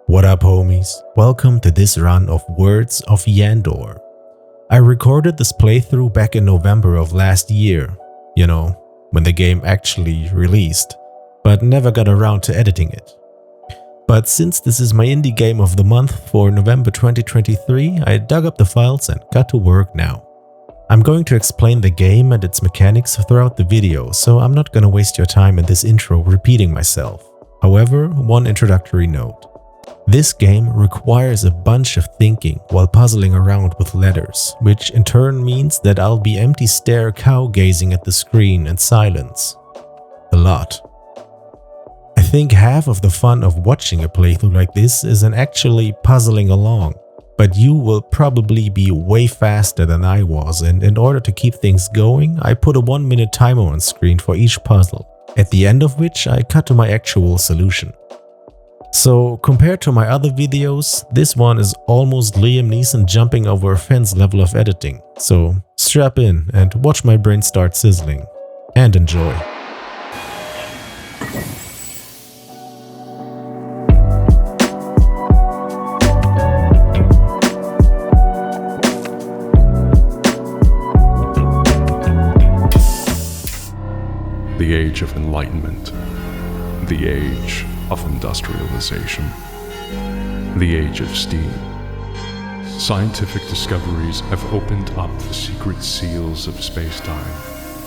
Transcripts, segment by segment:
What up, homies? Welcome to this run of Words of Yendor. I recorded this playthrough back in November of last year, when the game actually released, but never got around to editing it. But since this is my indie game of the month for November 2023, I dug up the files and got to work now. I'm going to explain the game and its mechanics throughout the video, so I'm not gonna waste your time in this intro repeating myself. However, one introductory note. This game requires a bunch of thinking while puzzling around with letters, which in turn means that I'll be empty stare cow-gazing at the screen in silence. A lot. I think half of the fun of watching a playthrough like this is in actually puzzling along, but you will probably be way faster than I was, and in order to keep things going, I put a 1-minute timer on screen for each puzzle, at the end of which I cut to my actual solution. So, compared to my other videos, this one is almost Liam Neeson jumping over a fence level of editing. So, strap in and watch my brain start sizzling. And enjoy. The Age of Enlightenment. The Age of Industrialization. The Age of Steam. Scientific discoveries have opened up the secret seals of space-time,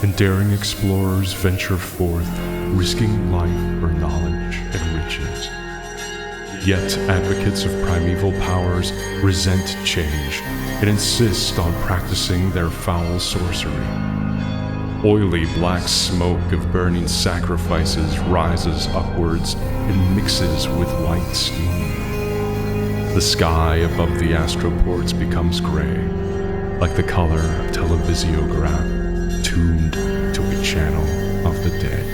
and daring explorers venture forth, risking life for knowledge and riches. Yet advocates of primeval powers resent change and insist on practicing their foul sorcery. Oily black smoke of burning sacrifices rises upwards and mixes with white steam. The sky above the astroports becomes gray, like the color of televisiograph tuned to a channel of the dead.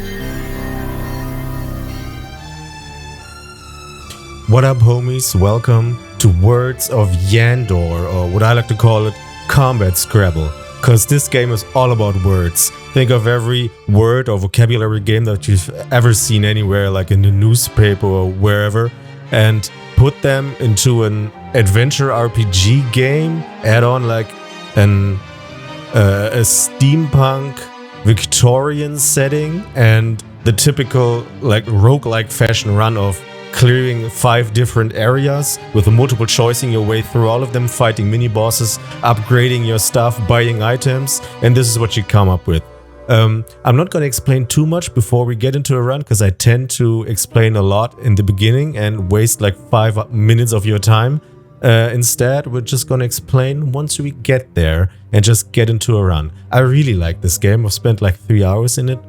What up, homies? Welcome to Words of Yendor, or what I like to call it, Combat Scrabble. Because this game is all about words. Think of every word or vocabulary game that you've ever seen anywhere, like in the newspaper or wherever, and put them into an adventure RPG game, add on like a steampunk victorian setting, and the typical like roguelike fashion run of clearing 5 different areas with multiple choicing your way through all of them, fighting mini-bosses, upgrading your stuff, buying items, and this is what you come up with. I'm not going to explain too much before we get into a run, because I tend to explain a lot in the beginning and waste like 5 minutes of your time. Instead, we're just going to explain once we get there and just get into a run. I really like this game. I've spent like 3 hours in it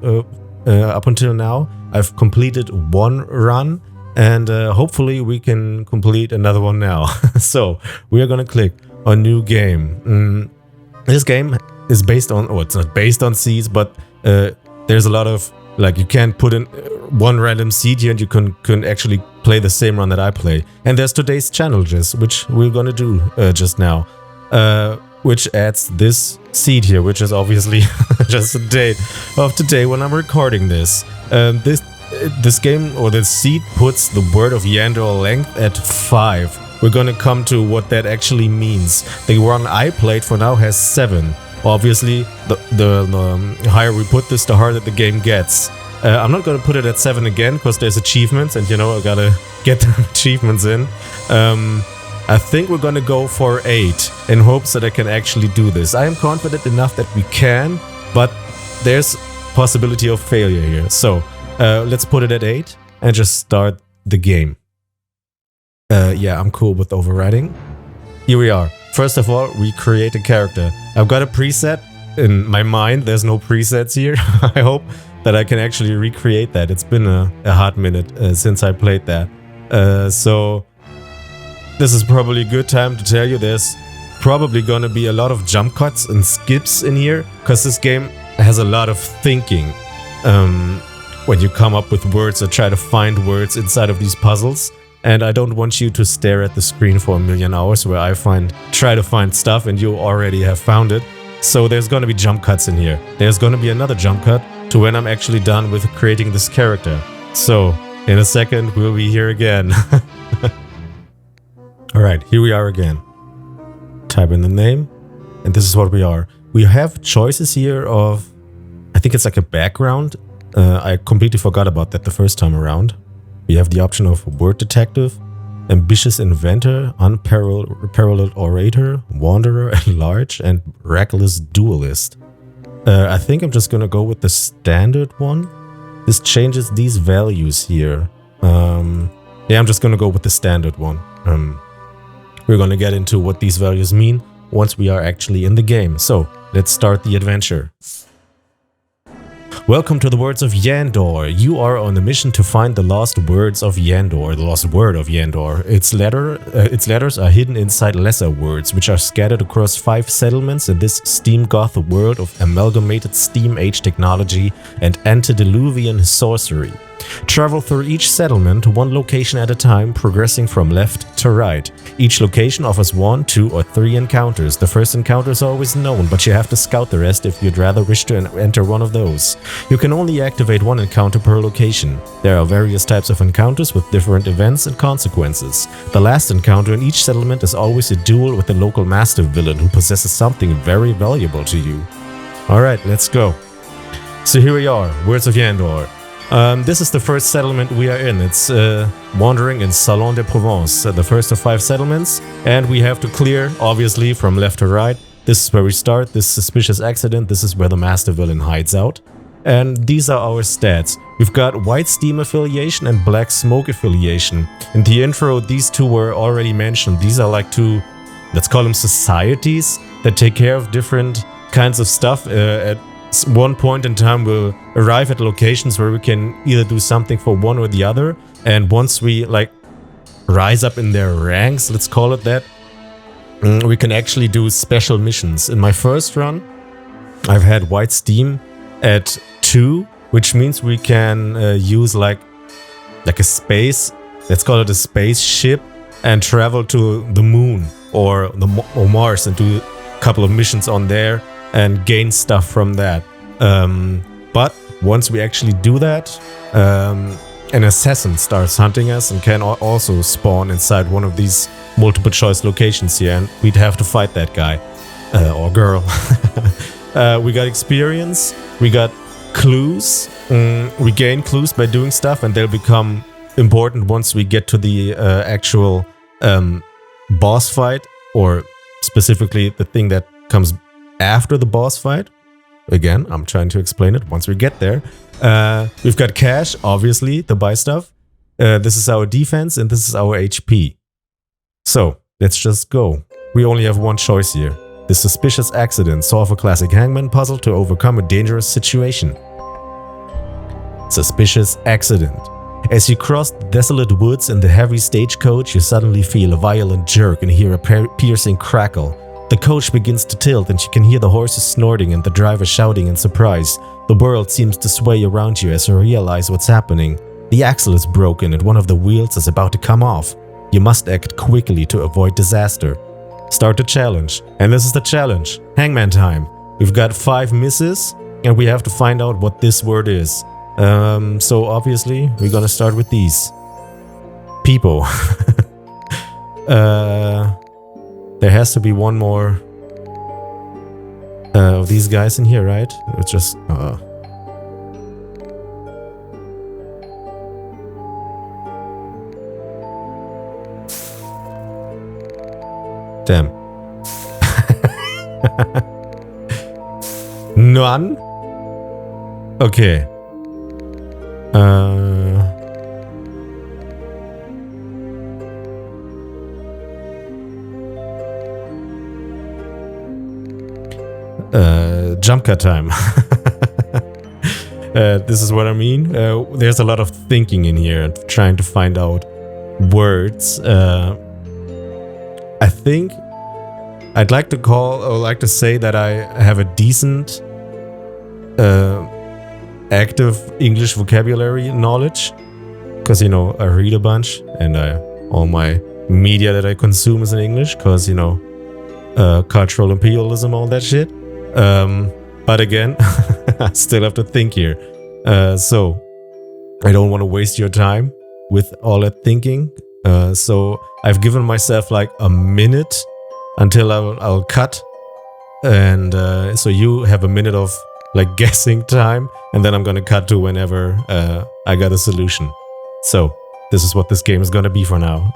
up until now. I've completed 1 run. And hopefully we can complete another one now. So we are gonna click on new game. This game is based on, it's not based on seeds, but there's a lot of, like, you can't put in one random seed here and you can actually play the same run that I play. And there's today's challenges, which we're gonna do just now. Which adds this seed here, which is obviously just the date of today when I'm recording this. This game, or this seed, puts the Word of Yendor length at 5. We're gonna come to what that actually means. The one I played for now has 7. Obviously, the higher we put this, the harder the game gets. I'm not gonna put it at 7 again, because there's achievements, and I gotta get the achievements in. I think we're gonna go for 8, in hopes that I can actually do this. I am confident enough that we can, but there's possibility of failure here. So, let's put it at 8 and just start the game. Yeah, I'm cool with overriding. Here we are. First of all, we create a character. I've got a preset in my mind. There's no presets here. I hope that I can actually recreate that. It's been a hot minute since I played that. So this is probably a good time to tell you there's probably gonna be a lot of jump cuts and skips in here, because this game has a lot of thinking. When you come up with words or try to find words inside of these puzzles. And I don't want you to stare at the screen for a million hours where I try to find stuff and you already have found it. So there's gonna be jump cuts in here. There's gonna be another jump cut to when I'm actually done with creating this character. So in a second, we'll be here again. Alright, here we are again. Type in the name, and this is what we are. We have choices here of, I think it's like a background. I completely forgot about that the first time around. We have the option of word detective, ambitious inventor, unparalleled orator, wanderer at large, and reckless duelist. I think I'm just gonna go with the standard one. This changes these values here. Yeah, I'm just gonna go with the standard one. We're gonna get into what these values mean once we are actually in the game. So, let's start the adventure. Welcome to the Words of Yendor. You are on a mission to find the lost words of Yendor, the lost word of Yendor. Its letters are hidden inside lesser words, which are scattered across 5 settlements in this steam-goth world of amalgamated steam-age technology and antediluvian sorcery. Travel through each settlement, one location at a time, progressing from left to right. Each location offers 1, 2, or 3 encounters. The first encounter is always known, but you have to scout the rest if you'd rather wish to enter one of those. You can only activate 1 encounter per location. There are various types of encounters with different events and consequences. The last encounter in each settlement is always a duel with the local master villain who possesses something very valuable to you. Alright, let's go. So here we are, Words of Yendor. This is the first settlement we are in. It's wandering in Salon-de-Provence, the first of 5 settlements, and we have to clear, obviously, from left to right. This is where we start, this suspicious accident, this is where the master villain hides out. And these are our stats. We've got white steam affiliation and black smoke affiliation. In the intro, these two were already mentioned. These are like 2, let's call them societies, that take care of different kinds of stuff. At one point in time we'll arrive at locations where we can either do something for one or the other, and once we like rise up in their ranks, let's call it that, we can actually do special missions. In my first run I've had white steam at 2, which means we can use like a space, let's call it a spaceship, and travel to the moon or Mars and do a couple of missions on there and gain stuff from that. But once we actually do that, an assassin starts hunting us and can also spawn inside one of these multiple choice locations here, and we'd have to fight that guy or girl. We got experience, we got clues, we gain clues by doing stuff, and they'll become important once we get to the actual boss fight, or specifically the thing that comes after the boss fight. Again, I'm trying to explain it once we get there. We've got cash, obviously, to buy stuff. This is our defense, and this is our HP. So, let's just go. We only have one choice here. The suspicious accident. Solve a classic hangman puzzle to overcome a dangerous situation. Suspicious accident. As you cross the desolate woods in the heavy stagecoach, you suddenly feel a violent jerk and hear a piercing crackle. The coach begins to tilt and you can hear the horses snorting and the driver shouting in surprise. The world seems to sway around you as you realize what's happening. The axle is broken and one of the wheels is about to come off. You must act quickly to avoid disaster. Start the challenge. And this is the challenge. Hangman time. We've got 5 misses and we have to find out what this word is. So obviously we're gonna start with these. People. There has to be one more of these guys in here, right? It's just... Damn. None? Okay. Jump cut time. This is what I mean. There's a lot of thinking in here and trying to find out words. I think I'd like to say that I have a decent active English vocabulary knowledge, because you know I read a bunch and all my media that I consume is in English, because you know cultural imperialism, all that shit. But again, I still have to think here. So I don't want to waste your time with all that thinking. So I've given myself like a minute until I'll cut. And so you have a minute of like guessing time. And then I'm gonna cut to whenever I got a solution. So this is what this game is gonna be for now.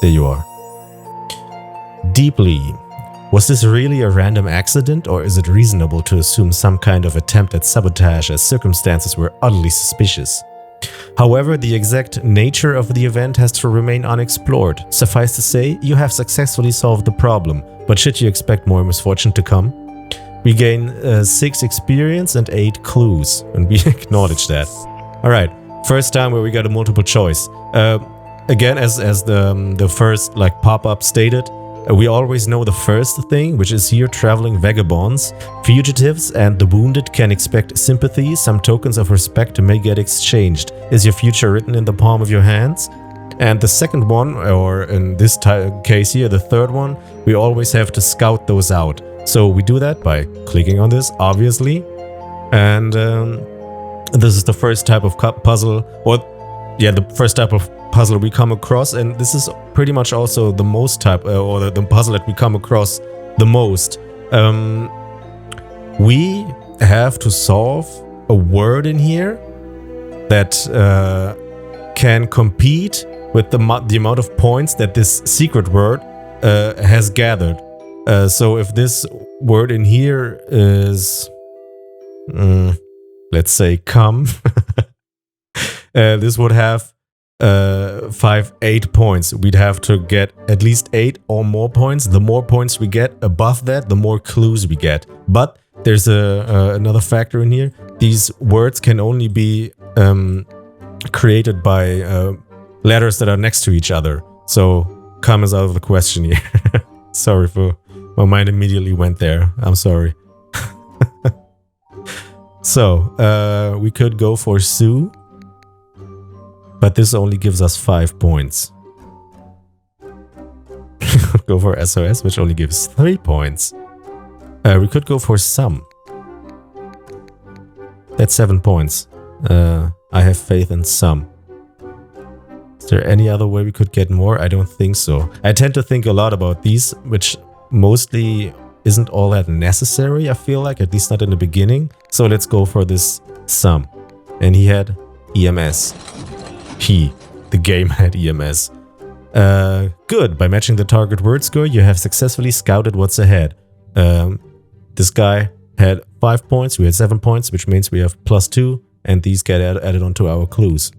There you are. Deeply. Was this really a random accident, or is it reasonable to assume some kind of attempt at sabotage as circumstances were utterly suspicious? However, the exact nature of the event has to remain unexplored. Suffice to say, you have successfully solved the problem, but should you expect more misfortune to come? We gain 6 experience and 8 clues, and we acknowledge that. Alright, first time where we got a multiple choice. Again, as the first like pop-up stated, we always know the first thing, which is here traveling vagabonds. Fugitives and the wounded can expect sympathy. Some tokens of respect may get exchanged. Is your future written in the palm of your hands? And the second one, or in this case here, the third one, we always have to scout those out. So we do that by clicking on this, obviously. And this is the first type of puzzle, or yeah, the first type of puzzle we come across, and this is pretty much also the most type, or the puzzle that we come across the most. We have to solve a word in here that can compete with the amount of points that this secret word has gathered. So if this word in here is, let's say, come, this would have 8 points. We'd have to get at least 8 or more points. The more points we get above that, the more clues we get. But there's another factor in here. These words can only be created by letters that are next to each other. So come is out of the question here. Sorry for my mind immediately went there. I'm sorry. So we could go for Sue. But this only gives us 5 points. Go for SOS, which only gives 3 points. We could go for some. That's 7 points. I have faith in some. Is there any other way we could get more? I don't think so. I tend to think a lot about these, which mostly isn't all that necessary, I feel like, at least not in the beginning. So let's go for this some. And he had EMS. The game had EMS. Good. By matching the target word score, you have successfully scouted what's ahead. This guy had 5 points, we had 7 points, which means we have +2, and these get added onto our clues.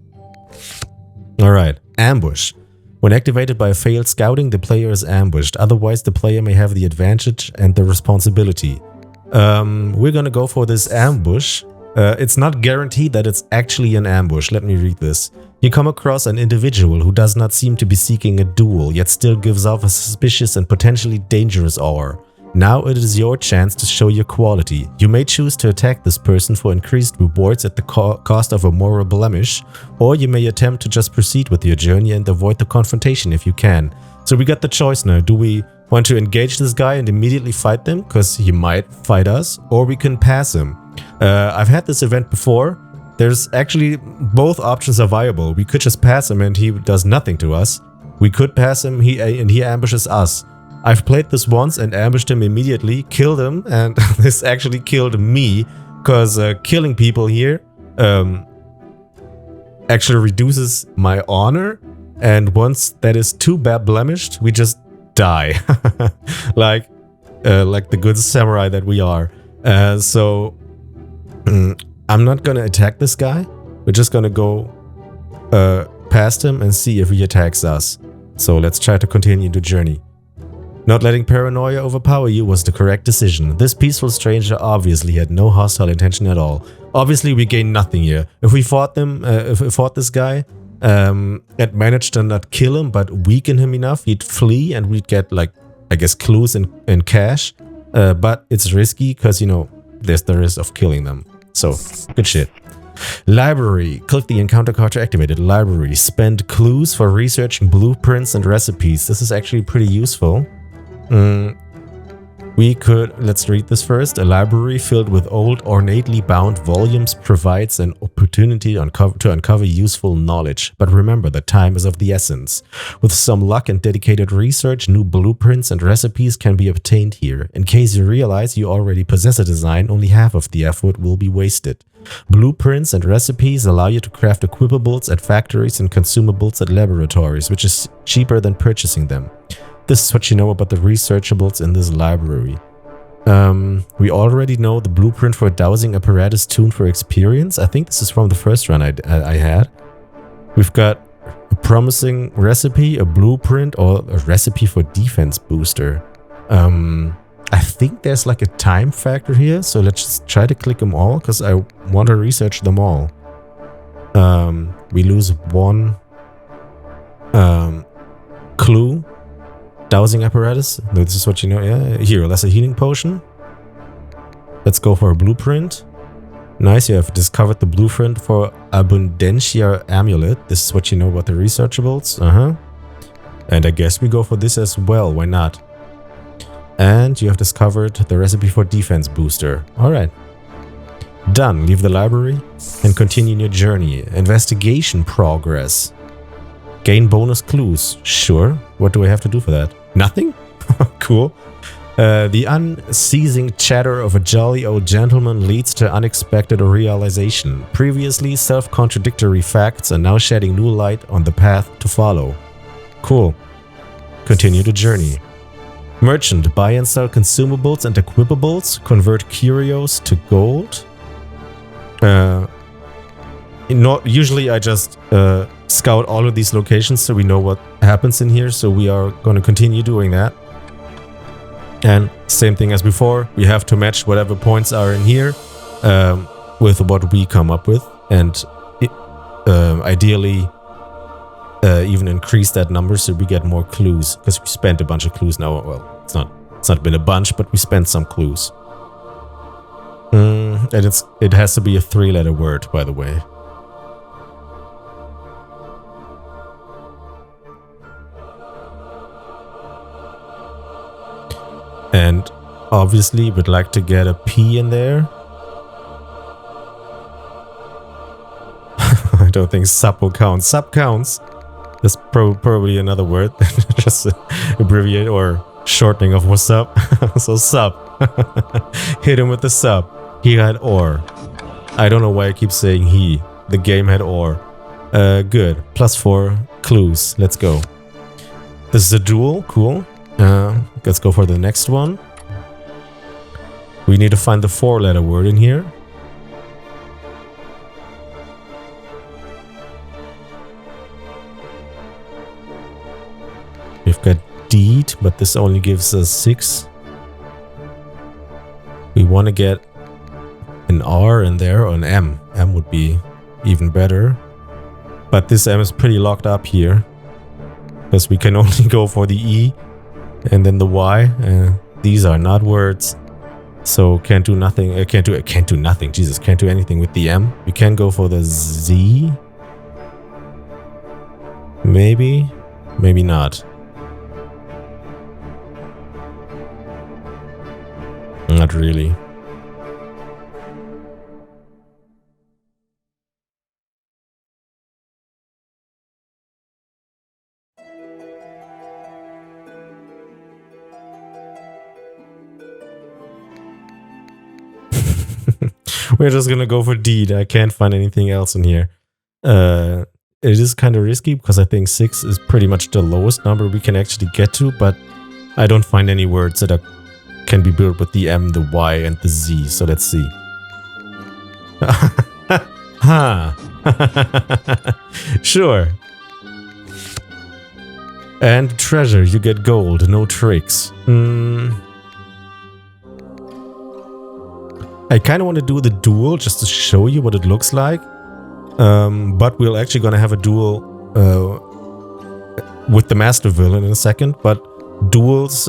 Alright, ambush. When activated by failed scouting, the player is ambushed. Otherwise, the player may have the advantage and the responsibility. We're gonna go for this ambush. It's not guaranteed that it's actually an ambush. Let me read this. You come across an individual who does not seem to be seeking a duel, yet still gives off a suspicious and potentially dangerous aura. Now it is your chance to show your quality. You may choose to attack this person for increased rewards at the cost of a moral blemish, or you may attempt to just proceed with your journey and avoid the confrontation if you can. So we got the choice now. Do we want to engage this guy and immediately fight them, because he might fight us, or we can pass him? I've had this event before. There's actually both options are viable. We could just pass him and he does nothing to us. We could pass him and he ambushes us. I've played this once and ambushed him immediately, killed him, and this actually killed me, because killing people here actually reduces my honor, and once that is too bad blemished, we just die. like the good samurai that we are. So I'm not gonna attack this guy. We're just gonna go past him and see if he attacks us. So let's try to continue the journey. Not letting paranoia overpower you was the correct decision. This peaceful stranger obviously had no hostile intention at all. Obviously we gain nothing here. If we fought them, if we fought this guy and managed to not kill him but weaken him enough, he'd flee and we'd get, like, I guess, clues and cash. But it's risky because, you know, there's the risk of killing them. So, good shit. Library. Click the encounter card to activate it. Library. Spend clues for researching blueprints and recipes. This is actually pretty useful. We could, let's read this first. A library filled with old, ornately bound volumes provides an opportunity to uncover useful knowledge. But remember that time is of the essence. With some luck and dedicated research, new blueprints and recipes can be obtained here. In case you realize you already possess a design, only half of the effort will be wasted. Blueprints and recipes allow you to craft equipables at factories and consumables at laboratories, which is cheaper than purchasing them. This is what you know about the researchables in this library. We already know the blueprint for a dowsing apparatus tuned for experience. I think this is from the first run I had. We've got a promising recipe, a blueprint, or a recipe for defense booster. I think there's like a time factor here, so let's just try to click them all, because I want to research them all. We lose one clue. Dowsing apparatus. No, this is what you know. Yeah, here, that's a healing potion. Let's go for a blueprint. Nice, you have discovered the blueprint for Abundantia Amulet. This is what you know about the researchables. And I guess we go for this as well. Why not? And you have discovered the recipe for defense booster. Alright. Done. Leave the library and continue your journey. Investigation progress. Gain bonus clues. Sure. What do I have to do for that? Nothing? Cool. The unceasing chatter of a jolly old gentleman leads to unexpected realization. Previously self-contradictory facts are now shedding new light on the path to follow. Cool. Continue the journey. Merchant. Buy and sell consumables and equipables. Convert curios to gold. Usually I just scout all of these locations so we know what happens in here, so we are going to continue doing that. And same thing as before, we have to match whatever points are in here with what we come up with, and ideally even increase that number so we get more clues, because we spent a bunch of clues now. Well, it's not been a bunch, but we spent some clues. And it has to be a 3-letter word, by the way. And obviously we'd like to get a P in there. I don't think sub will count. Sub counts. That's probably another word. Just abbreviate or shortening of what's up. So sub. Hit him with the sub. He had or. I don't know why I keep saying he. The game had or. Good. +4 clues. Let's go. This is a duel. Cool. Let's go for the next one. We need to find the 4-letter word in here. We've got deed, but this only gives us 6. We want to get an R in there, or an M. M would be even better. But this M is pretty locked up here, because we can only go for the E and then the Y. These are not words, so can't do nothing. Can't do nothing. Jesus, can't do anything with the M. We can go for the Z. Maybe, maybe not. Not really. We're just gonna go for deed. I can't find anything else in here. It is kind of risky because I think 6 is pretty much the lowest number we can actually get to, but I don't find any words that can be built with the M, the Y, and the Z. So let's see. Ha! Sure. And treasure, you get gold, no tricks. I kind of want to do the duel just to show you what it looks like. But we're actually going to have a duel with the master villain in a second. But duels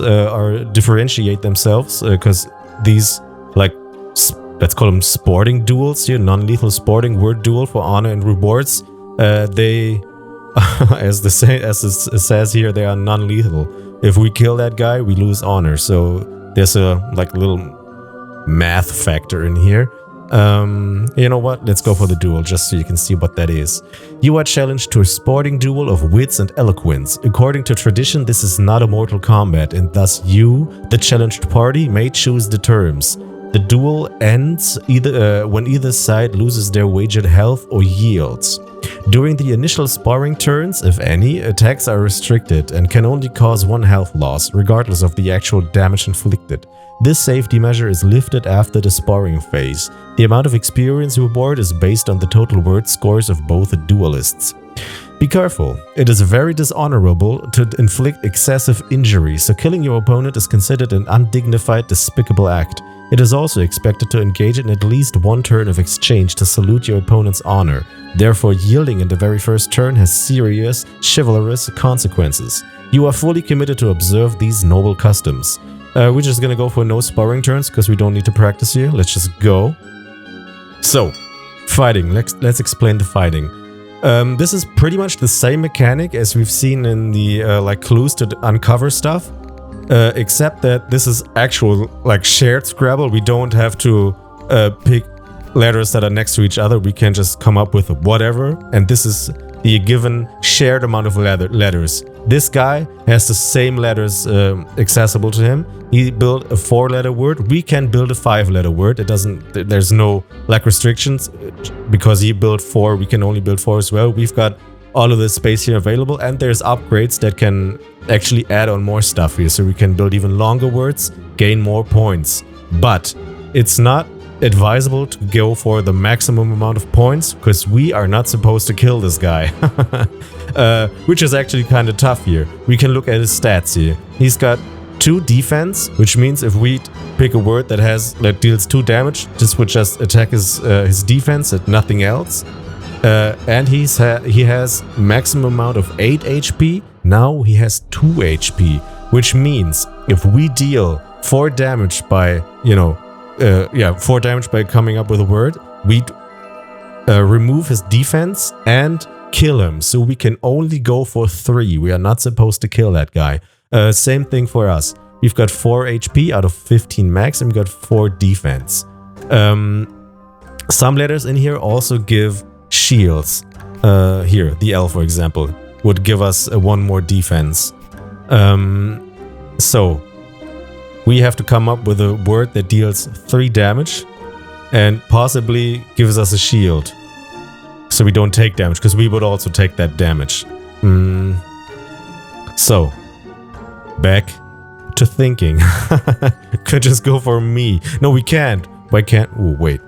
differentiate themselves because these like let's call them sporting duels here, non-lethal sporting word duel for honor and rewards. They, as it says here, they are non-lethal. If we kill that guy, we lose honor. So there's a like little math factor in here. You know what? Let's go for the duel just so you can see what that is. You are challenged to a sporting duel of wits and eloquence. According to tradition, this is not a Mortal Kombat, and thus you, the challenged party, may choose the terms. The duel ends when either side loses their wagered health or yields. During the initial sparring turns, if any, attacks are restricted and can only cause 1 health loss, regardless of the actual damage inflicted. This safety measure is lifted after the sparring phase. The amount of experience reward is based on the total word scores of both duelists. Be careful. It is very dishonorable to inflict excessive injury, so killing your opponent is considered an undignified, despicable act. It is also expected to engage in at least 1 turn of exchange to salute your opponent's honor. Therefore, yielding in the very first turn has serious, chivalrous consequences. You are fully committed to observe these noble customs. We're just gonna go for no sparring turns because we don't need to practice here. Let's just go. So, fighting. Let's explain the fighting. This is pretty much the same mechanic as we've seen in the like clues to uncover stuff, except that this is actual like shared Scrabble. We don't have to pick letters that are next to each other. We can just come up with whatever, and this is the given shared amount of letters. This guy has the same letters accessible to him. He built a 4-letter word. We can build a 5-letter word. It doesn't. There's no like restrictions because he built 4. We can only build 4 as well. We've got all of this space here available, and there's upgrades that can actually add on more stuff here. So we can build even longer words, gain more points. But it's not advisable to go for the maximum amount of points because we are not supposed to kill this guy. Which is actually kind of tough here. We can look at his stats here. He's got 2 defense, which means if we pick a word that deals 2 damage, this would just attack his defense and nothing else. And he has maximum amount of 8 HP. Now he has 2 HP, which means if we deal 4 damage by 4 damage by coming up with a word, we remove his defense and kill him. So we can only go for 3. We are not supposed to kill that guy. Same thing for us. We've got 4 HP out of 15 max, and we've got 4 defense. Some letters in here also give shields. Here, the L, for example, would give us 1 more defense. So we have to come up with a word that deals 3 damage and possibly gives us a shield. So we don't take damage, because we would also take that damage. So, back to thinking. Could just go for me. No, we can't. Why can't? Oh, wait.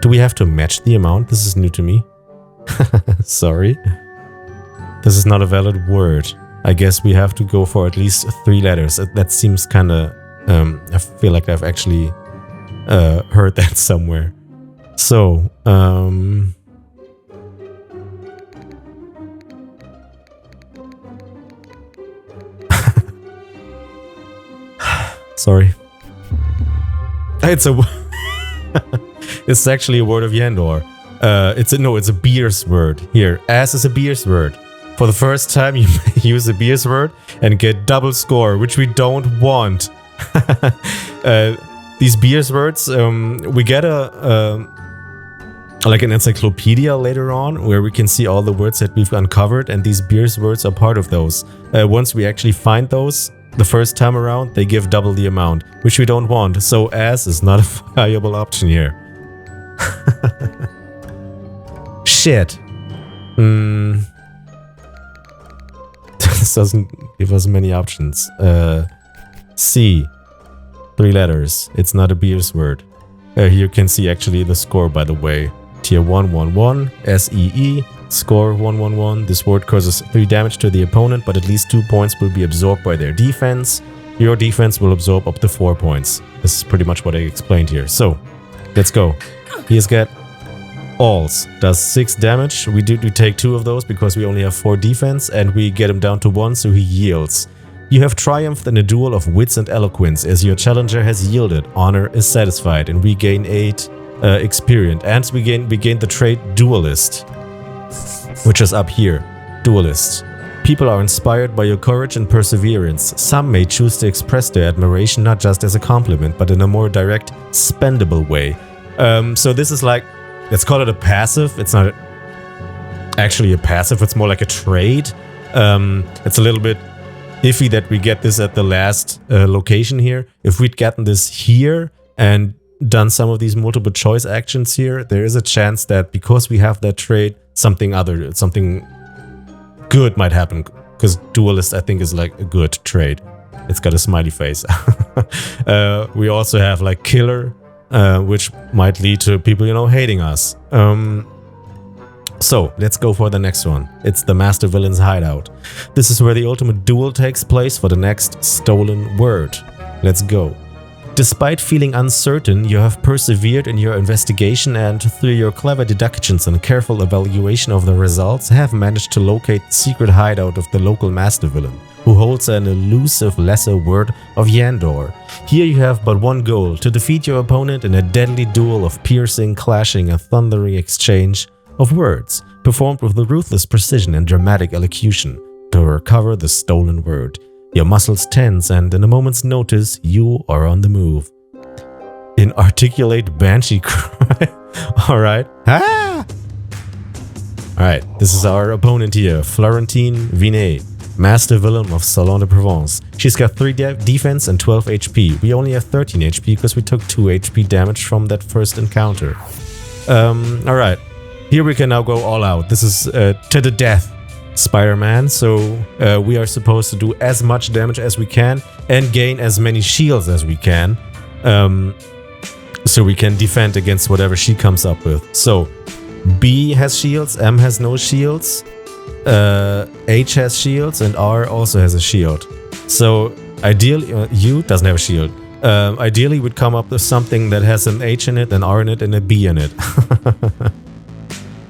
Do we have to match the amount? This is new to me. Sorry. This is not a valid word. I guess we have to go for at least 3 letters. That seems kind of... I feel like I've actually heard that somewhere. So, sorry. It's a... It's actually a Word of Yendor. It's a Beer's word. Here, ass is a Beer's word. For the first time, you may use a Beer's word and get double score, which we don't want. These Beer's words, we get like an encyclopedia later on where we can see all the words that we've uncovered, and these Beer's words are part of those. Once we actually find those the first time around, they give double the amount, which we don't want. So ass is not a viable option here. Shit. This doesn't give us many options. C. 3 letters. It's not a Beer's word. Here you can see actually the score, by the way. Tier 111, SEE, score 111. This word causes 3 damage to the opponent, but at least 2 points will be absorbed by their defense. Your defense will absorb up to 4 points. This is pretty much what I explained here. So, let's go. He's got alls. Does 6 damage. We take 2 of those because we only have 4 defense, and we get him down to 1, so he yields. You have triumphed in a duel of wits and eloquence as your challenger has yielded. Honor is satisfied and we gain 8 experience. And we gain the trait Duelist, which is up here. Duelist. People are inspired by your courage and perseverance. Some may choose to express their admiration not just as a compliment, but in a more direct, spendable way. So this is like, let's call it a passive. It's not actually a passive, it's more like a trait. It's a little bit iffy that we get this at the last location here. If we'd gotten this here and done some of these multiple choice actions here, there is a chance that because we have that trait, something good might happen, because Duelist I think is like a good trait. It's got a smiley face. We also have like Killer, which might lead to people, you know, hating us. So let's go for the next one. It's the Master Villain's Hideout. This is where the ultimate duel takes place for the next stolen word. Let's go. Despite feeling uncertain, you have persevered in your investigation and, through your clever deductions and careful evaluation of the results, have managed to locate the secret hideout of the local master villain, who holds an elusive lesser Word of Yendor. Here you have but one goal: to defeat your opponent in a deadly duel of piercing, clashing and thundering exchange of words, performed with ruthless precision and dramatic elocution, to recover the stolen word. Your muscles tense, and in a moment's notice, you are on the move. Inarticulate banshee cry. Alright. Ah! Alright, this is our opponent here, Florentine Vinet, master villain of Salon-de-Provence. She's got 3 defense and 12 HP. We only have 13 HP because we took 2 HP damage from that first encounter. Alright, here we can now go all out. This is to the death Spider-Man, so we are supposed to do as much damage as we can and gain as many shields as we can, so we can defend against whatever she comes up with. So B has shields, M has no shields, H has shields, and R also has a shield. So ideally, U doesn't have a shield. Ideally we'd come up with something that has an H in it, an R in it, and a B in it.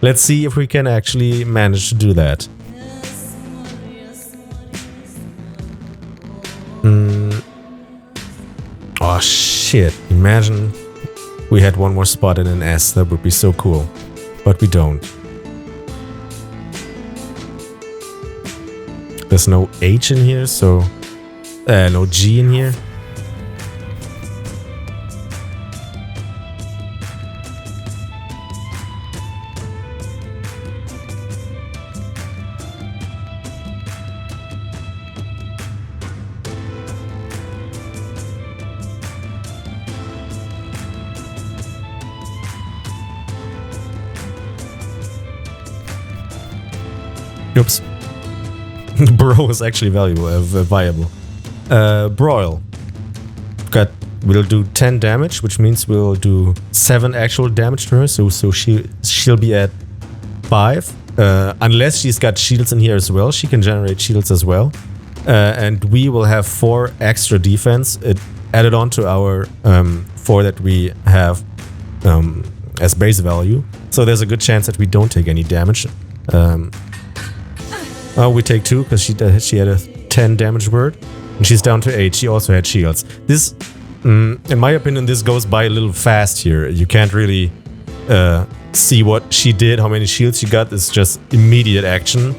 Let's see if we can actually manage to do that. Oh shit, imagine we had one more spot in an S, that would be so cool. But we don't. There's no H in here, so... no G in here. Oops. Bro is actually viable. Broil. We'll do 10 damage, which means we'll do 7 actual damage to her, so she'll be at 5. Unless she's got shields in here as well, she can generate shields as well. And we will have 4 extra defense added on to our 4 that we have as base value. So there's a good chance that we don't take any damage. We take 2 because she had a 10 damage word, and she's down to 8. She also had shields. This, in my opinion, this goes by a little fast here. You can't really see what she did, how many shields she got. It's just immediate action.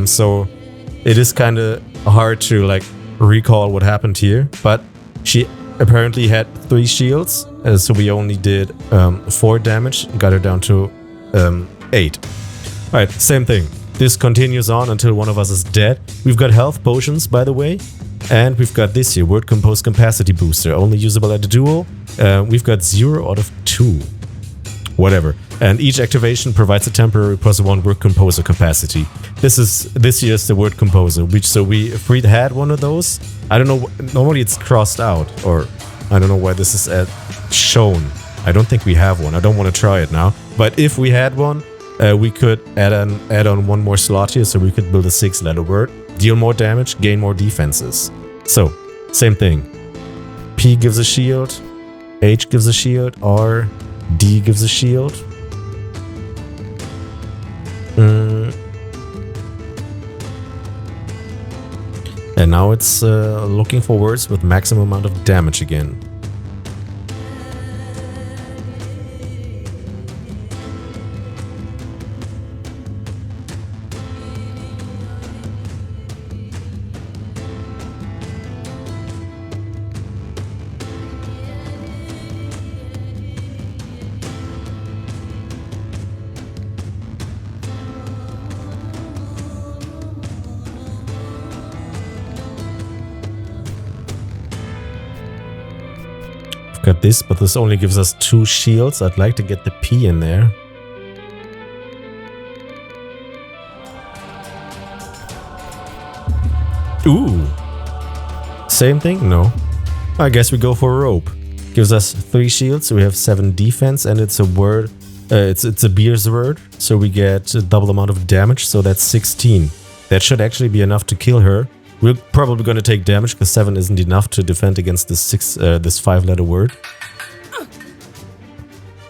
So it is kind of hard to like recall what happened here. But she apparently had 3 shields, so we only did 4 damage. Got her down to 8. Alright, same thing. This continues on until one of us is dead. We've got health potions, by the way. And we've got this here, Word Compose Capacity Booster, only usable at a duel. We've got 0 out of 2. Whatever. And each activation provides a temporary +1 Word Composer capacity. This year is the Word Composer, if we had one of those, I don't know, normally it's crossed out, or I don't know why this is shown. I don't think we have one. I don't want to try it now. But if we had one, we could add on one more slot here, so we could build a 6-letter word, deal more damage, gain more defenses. So, same thing. P gives a shield, H gives a shield, R, D gives a shield. And now it's looking for words with maximum amount of damage again. Got this, but this only gives us 2 shields. I'd like to get the P in there. Ooh. Same thing? No. I guess we go for rope. Gives us 3 shields, so we have 7 defense, and it's a word. It's a beer's word, so we get a double amount of damage, so that's 16. That should actually be enough to kill her. We're probably going to take damage because 7 isn't enough to defend against this 5-letter word.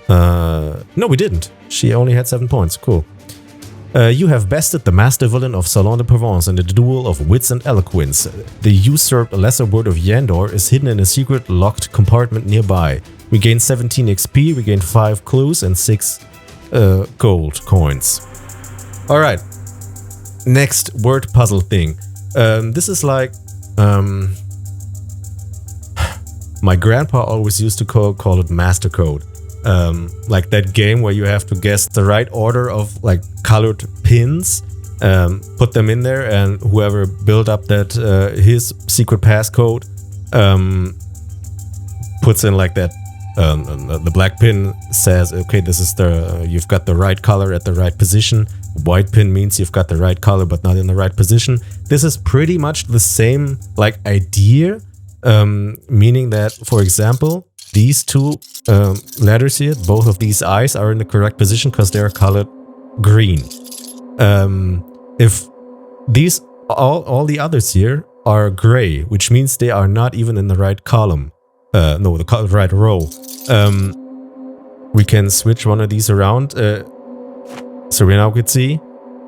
No, we didn't. She only had 7 points. Cool. You have bested the master villain of Salon-de-Provence in the duel of wits and eloquence. The usurped lesser word of Yendor is hidden in a secret locked compartment nearby. We gain 17 XP, we gain 5 clues and 6 gold coins. Alright. Next word puzzle thing. This is like... my grandpa always used to call it master code. Like that game where you have to guess the right order of like colored pins, put them in there, and whoever built up that his secret passcode puts in like that. The black pin says, okay, this is you've got the right color at the right position. White pin means you've got the right color but not in the right position. This is pretty much the same like idea, meaning that, for example, these 2 letters here, both of these eyes are in the correct position because they are colored green. If these all the others here are gray, which means they are not even in the right column. No, the right row. We can switch one of these around. So we now could see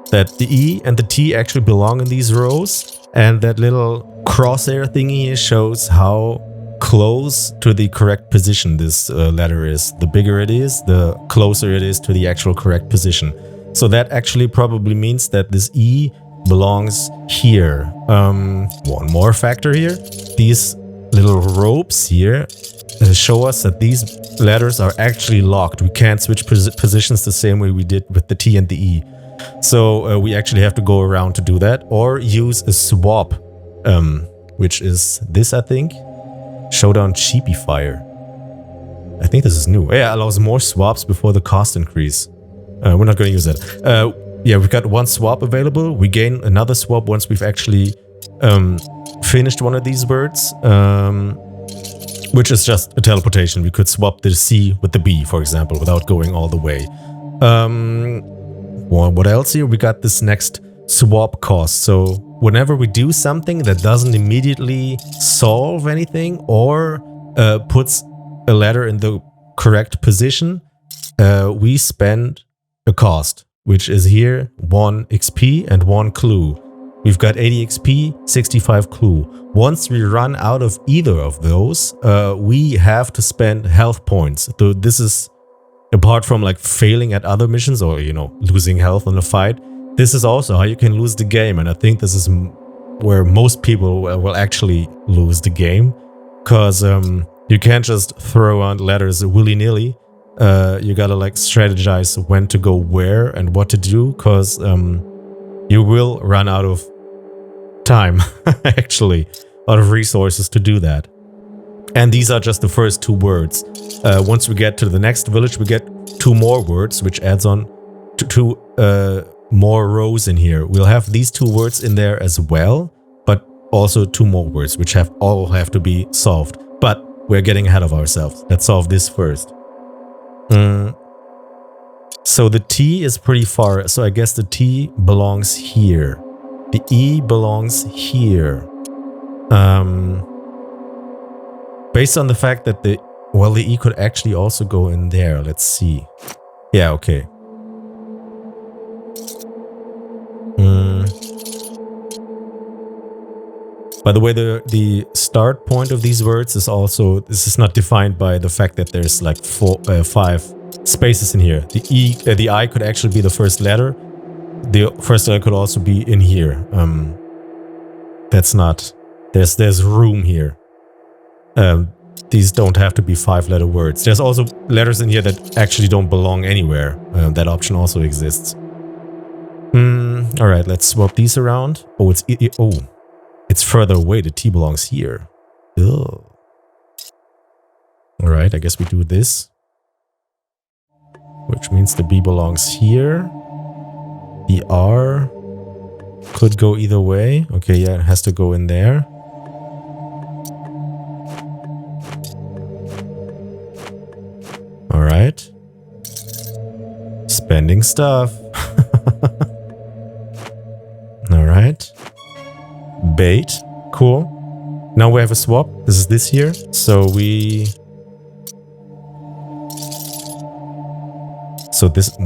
that the E and the T actually belong in these rows, and that little crosshair thingy here shows how close to the correct position this letter is. The bigger it is, the closer it is to the actual correct position. So that actually probably means that this E belongs here. One more factor here. These little ropes here show us that these letters are actually locked. We can't switch positions the same way we did with the T and the E. So we actually have to go around to do that, or use a swap, which is this, I think. Showdown Cheapifier. I think this is new. Yeah, allows more swaps before the cost increase. We're not going to use that. Yeah, we've got 1 swap available. We gain another swap once we've actually finished one of these words, which is just a teleportation. We could swap the C with the B, for example, without going all the way. What else here? We got this next swap cost. So whenever we do something that doesn't immediately solve anything or puts a letter in the correct position, we spend a cost, which is here 1 XP and 1 clue. We've got 80 XP, 65 clue. Once we run out of either of those, we have to spend health points. So this is, apart from like failing at other missions or, you know, losing health in a fight, this is also how you can lose the game. And I think this is where most people will actually lose the game. Because you can't just throw on letters willy-nilly. You gotta like strategize when to go where and what to do. Because you will run out of time, actually, out of resources to do that. And these are just the first 2 words. Once we get to the next village, we get 2 more words, which adds on to 2 more rows in here. We'll have these 2 words in there as well, but also 2 more words, which all have to be solved. But we're getting ahead of ourselves. Let's solve this first. So the T is pretty far, so I guess the T belongs here. The E belongs here. Based on the fact that the E could actually also go in there. Let's see. Yeah, okay. By the way, the start point of these words is also, this is not defined by the fact that there's like 5 spaces in here. The I could actually be the first letter. The first letter could also be in here. That's not, there's room here. These don't have to be 5-letter words. There's also letters in here that actually don't belong anywhere. That option also exists. All right, let's swap these around. Oh, it's further away. The T belongs here. Ugh. All right, I guess we do this. Which means the B belongs here. The R could go either way. Okay, yeah, it has to go in there. All right. Spending stuff. All right. Bait. Cool. Now we have a swap. This is this here. So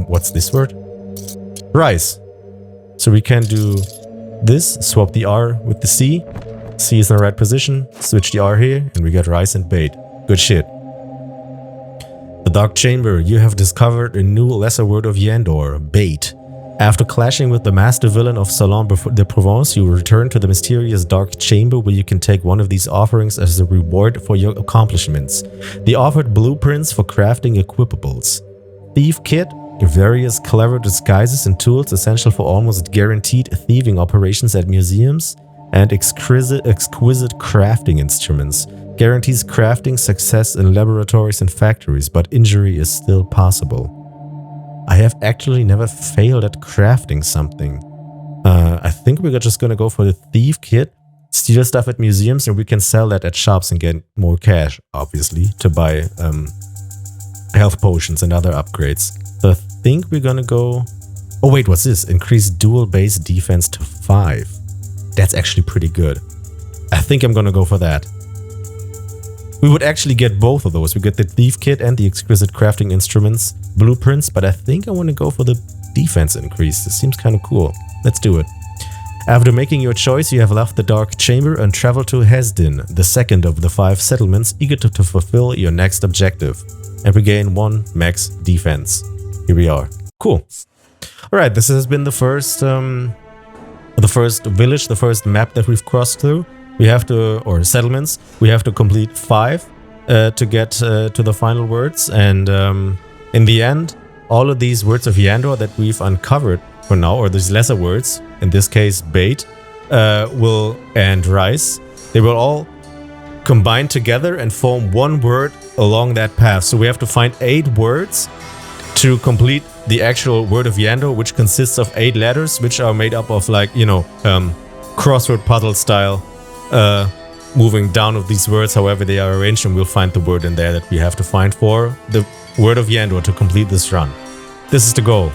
what's this word? Rice. So we can do this, swap the R with the C. C is in the right position. Switch the R here and we get rice and bait. Good shit. The Dark Chamber. You have discovered a new lesser word of Yendor, bait. After clashing with the master villain of Salon-de-Provence, you return to the mysterious Dark Chamber where you can take one of these offerings as a reward for your accomplishments. The offered blueprints for crafting equipables. Thief Kit, various clever disguises and tools essential for almost guaranteed thieving operations at museums, and exquisite crafting instruments. Guarantees crafting success in laboratories and factories, but injury is still possible. I have actually never failed at crafting something. I think we're just gonna go for the Thief Kit, steal stuff at museums, and we can sell that at shops and get more cash, obviously, to buy health potions and other upgrades. So I think we're gonna go... Oh wait, what's this? Increase dual base defense to 5. That's actually pretty good. I think I'm gonna go for that. We would actually get both of those. We get the Thief Kit and the exquisite crafting instruments blueprints, but I think I want to go for the defense increase. This seems kind of cool. Let's do it. After making your choice, you have left the Dark Chamber and traveled to Hesdin, the second of the 5 settlements, eager to fulfill your next objective and regain 1 max defense. Here we are. Cool. Alright, this has been the first village, the first map that we've crossed through. We have to, or settlements, we have to complete 5 to get to the final words. And in the end, all of these words of Yendor that we've uncovered for now, or these lesser words, in this case bait, and rice, they will all combine together and form one word along that path. So we have to find 8 words to complete the actual Word of Yendor, which consists of 8 letters, which are made up of, like, you know, crossword puzzle style. Moving down of these words however they are arranged, and we'll find the word in there that we have to find for the Word of Yendor to complete this run. This is the goal.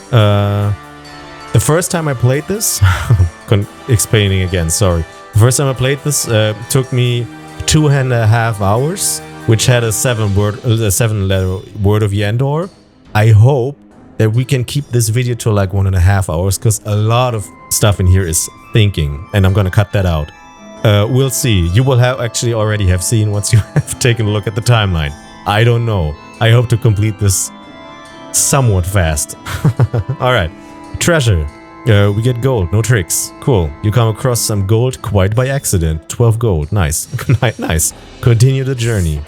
The first time I played this, explaining again, sorry. The first time I played this took me 2.5 hours, which had a 7-letter Word of Yendor. I hope that we can keep this video to like 1.5 hours, because a lot of stuff in here is thinking, and I'm gonna cut that out. We'll see. You will actually already have seen once you have taken a look at the timeline. I don't know. I hope to complete this somewhat fast. Alright. Treasure. We get gold. No tricks. Cool. You come across some gold quite by accident. 12 gold. Nice. Nice. Continue the journey.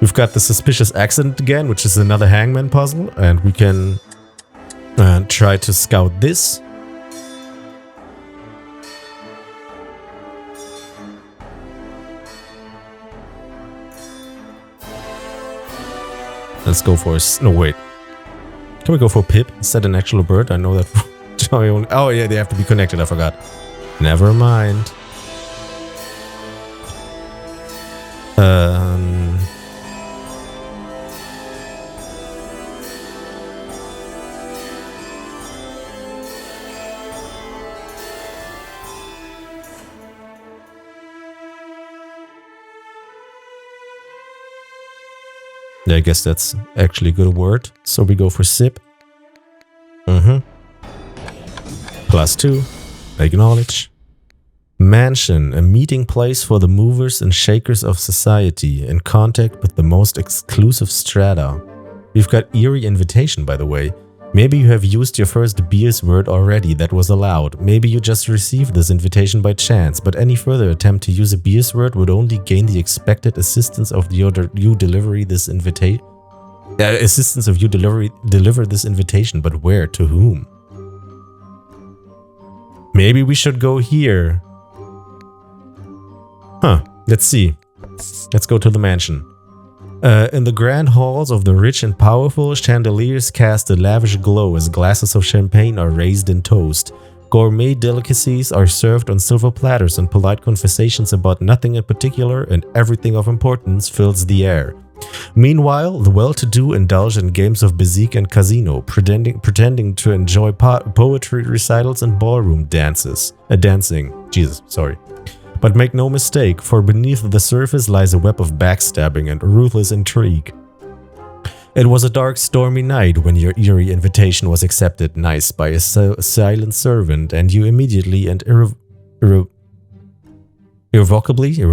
We've got the suspicious accident again, which is another hangman puzzle, and we can try to scout this. Let's go for no, wait. Can we go for Pip instead of an actual bird? I know that. Oh yeah, they have to be connected. I forgot. Never mind. Yeah, I guess that's actually a good word. So we go for sip. +2. Acknowledge. Mansion, a meeting place for the movers and shakers of society, in contact with the most exclusive strata. We've got eerie invitation, by the way. Maybe you have used your first beer's word already that was allowed. Maybe you just received this invitation by chance, but any further attempt to use a beer's word would only gain the expected assistance of you deliver this invitation. Deliver this invitation, but where? To whom? Maybe we should go here. Huh, let's see. Let's go to the mansion. In the grand halls of the rich and powerful, chandeliers cast a lavish glow as glasses of champagne are raised in toast. Gourmet delicacies are served on silver platters, and polite conversations about nothing in particular and everything of importance fills the air. Meanwhile, the well-to-do indulge in games of bezique and casino, pretending to enjoy poetry recitals and ballroom dancing. Jesus, sorry. But make no mistake, for beneath the surface lies a web of backstabbing and ruthless intrigue. It was a dark, stormy night when your eerie invitation was accepted nice by a silent servant, and you immediately and irrevocably gained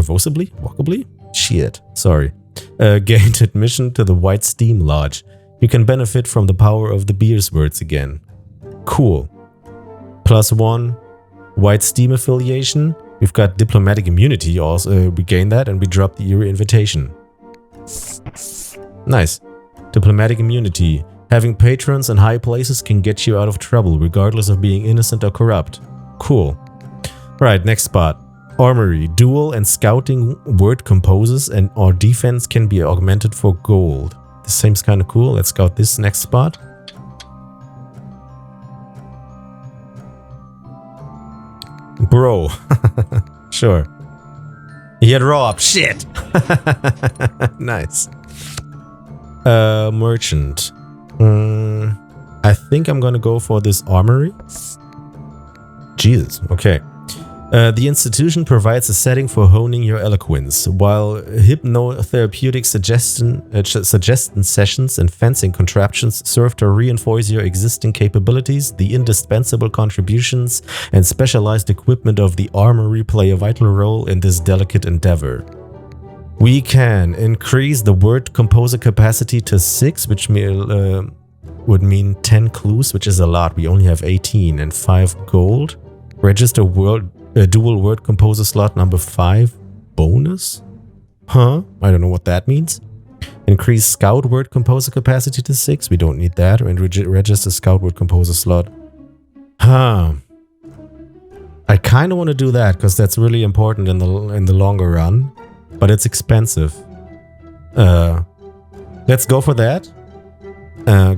admission to the White Steam Lodge. You can benefit from the power of the beer's words again. Cool. +1 White Steam affiliation. We've got diplomatic immunity also. We gain that and we drop the eerie invitation. Nice. Diplomatic immunity. Having patrons in high places can get you out of trouble regardless of being innocent or corrupt. Cool. Right, next spot. Armory. Dual and scouting word composes and or defense can be augmented for gold. This seems kind of cool. Let's scout this next spot. Bro. Sure. He had robbed. Shit. Nice. Merchant. I think I'm gonna go for this armory. Jesus. Okay. The institution provides a setting for honing your eloquence, while hypnotherapeutic suggestion sessions and fencing contraptions serve to reinforce your existing capabilities. The indispensable contributions and specialized equipment of the armory play a vital role in this delicate endeavor. We can increase the word composer capacity to 6, which would mean 10 clues, which is a lot. We only have 18 and 5 gold. Register dual word composer slot number 5 bonus? Huh? I don't know what that means. Increase scout word composer capacity to 6. We don't need that. And register scout word composer slot. Huh. I kind of want to do that because that's really important in the longer run. But it's expensive. Let's go for that.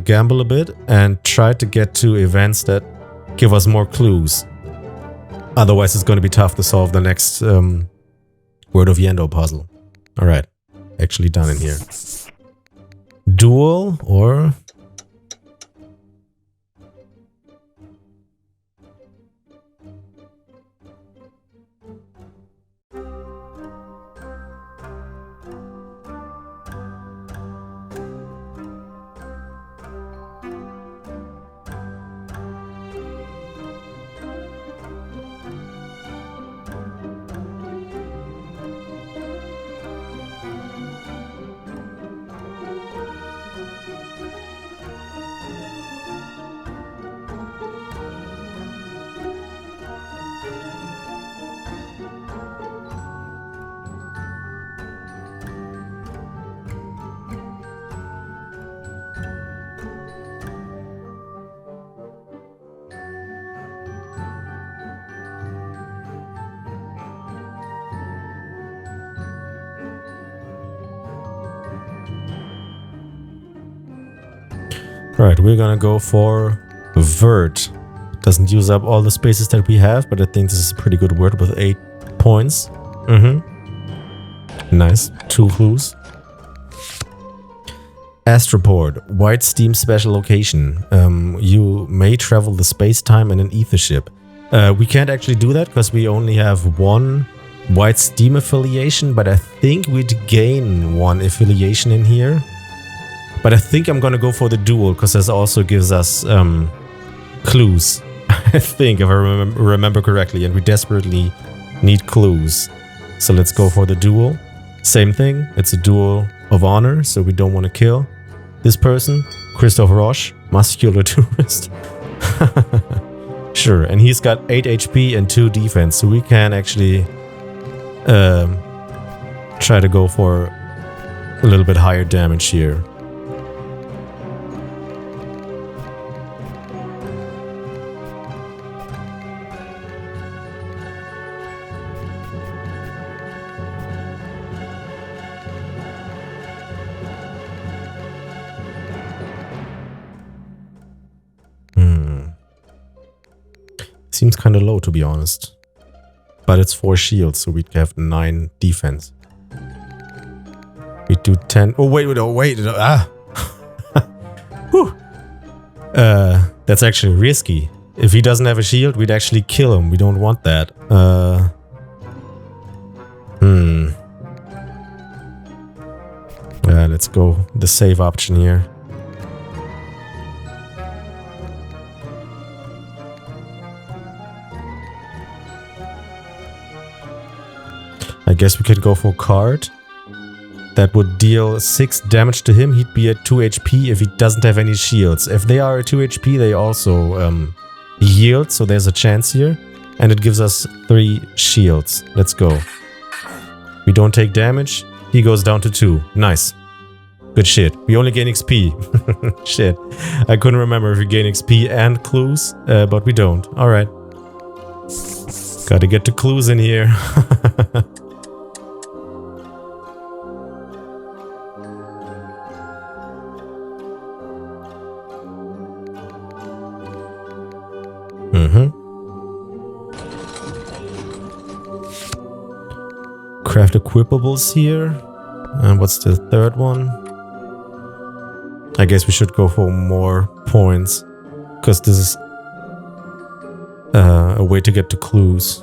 Gamble a bit and try to get to events that give us more clues. Otherwise, it's going to be tough to solve the next Word of Yendor puzzle. Alright, actually done in here. Duel or... Right, we're gonna go for vert. Doesn't use up all the spaces that we have, but I think this is a pretty good word with 8 points. Nice. 2 clues. Astroport. White Steam special location. You may travel the space-time in an ether ship. We can't actually do that because we only have 1 White Steam affiliation, but I think we'd gain 1 affiliation in here. But I think I'm gonna go for the duel because this also gives us clues. I think, if I remember correctly, and we desperately Need clues. So let's go for the duel. Same thing, it's a duel of honor, so we don't want to kill this person. Christophe Roche, muscular tourist. Sure, and he's got 8 HP and 2 defense, so we can actually try to go for a little bit higher damage here. Seems kind of low, to be honest. But it's 4 shields, so we'd have 9 defense. We do 10. Oh, wait. Ah! Whew. That's actually risky. If he doesn't have a shield, we'd actually kill him. We don't want that. Let's go the save option here. I guess we could go for card. That would deal 6 damage to him. He'd be at 2 HP if he doesn't have any shields. If they are at 2 HP, they also yield, so there's a chance here. And it gives us 3 shields. Let's go. We don't take damage. He goes down to 2. Nice. Good shit. We only gain XP. Shit. I couldn't remember if we gain XP and clues, but we don't. Alright. Gotta get the clues in here. Craft equipables here. And what's the third one? I guess we should go for more points, because this is a way to get to clues.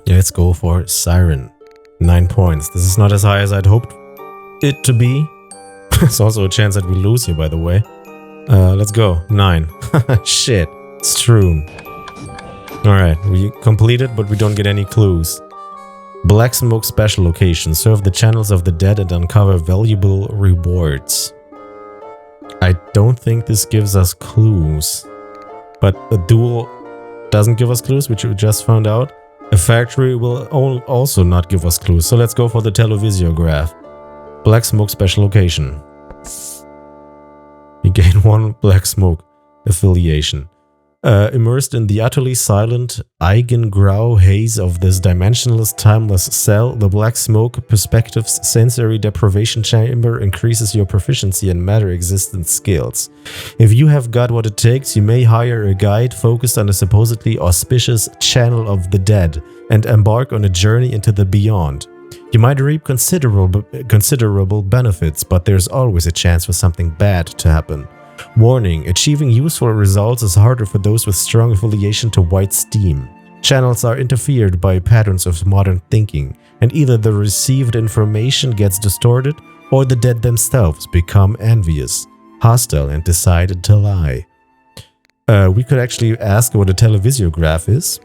Let's go for Siren. 9 points. This is not as high as I'd hoped it to be. There's also a chance that we lose here, by the way. Let's go. 9. Shit. Strewn. Alright, we completed, but we don't get any clues. Black Smoke Special Location. Serve the channels of the dead and uncover valuable rewards. I don't think this gives us clues. But a duel doesn't give us clues, which we just found out. A factory will also not give us clues, so let's go for the televisiograph. Black Smoke Special Location. We gain 1 Black Smoke affiliation. Immersed in the utterly silent Eigengrau haze of this dimensionless, timeless cell, the Black Smoke Perspective's sensory deprivation chamber increases your proficiency in matter existence skills. If you have got what it takes, you may hire a guide focused on a supposedly auspicious channel of the dead and embark on a journey into the beyond. You might reap considerable benefits, but there's always a chance for something bad to happen. Warning: achieving useful results is harder for those with strong affiliation to white steam. Channels are interfered by patterns of modern thinking, and either the received information gets distorted, or the dead themselves become envious, hostile, and decide to lie. We could actually ask what a televisiograph is.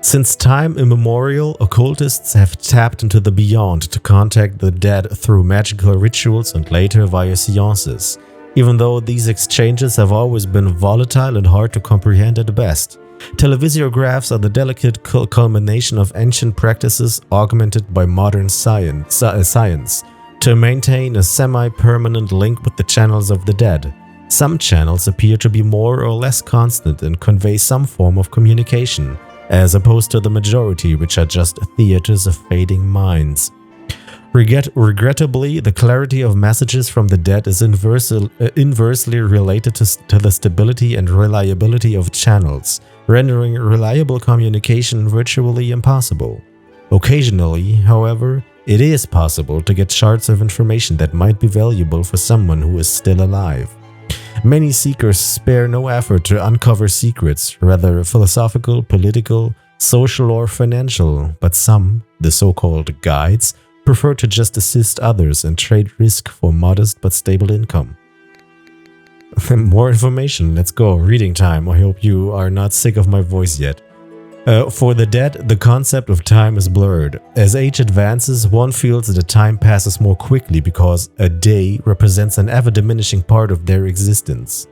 Since time immemorial, occultists have tapped into the beyond to contact the dead through magical rituals and later via seances. Even though these exchanges have always been volatile and hard to comprehend at best. Televisiographs are the delicate culmination of ancient practices augmented by modern science to maintain a semi-permanent link with the channels of the dead. Some channels appear to be more or less constant and convey some form of communication, as opposed to the majority, which are just theaters of fading minds. Regrettably, the clarity of messages from the dead is inversely related to the stability and reliability of channels, rendering reliable communication virtually impossible. Occasionally, however, it is possible to get shards of information that might be valuable for someone who is still alive. Many seekers spare no effort to uncover secrets, whether philosophical, political, social, or financial, but some, the so-called guides, prefer to just assist others and trade risk for modest but stable income. More information, let's go. Reading time. I hope you are not sick of my voice yet. For the dead, the concept of time is blurred. As age advances, one feels that time passes more quickly because a day represents an ever-diminishing part of their existence.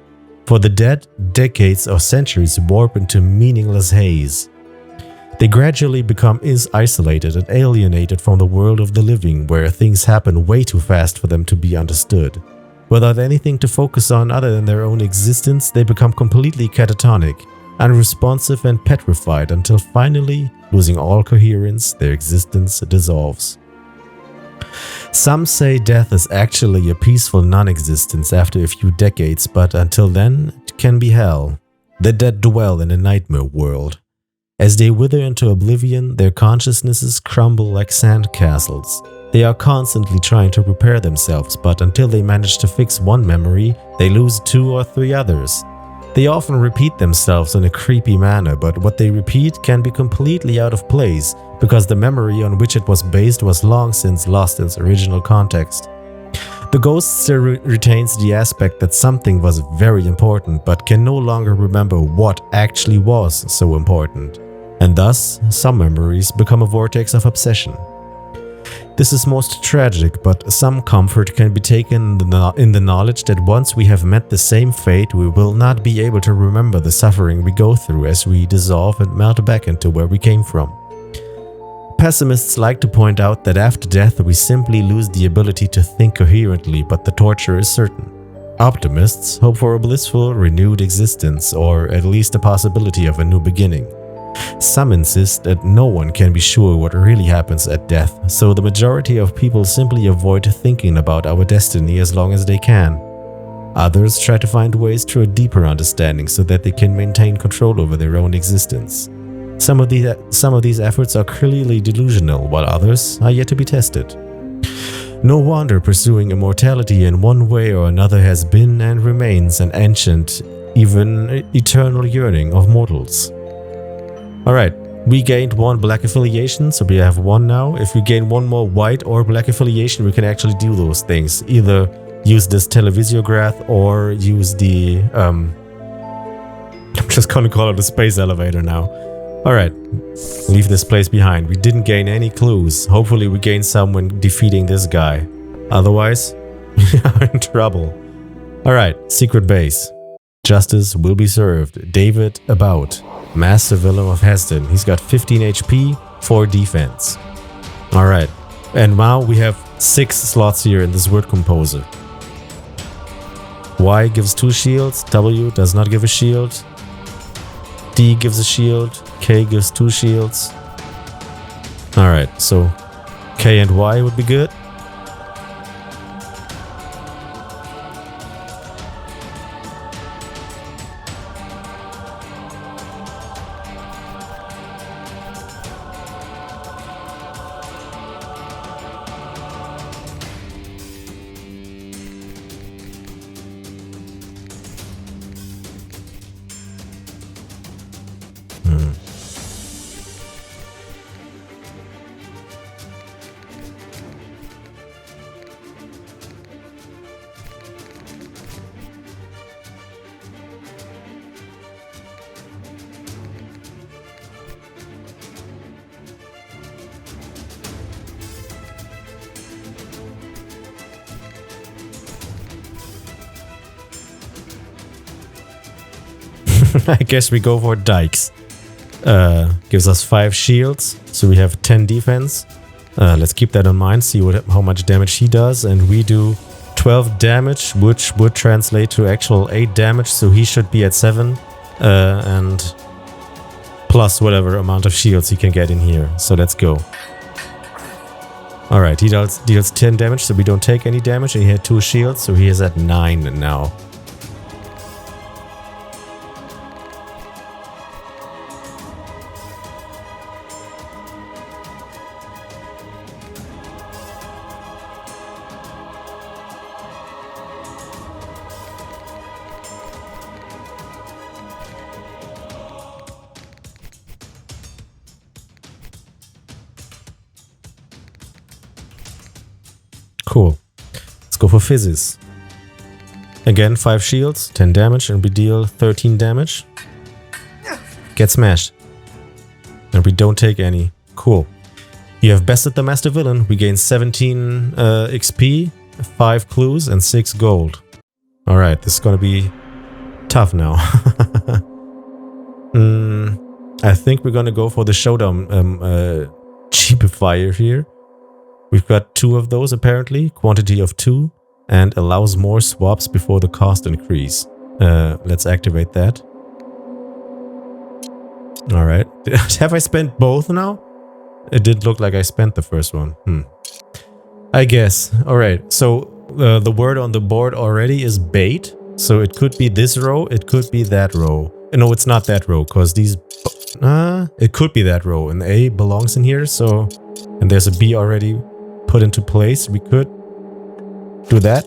For the dead, decades or centuries warp into meaningless haze. They gradually become isolated and alienated from the world of the living, where things happen way too fast for them to be understood. Without anything to focus on other than their own existence, they become completely catatonic, unresponsive and petrified until finally, losing all coherence, their existence dissolves. Some say death is actually a peaceful non-existence after a few decades, but until then, it can be hell. The dead dwell in a nightmare world. As they wither into oblivion, their consciousnesses crumble like sandcastles. They are constantly trying to repair themselves, but until they manage to fix one memory, they lose 2 or 3 others. They often repeat themselves in a creepy manner, but what they repeat can be completely out of place, because the memory on which it was based was long since lost its original context. The ghost still retains the aspect that something was very important, but can no longer remember what actually was so important. And thus, some memories become a vortex of obsession. This is most tragic, but some comfort can be taken in the knowledge that once we have met the same fate, we will not be able to remember the suffering we go through as we dissolve and melt back into where we came from. Pessimists like to point out that after death we simply lose the ability to think coherently, but the torture is certain. Optimists hope for a blissful, renewed existence, or at least a possibility of a new beginning. Some insist that no one can be sure what really happens at death, so the majority of people simply avoid thinking about our destiny as long as they can. Others try to find ways to a deeper understanding so that they can maintain control over their own existence. Some of these efforts are clearly delusional, while others are yet to be tested. No wonder pursuing immortality in one way or another has been and remains an ancient, even eternal yearning of mortals. Alright, we gained 1 black affiliation, so we have 1 now. If we gain 1 more white or black affiliation, we can actually do those things. Either use this televisiograph or use the... I'm just gonna call it a space elevator now. Alright, leave this place behind. We didn't gain any clues. Hopefully we gain some when defeating this guy. Otherwise, we are in trouble. Alright, secret base. Justice will be served. David About. Master Villain of Hesdin. He's got 15 HP, 4 defense. Alright, and now we have 6 slots here in this word composer. Y gives 2 shields, W does not give a shield, D gives a shield, K gives 2 shields. Alright, so K and Y would be good. I guess we go for Dykes. Gives us 5 shields, so we have 10 defense. Let's keep that in mind, see how much damage he does, and we do 12 damage, which would translate to actual 8 damage, so he should be at 7. And plus whatever amount of shields he can get in here. So let's go. Alright, he deals 10 damage, so we don't take any damage. And he had 2 shields, so he is at 9 now. Cool. Let's go for Physis. Again, 5 shields, 10 damage, and we deal 13 damage. Get smashed. And we don't take any. Cool. You have bested the Master Villain. We gain 17 XP, 5 clues, and 6 gold. Alright, this is gonna be tough now. I think we're gonna go for the Showdown cheapifier here. We've got 2 of those apparently, quantity of 2, and allows more swaps before the cost increase. Let's activate that. Alright. Have I spent both now? It did look like I spent the first one. I guess. Alright, so the word on the board already is bait. So it could be this row, it could be that row. No, it's not that row, because these... it could be that row, and A belongs in here, so... And there's a B already put into place. We could do that.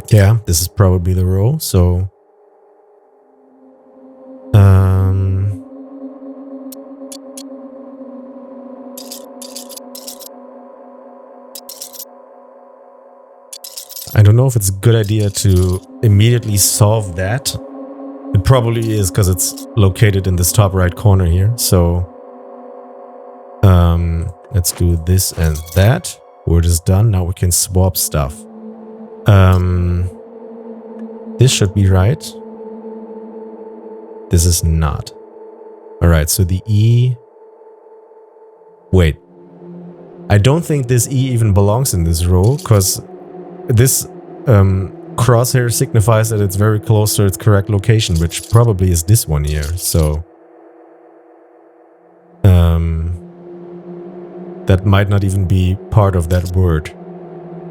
Yeah, this is probably the row, so... I don't know if it's a good idea to immediately solve that. It probably is, because it's located in this top right corner here, so... let's do this and that. Word is done. Now we can swap stuff. This should be right. This is not. Alright, so the E... Wait. I don't think this E even belongs in this row, because this crosshair signifies that it's very close to its correct location, which probably is this one here, so... that might not even be part of that word.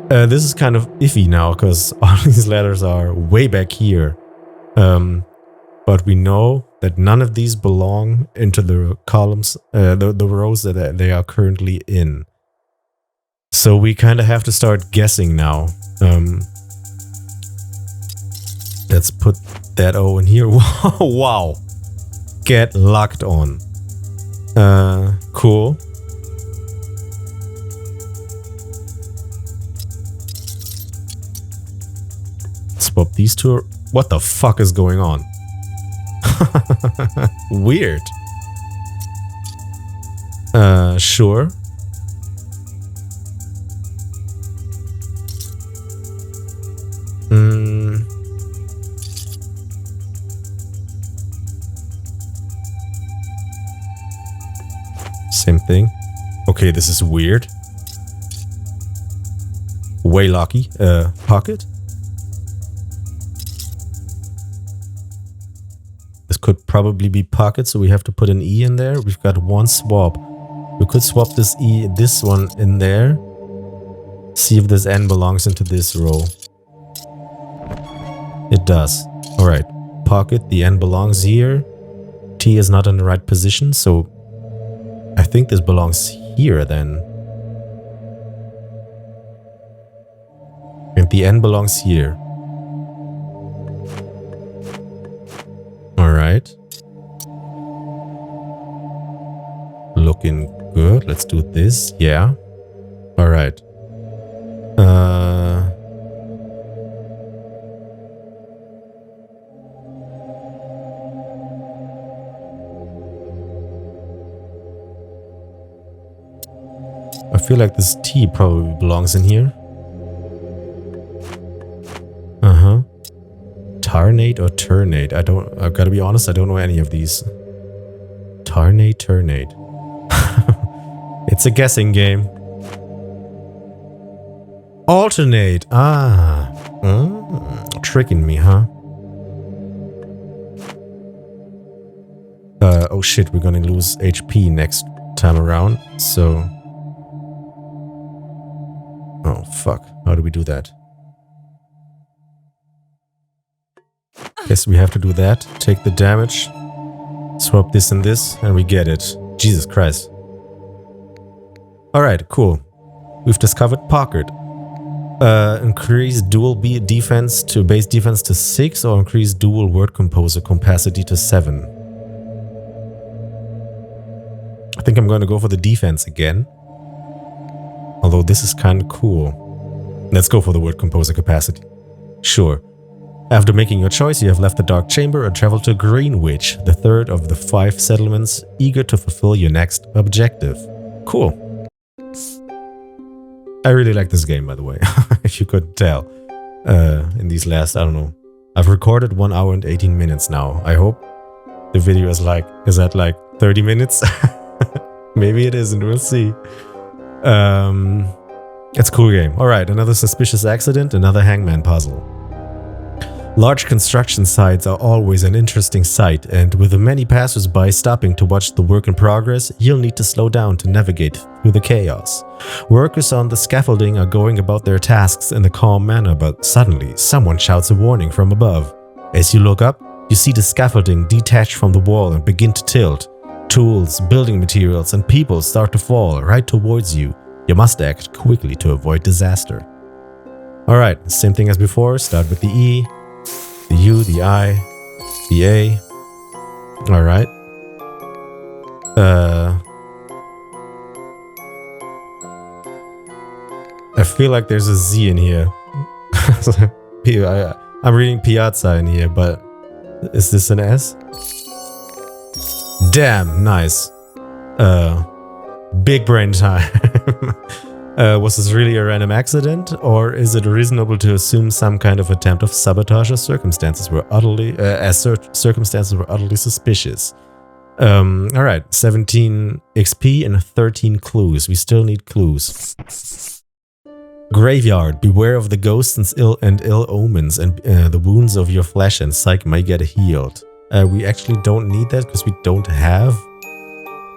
This is kind of iffy now, because all these letters are way back here. But we know that none of these belong into the columns, the rows that they are currently in. So we kind of have to start guessing now. Let's put that O in here. Wow. Get locked on. Cool. Swap these two. What the fuck is going on? Weird. Sure. Same thing. Okay, this is weird. Way lucky. Pocket. This could probably be pocket, so we have to put an E in there. We've got one swap. We could swap this E, this one in there. See if this N belongs into this row. It does. Alright. Pocket, the N belongs here. T is not in the right position, so I think this belongs here then. And the N belongs here. Alright. Looking good. Let's do this. Yeah. Alright. I feel like this T probably belongs in here. Tarnate or Turnate? I've got to be honest, I don't know any of these. Tarnate, Turnate. It's a guessing game. Alternate. Ah. Tricking me, huh? Oh shit, we're gonna lose HP next time around, so... Oh, fuck. How do we do that? Guess we have to do that. Take the damage. Swap this and this, and we get it. Jesus Christ. Alright, cool. We've discovered Pocket. Increase dual defense to base defense to 6 or increase dual word composer capacity to 7. I think I'm going to go for the defense again. Although this is kind of cool. Let's go for the word composer capacity. Sure. After making your choice, you have left the Dark Chamber and traveled to Greenwich, the third of the 5 settlements, eager to fulfill your next objective. Cool. I really like this game, by the way, if you could tell. In these last, I don't know. I've recorded 1 hour and 18 minutes now. I hope the video is at like 30 minutes. Maybe it isn't, we'll see. It's a cool game. Alright, another suspicious accident, another hangman puzzle. Large construction sites are always an interesting sight, and with the many passers-by stopping to watch the work in progress, you'll need to slow down to navigate through the chaos. Workers on the scaffolding are going about their tasks in a calm manner, but suddenly someone shouts a warning from above. As you look up, you see the scaffolding detach from the wall and begin to tilt. Tools, building materials, and people start to fall right towards you. You must act quickly to avoid disaster. Alright, same thing as before. Start with the E, the U, the I, the A. Alright. I feel like there's a Z in here. I'm reading Piazza in here, but is this an S? Damn, nice. Big brain time. Was this really a random accident, or is it reasonable to assume some kind of attempt of sabotage as circumstances were utterly suspicious? Alright, 17 XP and 13 clues. We still need clues. Graveyard. Beware of the ghosts and ill omens, and the wounds of your flesh and psyche may get healed. We actually don't need that because we don't have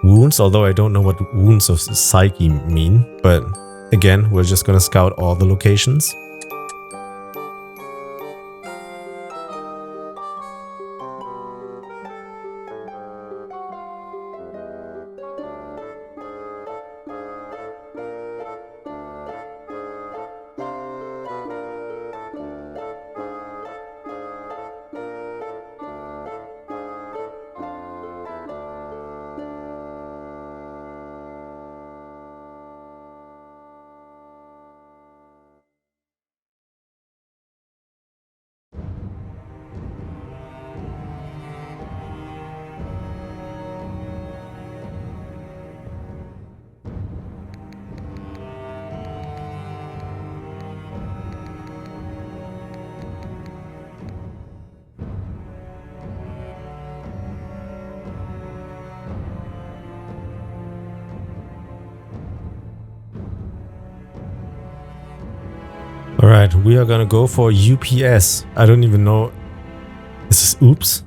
wounds, although I don't know what wounds of psyche mean, but again, we're just gonna scout all the locations. Alright, we are gonna go for UPS. I don't even know. Is this oops?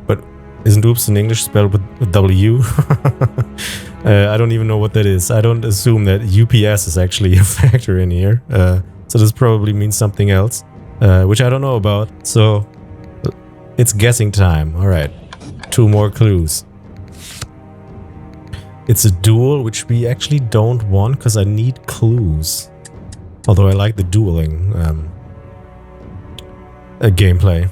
But isn't oops in English spelled with W? I don't even know what that is. I don't assume that UPS is actually a factor in here. So this probably means something else, which I don't know about. So it's guessing time. Alright, 2 more clues. It's a duel, which we actually don't want because I need clues. Although I like the dueling gameplay.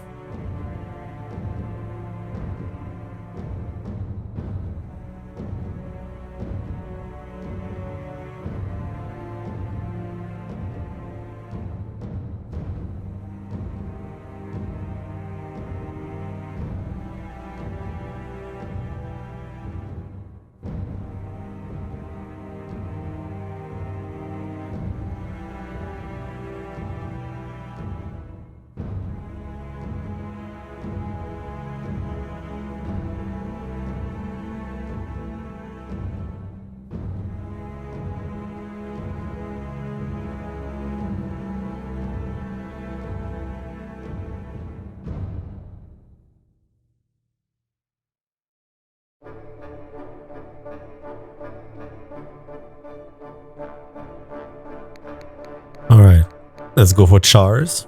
Let's go for Chars.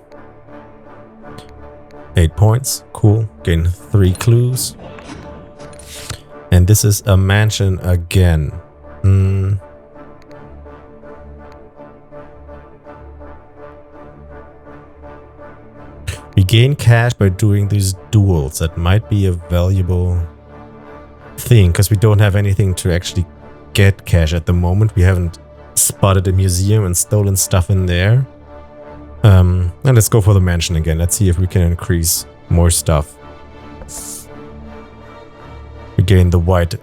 8 points. Cool. Gain 3 clues. And this is a mansion again. We gain cash by doing these duels. That might be a valuable thing, because we don't have anything to actually get cash at the moment. We haven't spotted a museum and stolen stuff in there. And let's go for the mansion again. Let's see if we can increase more stuff. We gain the white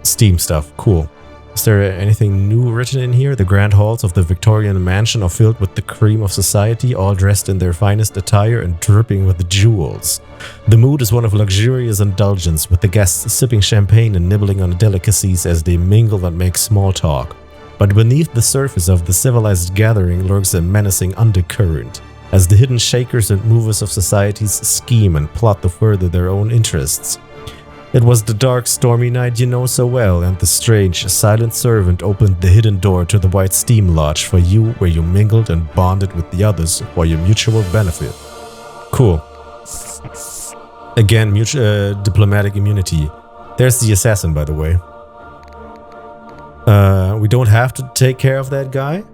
steam stuff. Cool. Is there anything new written in here? The grand halls of the Victorian mansion are filled with the cream of society, all dressed in their finest attire and dripping with jewels. The mood is one of luxurious indulgence, with the guests sipping champagne and nibbling on delicacies as they mingle and make small talk. But beneath the surface of the civilized gathering lurks a menacing undercurrent, as the hidden shakers and movers of societies scheme and plot to further their own interests. It was the dark, stormy night you know so well, and the strange, silent servant opened the hidden door to the White Steam Lodge for you, where you mingled and bonded with the others for your mutual benefit. Cool. Again, diplomatic immunity. There's the assassin, by the way. We don't have to take care of that guy.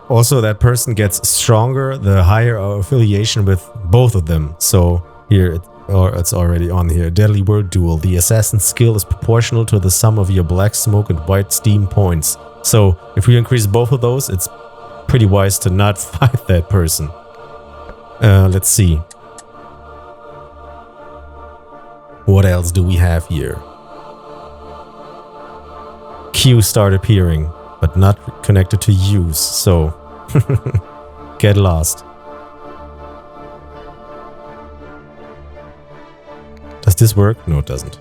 Also, that person gets stronger the higher our affiliation with both of them. So here, it's already on here. Deadly word duel. The assassin's skill is proportional to the sum of your black smoke and white steam points. So if we increase both of those, it's pretty wise to not fight that person. Let's see. What else do we have here? Queues start appearing, but not connected to use, so get lost. Does this work? No, it doesn't.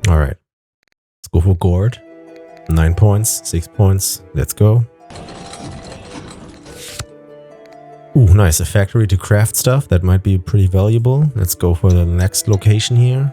All right, let's go for gourd. 9 points, 6 points. Let's go. Ooh, nice. A factory to craft stuff. That might be pretty valuable. Let's go for the next location here.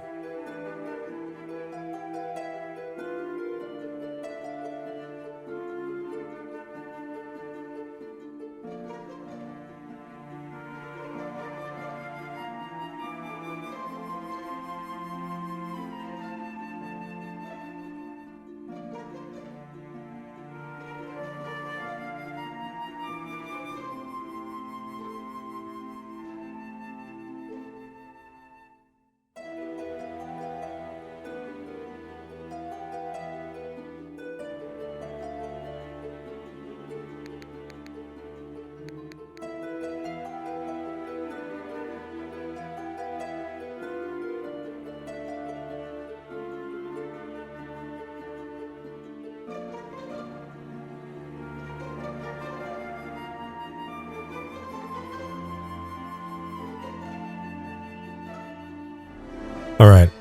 Alright,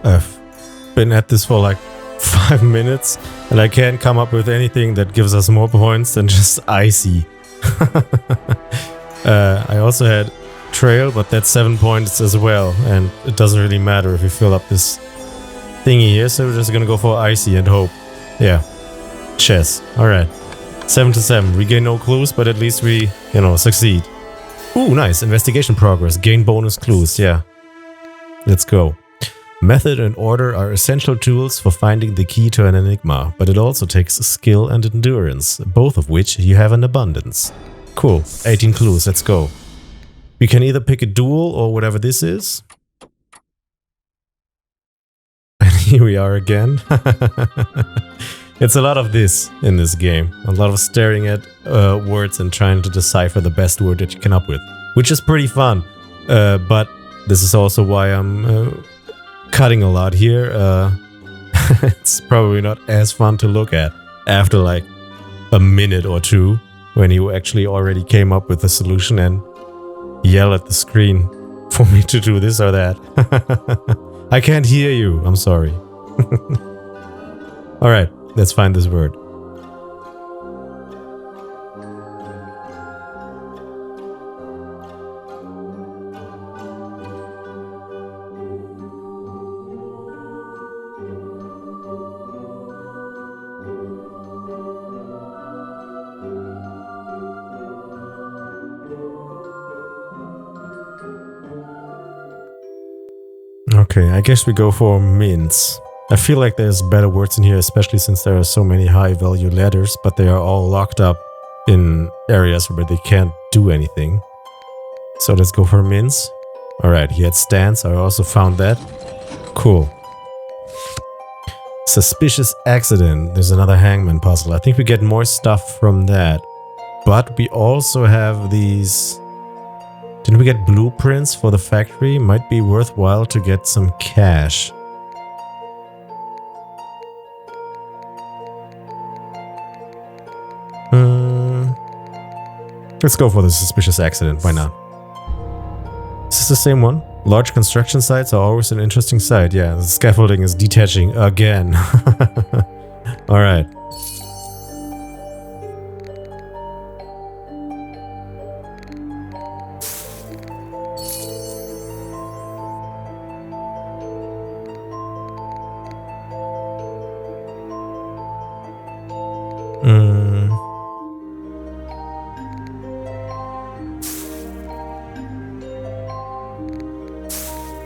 I've been at this for like 5 minutes and I can't come up with anything that gives us more points than just icy. I also had trail, but that's 7 points as well, and it doesn't really matter if you fill up this thingy here, so we're just gonna go for icy and hope. Yeah, chess. Alright, 7 to 7. We gain no clues, but at least we, succeed. Ooh, nice. Investigation progress. Gain bonus clues. Yeah. Let's go. Method and order are essential tools for finding the key to an enigma, but it also takes skill and endurance, both of which you have in abundance. Cool. 18 clues. Let's go. We can either pick a duel or whatever this is. And here we are again. It's a lot of this in this game. A lot of staring at words and trying to decipher the best word that you come up with, which is pretty fun. But this is also why I'm cutting a lot here. It's probably not as fun to look at after like a minute or two when you actually already came up with a solution and yell at the screen for me to do this or that. I can't hear you. I'm sorry. All right, let's find this word. Okay, I guess we go for mince. I feel like there's better words in here, especially since there are so many high value letters, but they are all locked up in areas where they can't do anything. So let's go for mince. Alright, he had stance, I also found that. Cool. Suspicious accident. There's another hangman puzzle. I think we get more stuff from that. But we also have these... Didn't we get blueprints for the factory? Might be worthwhile to get some cash. Let's go for the suspicious accident. Why not? Is this the same one? Large construction sites are always an interesting sight. Yeah, the scaffolding is detaching again. Alright.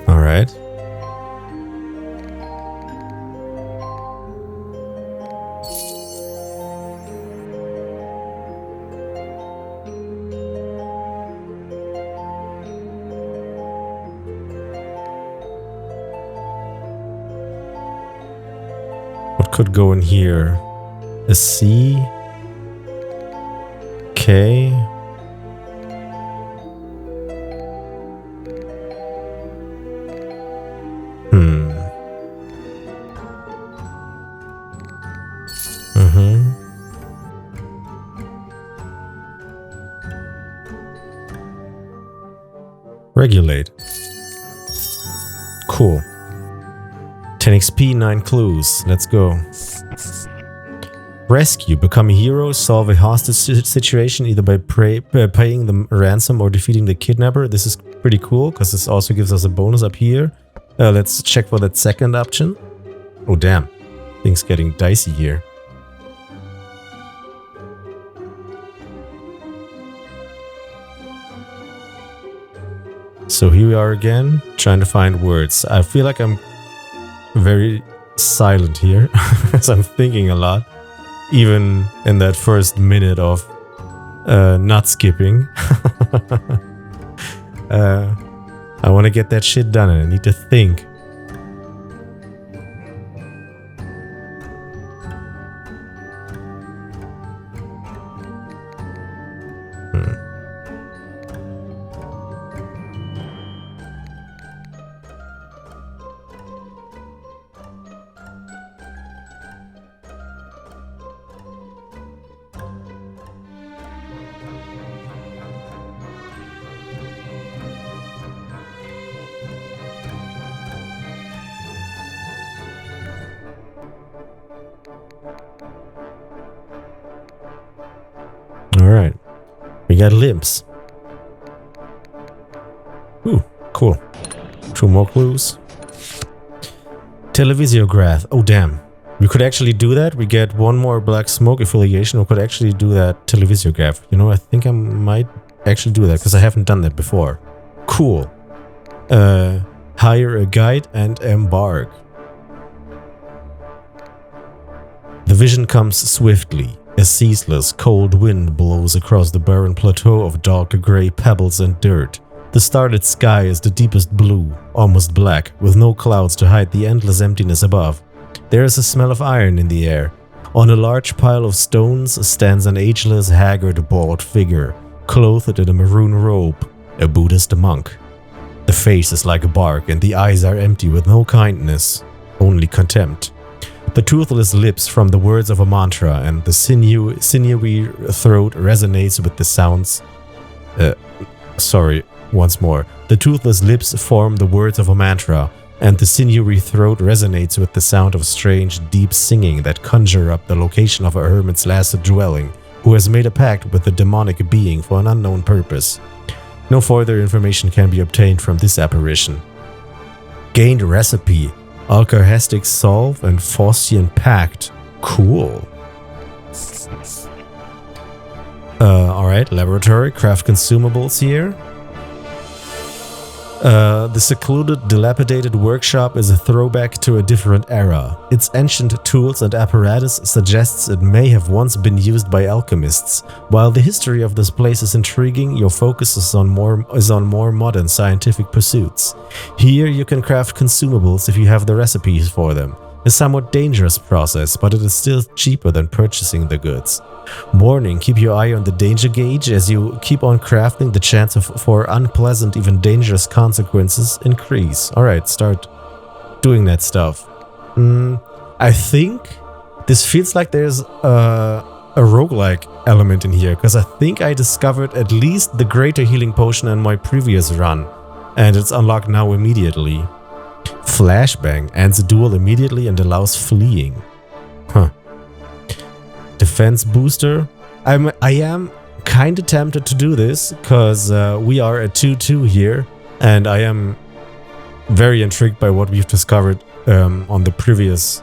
Alright. What could go in here? A C? K? Regulate. Cool. 10 XP, 9 clues. Let's go. Rescue. Become a hero. Solve a hostage situation either by paying the ransom or defeating the kidnapper. This is pretty cool because this also gives us a bonus up here. Let's check for that second option. Oh damn. Things getting dicey here. So here we are again, trying to find words. I feel like I'm very silent here, as I'm thinking a lot. Even in that first minute of not skipping. I want to get that shit done and I need to think. Alright. We got limbs. Ooh, cool. 2 more clues. Televisiograph. Oh, damn. We could actually do that. We get 1 more black smoke affiliation. We could actually do that televisiograph. You know, I think I might actually do that because I haven't done that before. Cool. Hire a guide and embark. The vision comes swiftly. A ceaseless, cold wind blows across the barren plateau of dark grey pebbles and dirt. The starlit sky is the deepest blue, almost black, with no clouds to hide the endless emptiness above. There is a smell of iron in the air. On a large pile of stones stands an ageless, haggard, bald figure, clothed in a maroon robe, a Buddhist monk. The face is like bark and the eyes are empty with no kindness, only contempt. The toothless lips from the words of a mantra and the sinewy throat resonates with the sounds. Once more. The toothless lips form the words of a mantra, and the sinewy throat resonates with the sound of strange, deep singing that conjure up the location of a hermit's last dwelling, who has made a pact with the demonic being for an unknown purpose. No further information can be obtained from this apparition. Gained recipe: Alcahestic Solve and Faustian Pact. Cool. Alright, laboratory, craft consumables here. The secluded, dilapidated workshop is a throwback to a different era. Its ancient tools and apparatus suggests it may have once been used by alchemists. While the history of this place is intriguing, your focus is on more modern scientific pursuits. Here you can craft consumables if you have the recipes for them. A somewhat dangerous process, but it is still cheaper than purchasing the goods. Warning, keep your eye on the danger gauge. As you keep on crafting, the chance for unpleasant, even dangerous consequences increase. Alright, start doing that stuff. I think this feels like there's a roguelike element in here, because I think I discovered at least the greater healing potion in my previous run, and it's unlocked now immediately. Flashbang ends a duel immediately and allows fleeing. Huh. Defense booster. I am kind of tempted to do this because we are at 2-2 here, and I am very intrigued by what we've discovered on the previous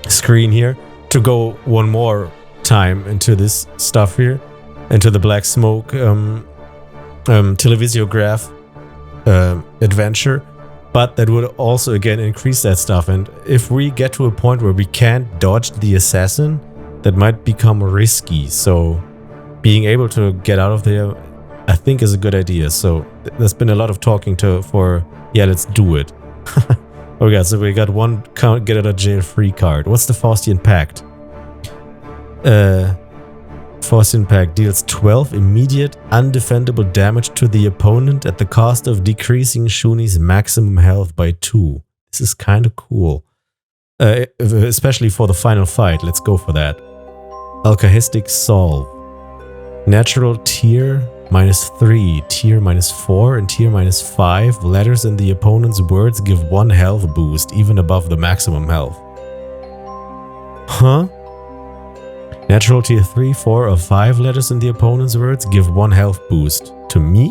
screen here. To go one more time into this stuff here, into the Black Smoke televisiograph adventure. But that would also again increase that stuff, and if we get to a point where we can't dodge the assassin, that might become risky. So being able to get out of there, I think, is a good idea. So there's been a lot of talking yeah, let's do it. Okay, so we got one get out of jail free card. What's the Faustian Pact? Faustian Pact deals 12 immediate, undefendable damage to the opponent at the cost of decreasing Shuni's maximum health by 2. This is kind of cool. Especially for the final fight. Let's go for that. Alcahestic Solve. Natural tier -3, tier -4, and tier -5. Letters in the opponent's words give 1 health boost, even above the maximum health. Huh? Natural tier 3, 4, or 5 letters in the opponent's words give 1 health boost. To me?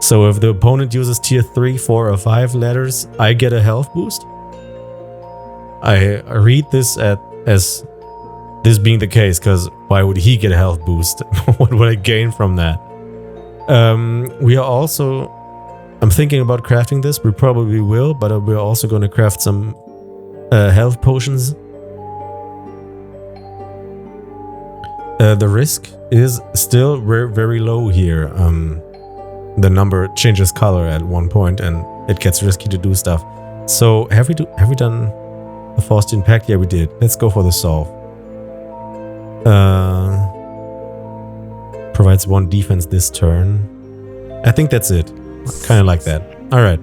So if the opponent uses tier 3, 4, or 5 letters, I get a health boost? I read this as this being the case, because why would he get a health boost? What would I gain from that? We are also... I'm thinking about crafting this. We probably will, but we're also going to craft some health potions. The risk is still very low here. The number changes color at one point and it gets risky to do stuff. So have we done the Faustian Pact? Yeah, we did. Let's go for the solve. Provides 1 defense this turn. I think that's it. Kind of like that. Alright.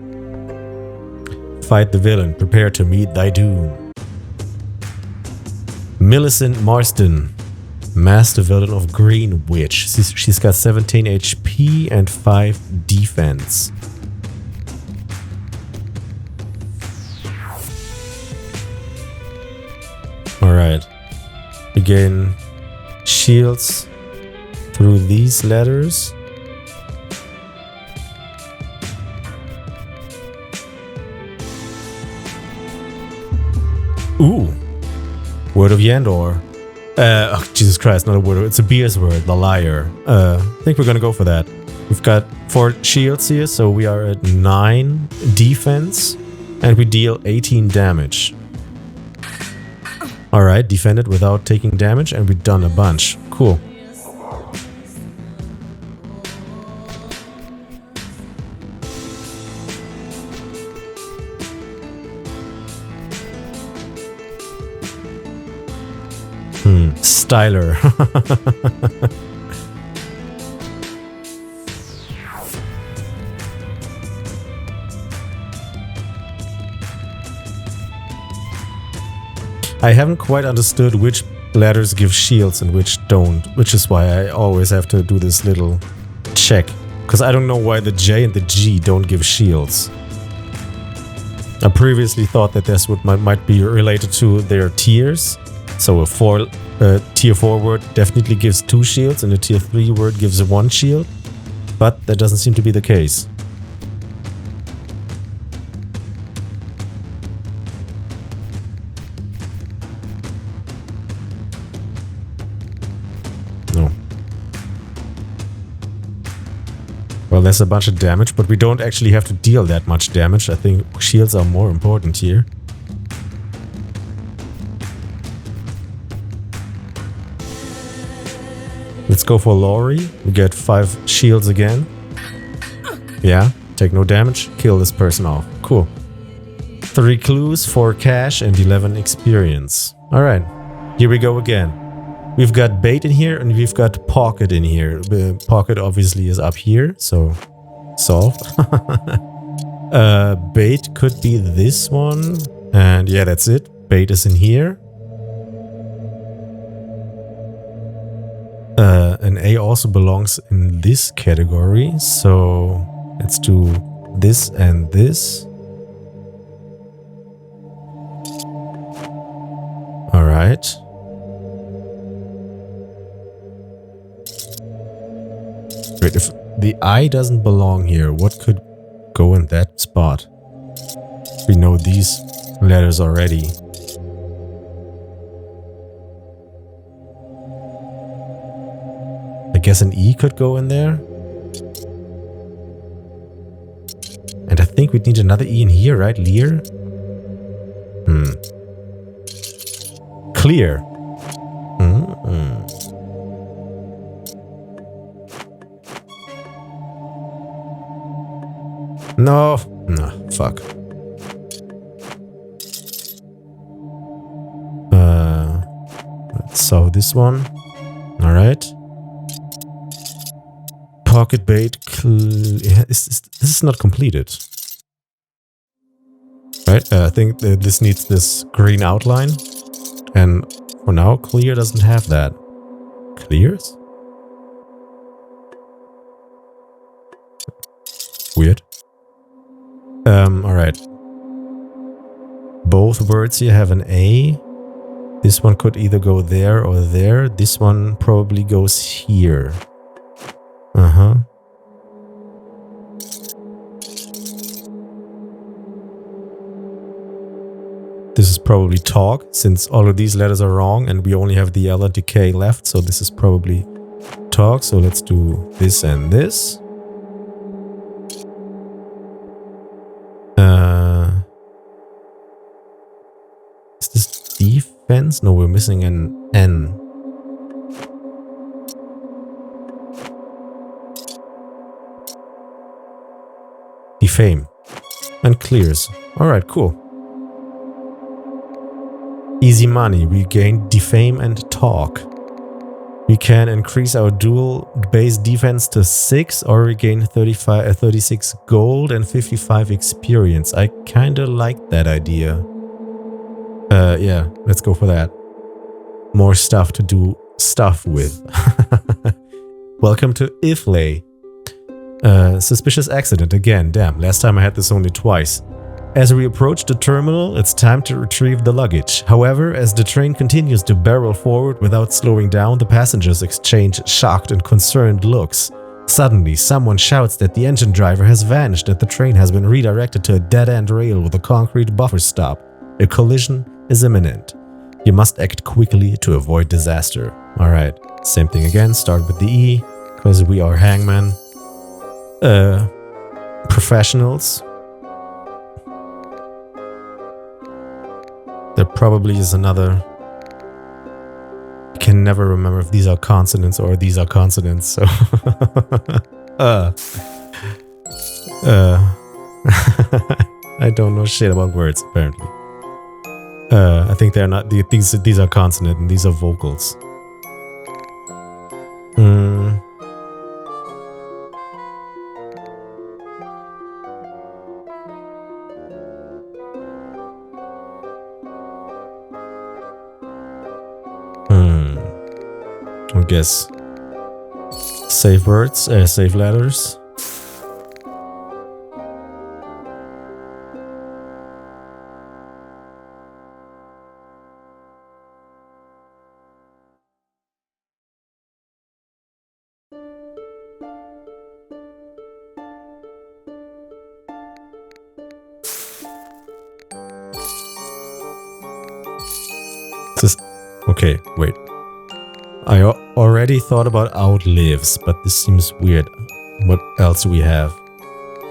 Fight the villain. Prepare to meet thy doom. Millicent Marston. Master Villain of Greenwich. She's got 17 HP and 5 defense. Alright. We gain shields through these letters. Ooh. Word of Yendor. Oh, Jesus Christ, not a word. It's a BS word, the liar. I think we're gonna go for that. We've got 4 shields here, so we are at 9 defense, and we deal 18 damage. Alright, defended without taking damage, and we've done a bunch. Cool. styler. I haven't quite understood which letters give shields and which don't, which is why I always have to do this little check. Because I don't know why the J and the G don't give shields. I previously thought that this might be related to their tiers. So a tier 4 word definitely gives 2 shields and a tier 3 word gives 1 shield. But that doesn't seem to be the case. No. Well, there's a bunch of damage, but we don't actually have to deal that much damage. I think shields are more important here. Let's go for Laurie. We get 5 shields again. Yeah, take no damage. Kill this person off. Cool. 3 clues, 4 cash, and 11 experience. Alright, here we go again. We've got bait in here and we've got pocket in here. The pocket obviously is up here, so solved. Bait could be this one. And yeah, that's it. Bait is in here. An A also belongs in this category, so let's do this and this. Alright. Wait, if the I doesn't belong here, what could go in that spot? We know these letters already. I guess an E could go in there. And I think we'd need another E in here, right? Lear? Clear. No. No, fuck. Let's solve this one. Alright. Pocket bait. This is not completed. Right? I think this needs this green outline. And for now, clear doesn't have that. Clears? Weird. Alright. Both words here have an A. This one could either go there or there. This one probably goes here. This is probably talk, since all of these letters are wrong and we only have the L and the K left, so this is probably talk. So let's do this and this. Is this defense? No, we're missing an N. Defame. And clears. Alright, cool. Easy money. We gain defame and talk. We can increase our dual base defense to 6 or regain 36 gold and 55 experience. I kinda like that idea. Yeah, let's go for that. More stuff to do stuff with. Welcome to Iffley. Suspicious accident again. Damn, last time I had this only twice. As we approach the terminal, it's time to retrieve the luggage. However, as the train continues to barrel forward without slowing down, the passengers exchange shocked and concerned looks. Suddenly, someone shouts that the engine driver has vanished and the train has been redirected to a dead-end rail with a concrete buffer stop. A collision is imminent. You must act quickly to avoid disaster. Alright, same thing again, start with the E, because we are hangman. Professionals. There probably is another. I can never remember if these are consonants or these are consonants, so. I don't know shit about words, apparently. I think they're not. These are consonant and these are vocals. Hmm. I guess save words, save letters. Okay, wait. I already thought about outlives, but this seems weird. What else do we have?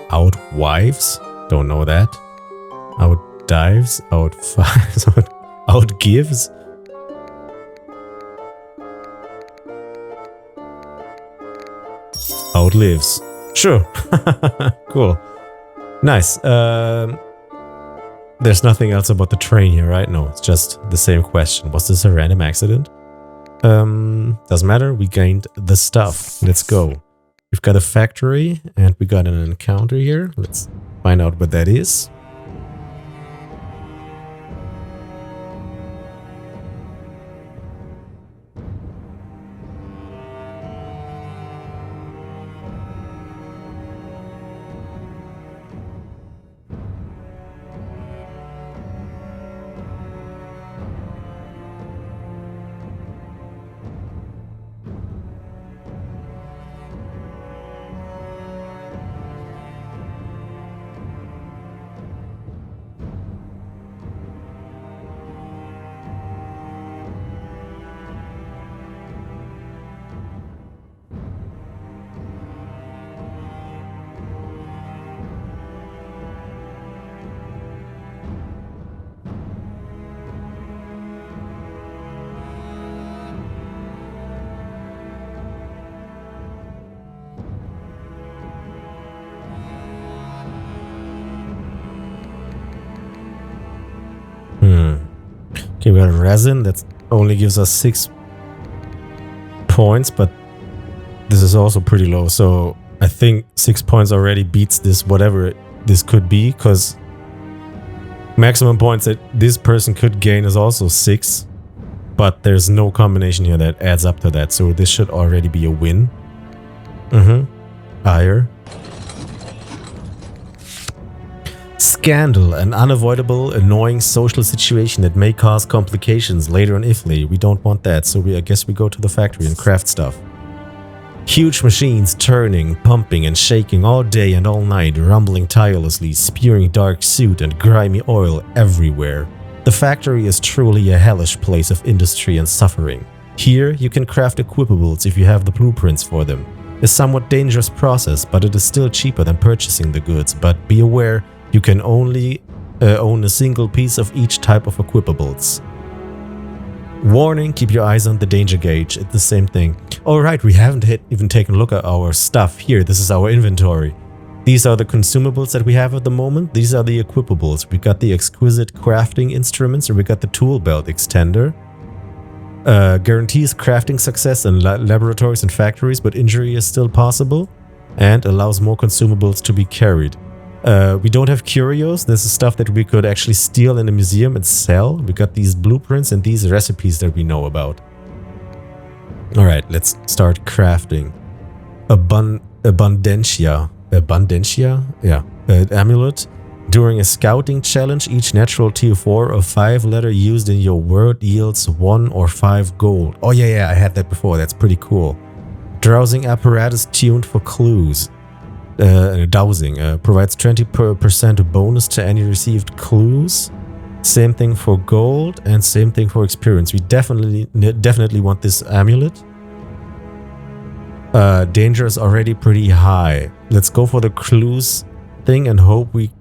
Outwives? Don't know that. Outdives? Outfives? Outgives? Outlives. Sure. Cool. Nice. There's nothing else about the train here, right? No, it's just the same question. Was this a random accident? Doesn't matter. We gained the stuff. Let's go. We've got a factory and we got an encounter here. Let's find out what that is. Okay, we got resin that only gives us 6 points, but this is also pretty low. So I think 6 points already beats this, whatever this could be, because maximum points that this person could gain is also 6, but there's no combination here that adds up to that. So this should already be a win. Ire. Scandal, an unavoidable, annoying social situation that may cause complications later in Iffley. We don't want that, so I guess we go to the factory and craft stuff. Huge machines turning, pumping and shaking all day and all night, rumbling tirelessly, spewing dark soot and grimy oil everywhere. The factory is truly a hellish place of industry and suffering. Here, you can craft equipables if you have the blueprints for them. A somewhat dangerous process, but it is still cheaper than purchasing the goods, but be aware, you can only own a single piece of each type of equipables. Warning, keep your eyes on the danger gauge. It's the same thing. Alright, we haven't even taken a look at our stuff here. This is our inventory. These are the consumables that we have at the moment. These are the equipables. We got the exquisite crafting instruments, and we got the tool belt extender. Guarantees crafting success in laboratories and factories, but injury is still possible. And allows more consumables to be carried. We don't have curios. This is stuff that we could actually steal in a museum and sell. We got these blueprints and these recipes that we know about. Alright, let's start crafting. Abundentia. Abundentia? Yeah. Amulet. During a scouting challenge, each natural tier 4 or 5 letter used in your word yields 1 or 5 gold. Oh yeah, I had that before. That's pretty cool. Drowsing apparatus tuned for clues. Dowsing provides 20% bonus to any received clues. Same thing for gold and same thing for experience. We definitely want this amulet. Danger is already pretty high. Let's go for the clues thing and hope we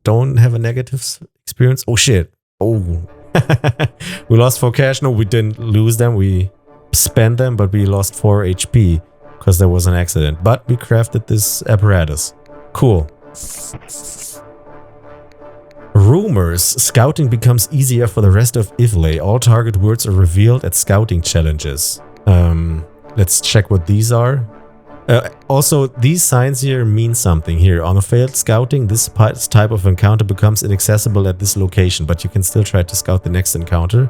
don't have a negative experience. Oh shit. Oh. We lost 4 cash. No, we didn't lose them. We spent them, but we lost 4 HP. Because there was an accident, but we crafted this apparatus. Cool. Rumors. Scouting becomes easier for the rest of Iffley. All target words are revealed at scouting challenges. let's check what these are. Also, these signs here mean something here. On a failed scouting, this type of encounter becomes inaccessible at this location, but you can still try to scout the next encounter.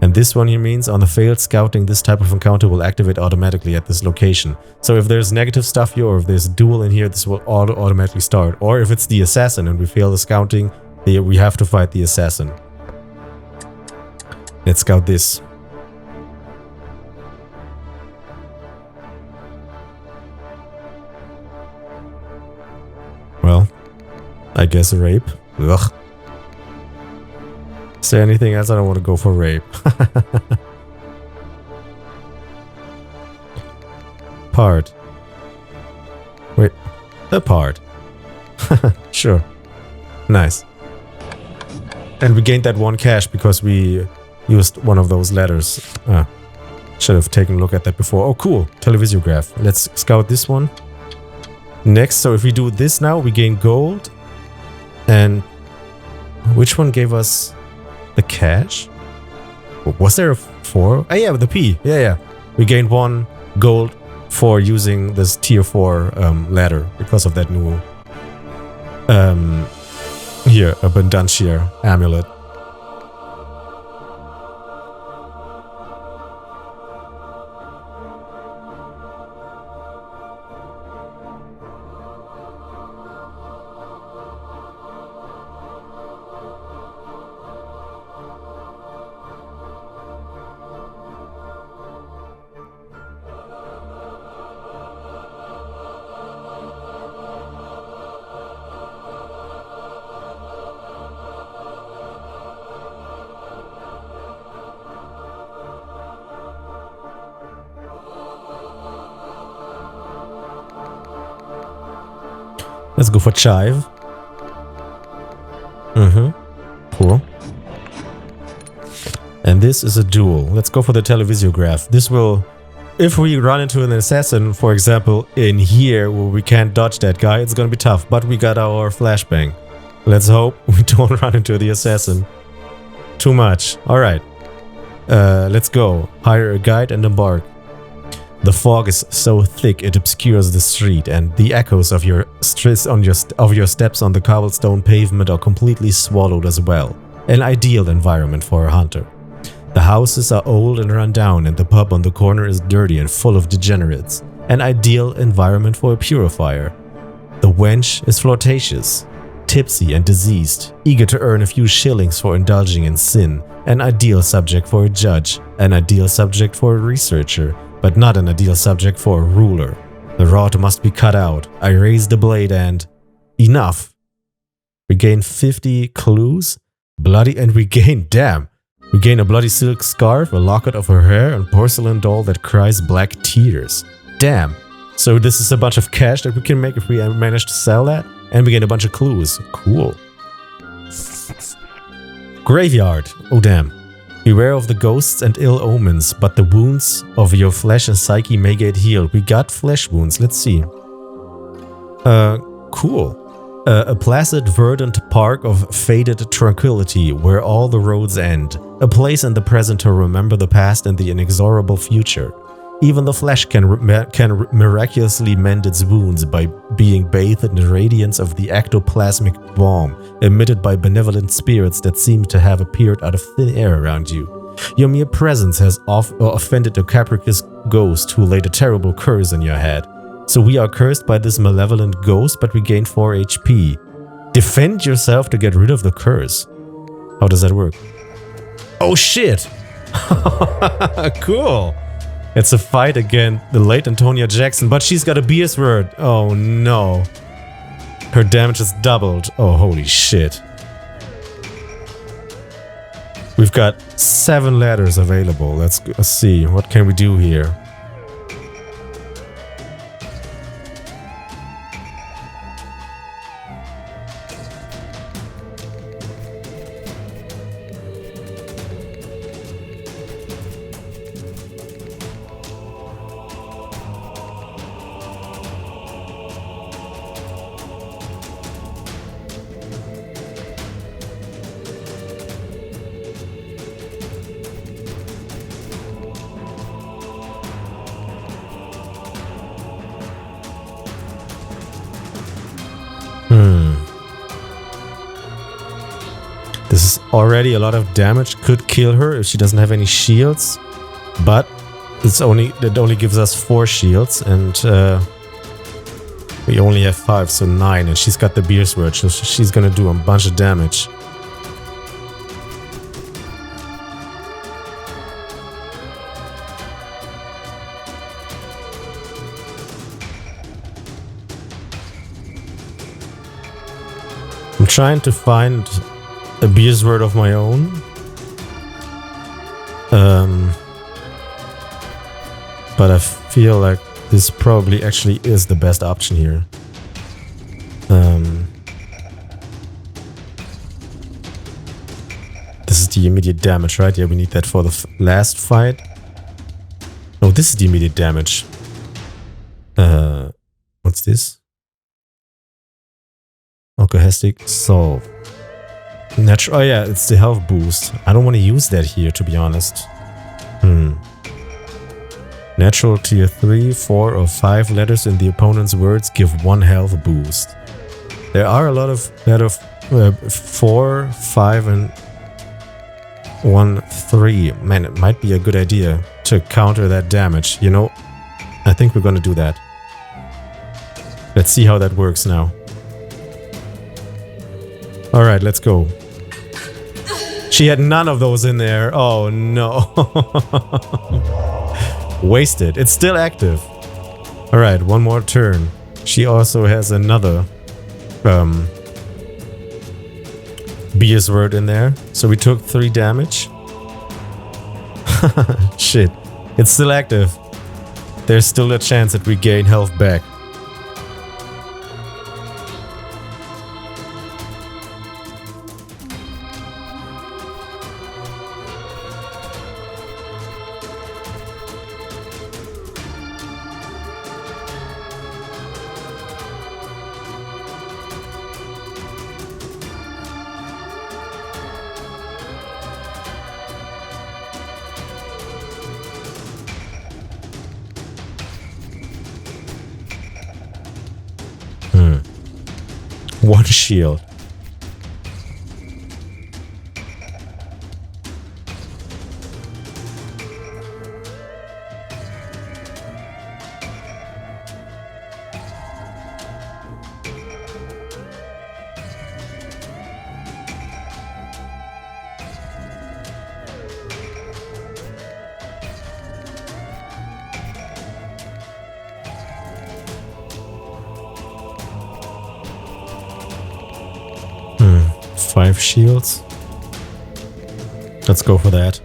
And this one here means on a failed scouting, this type of encounter will activate automatically at this location. So if there's negative stuff here, or if there's a duel in here, this will automatically start. Or if it's the assassin and we fail the scouting, we have to fight the assassin. Let's scout this. Well, I guess rape. Ugh. Is there anything else? I don't want to go for rape. Part. Wait. A part. Sure. Nice. And we gained that 1 cash because we used one of those letters. Should have taken a look at that before. Oh, cool. Televisiograph. Let's scout this one. Next, so if we do this now, we gain gold. And which one gave us the cash? Was there a 4? Oh yeah, the P. Yeah. We gained 1 gold for using this tier 4 ladder because of that new here, Abundantia amulet. Let's go for chive. Cool. And this is a duel. Let's go for the televisiograph. This will, if we run into an assassin, for example, in here where we can't dodge that guy, it's gonna be tough. But we got our flashbang. Let's hope we don't run into the assassin too much. Alright. Let's go. Hire a guide and embark. The fog is so thick it obscures the street, and the echoes of your steps on the cobblestone pavement are completely swallowed as well. An ideal environment for a hunter. The houses are old and run down, and the pub on the corner is dirty and full of degenerates. An ideal environment for a purifier. The wench is flirtatious, tipsy and diseased, eager to earn a few shillings for indulging in sin. An ideal subject for a judge, an ideal subject for a researcher, but not an ideal subject for a ruler. The rod must be cut out. I raise the blade and... Enough! We gain 50 clues. Bloody, and we gain... Damn! We gain a bloody silk scarf, a locket of her hair, and porcelain doll that cries black tears. Damn! So this is a bunch of cash that we can make if we manage to sell that. And we gain a bunch of clues. Cool. Graveyard. Oh damn. Beware of the ghosts and ill omens, but the wounds of your flesh and psyche may get healed. We got flesh wounds, let's see. Cool. A placid, verdant park of faded tranquility where all the roads end. A place in the present to remember the past and the inexorable future. Even the flesh can miraculously mend its wounds by being bathed in the radiance of the ectoplasmic balm emitted by benevolent spirits that seem to have appeared out of thin air around you. Your mere presence has offended a capricious ghost who laid a terrible curse on your head. So we are cursed by this malevolent ghost, but we gain 4 HP. Defend yourself to get rid of the curse. How does that work? Oh shit! Cool! It's a fight against the late Antonia Jackson, but she's got a BS word. Oh no. Her damage is doubled. Oh, holy shit. We've got 7 ladders available. Let's see. What can we do here? This is already a lot of damage. Could kill her if she doesn't have any shields. But it only gives us 4 shields. And we only have 5, so 9. And she's got the beer sword, so she's gonna do a bunch of damage. I'm trying to find a beer sword of my own. But I feel like this probably actually is the best option here. This is the immediate damage, right? Yeah, we need that for the last fight. No, this is the immediate damage. What's this? Alcohestic solve. Natural. Oh yeah, it's the health boost. I don't want to use that here, to be honest. Natural tier 3, 4 or 5 letters in the opponent's words give 1 health boost. There are a lot of 4, 5 and 1, 3. Man, it might be a good idea to counter that damage. You know, I think we're gonna do that. Let's see how that works now. Alright, let's go. She had none of those in there. Oh no. Wasted. It's still active. Alright, one more turn. She also has another beer's word in there. So we took 3 damage. Shit. It's still active. There's still a chance that we gain health back. One shield. Five shields. Let's go for that.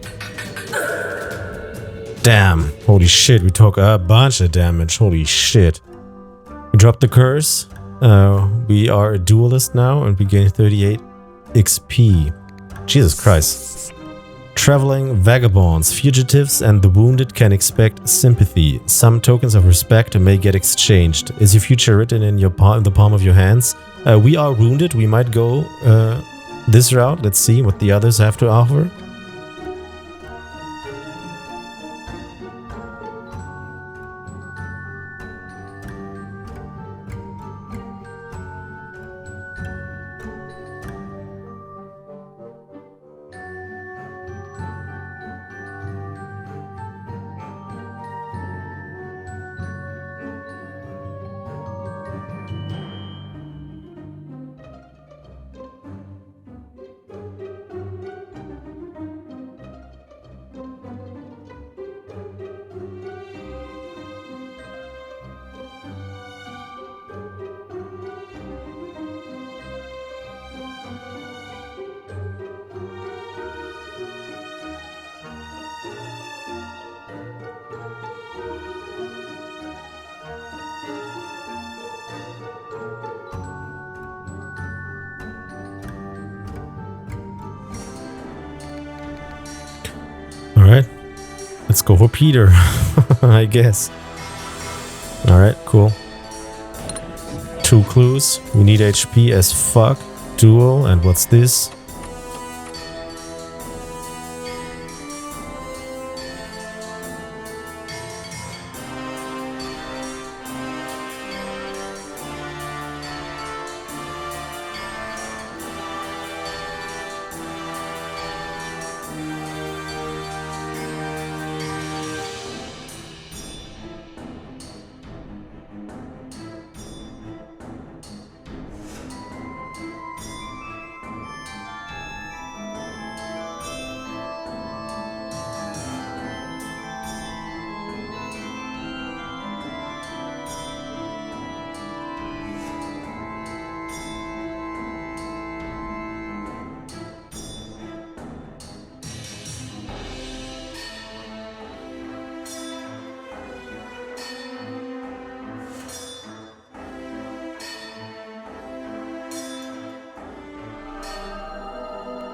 Damn. Holy shit, we took a bunch of damage. Holy shit. We dropped the curse. We are a duelist now and we gain 38 XP. Jesus Christ. Traveling vagabonds, fugitives and the wounded can expect sympathy. Some tokens of respect may get exchanged. Is your future written in the palm of your hands? We are wounded. We might go this route. Let's see what the others have to offer. Alright, let's go for Peter, I guess. Alright, cool. 2 clues. We need HP as fuck. Duel, and what's this?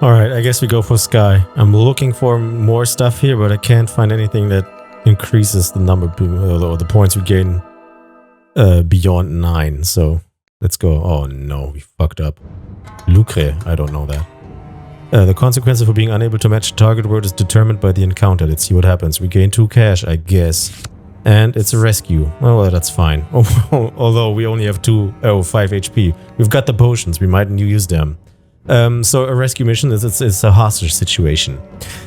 Alright, I guess we go for Sky. I'm looking for more stuff here, but I can't find anything that increases the number or the points we gain beyond 9. So let's go. Oh no, we fucked up. Lucre, I don't know that. The consequence of being unable to match the target word is determined by the encounter. Let's see what happens. We gain 2 cash, I guess. And it's a rescue. Oh, well, that's fine. Although we only have 5 HP. We've got the potions, we might use them. So a rescue mission is a hostage situation.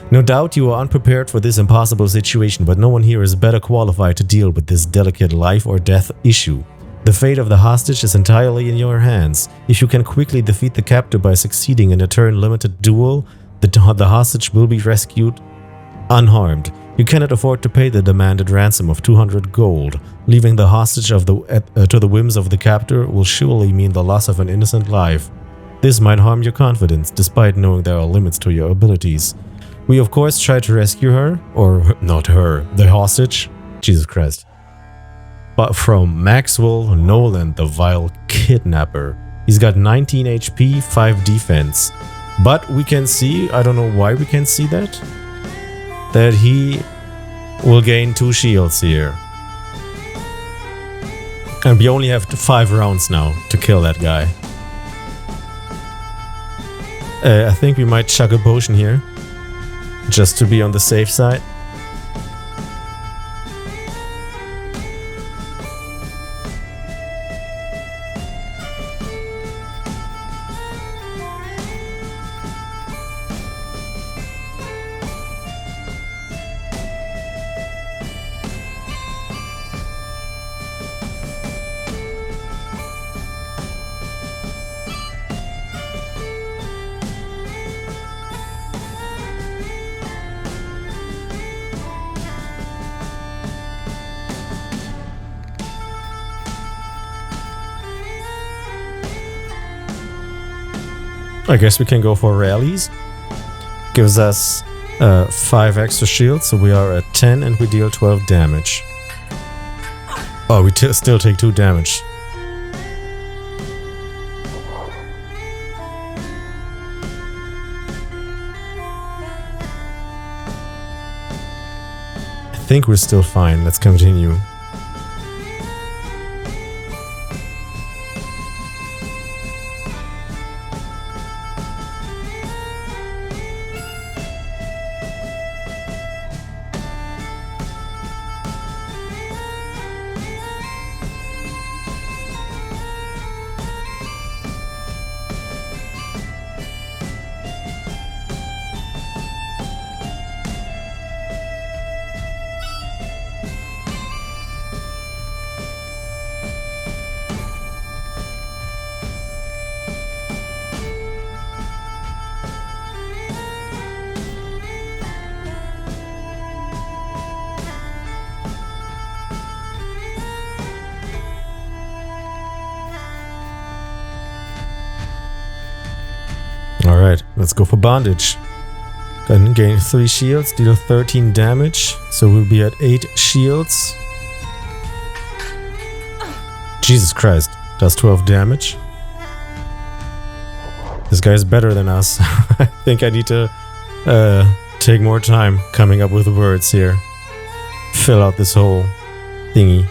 No doubt you are unprepared for this impossible situation, but no one here is better qualified to deal with this delicate life or death issue. The fate of the hostage is entirely in your hands. If you can quickly defeat the captor by succeeding in a turn-limited duel, the hostage will be rescued unharmed. You cannot afford to pay the demanded ransom of 200 gold. Leaving the hostage to the whims of the captor will surely mean the loss of an innocent life. This might harm your confidence, despite knowing there are limits to your abilities. We of course try to rescue her, or not her, the hostage, Jesus Christ. But from Maxwell Nolan, the vile kidnapper. He's got 19 HP, 5 defense. But we can see, I don't know why we can see that he will gain 2 shields here. And we only have 5 rounds now to kill that guy. I think we might chuck a potion here, just to be on the safe side. I guess we can go for rallies. Gives us 5 extra shields, so we are at 10 and we deal 12 damage. Oh, we still take 2 damage. I think we're still fine. Let's continue. Alright, let's go for bondage. Gonna gain 3 shields, deal 13 damage, so we'll be at 8 shields. Jesus Christ, does 12 damage. This guy's better than us. I think I need to take more time coming up with the words here. Fill out this whole thingy.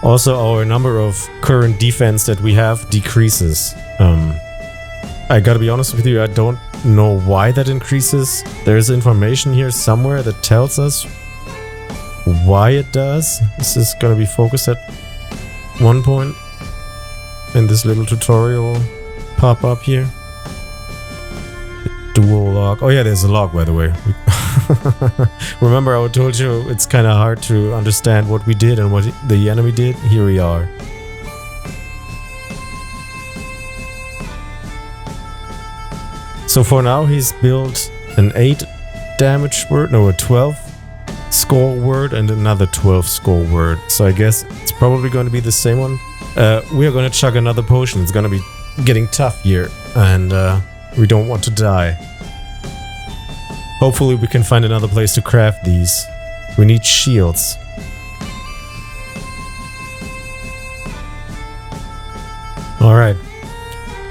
Also, our number of current defense that we have decreases. I gotta be honest with you, I don't know why that increases. There's information here somewhere that tells us why it does. This is gonna be focused at one point in this little tutorial pop up here. Dual log. Oh yeah, there's a log, by the way. Remember, I told you it's kind of hard to understand what we did and what the enemy did? Here we are. So for now, he's built an 8 damage word, no, a 12 score word and another 12 score word. So I guess it's probably going to be the same one. We are going to chug another potion. It's going to be getting tough here, and we don't want to die. Hopefully we can find another place to craft these. We need shields. Alright.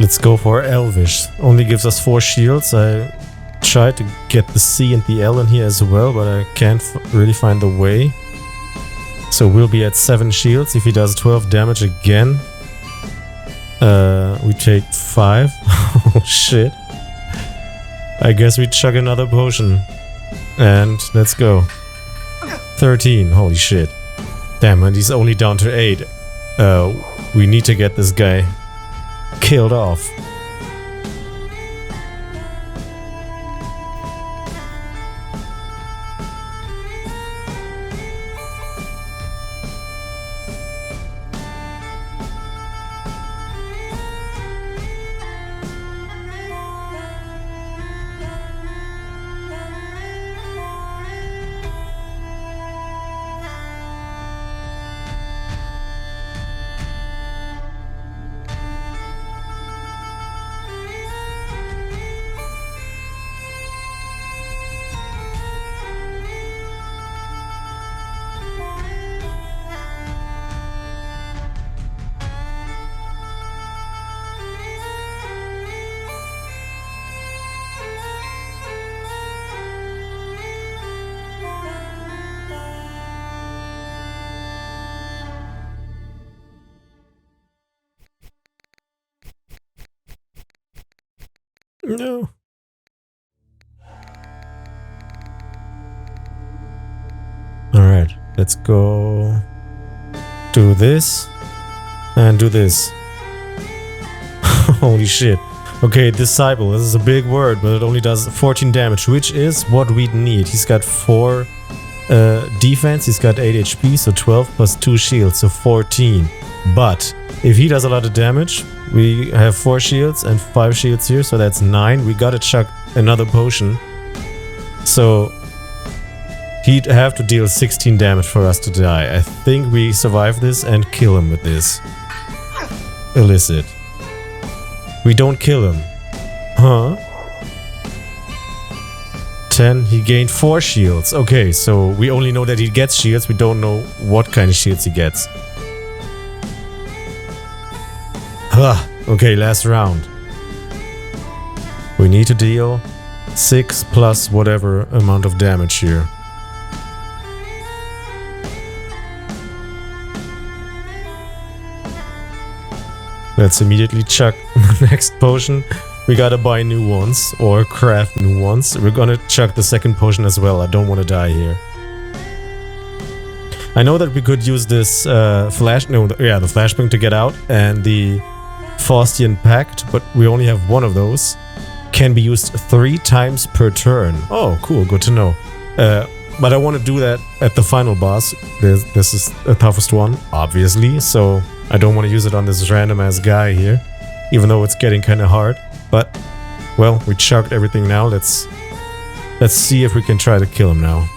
Let's go for Elvish. Only gives us 4 shields. I tried to get the C and the L in here as well, but I can't really find the way. So we'll be at 7 shields. If he does 12 damage again, we take 5. Oh shit. I guess we chug another potion. And let's go. 13. Holy shit. Damn, and he's only down to 8. We need to get this guy killed off. No. Alright, let's go do this and do this. Holy shit. Okay, disciple. This is a big word, but it only does 14 damage, which is what we need. He's got 4 defense, he's got 8 HP, so 12 plus 2 shields, so 14. But if he does a lot of damage, we have 4 shields and 5 shields here, so that's 9. We gotta chuck another potion. So he'd have to deal 16 damage for us to die. I think we survive this and kill him with this. Illicit. We don't kill him. Huh? 10. He gained 4 shields. Okay, so we only know that he gets shields. We don't know what kind of shields he gets. Okay, last round. We need to deal 6 plus whatever amount of damage here. Let's immediately chuck the next potion. We gotta buy new ones or craft new ones. We're gonna chuck the second potion as well. I don't want to die here. I know that we could use this the flashbang to get out, and the Faustian Pact, but we only have one of those. Can be used 3 times per turn. Oh, cool, good to know. But I want to do that at the final boss. This is the toughest one, obviously, so I don't want to use it on this random ass guy here, even though it's getting kind of hard. But, well, we chucked everything now. Let's see if we can try to kill him now.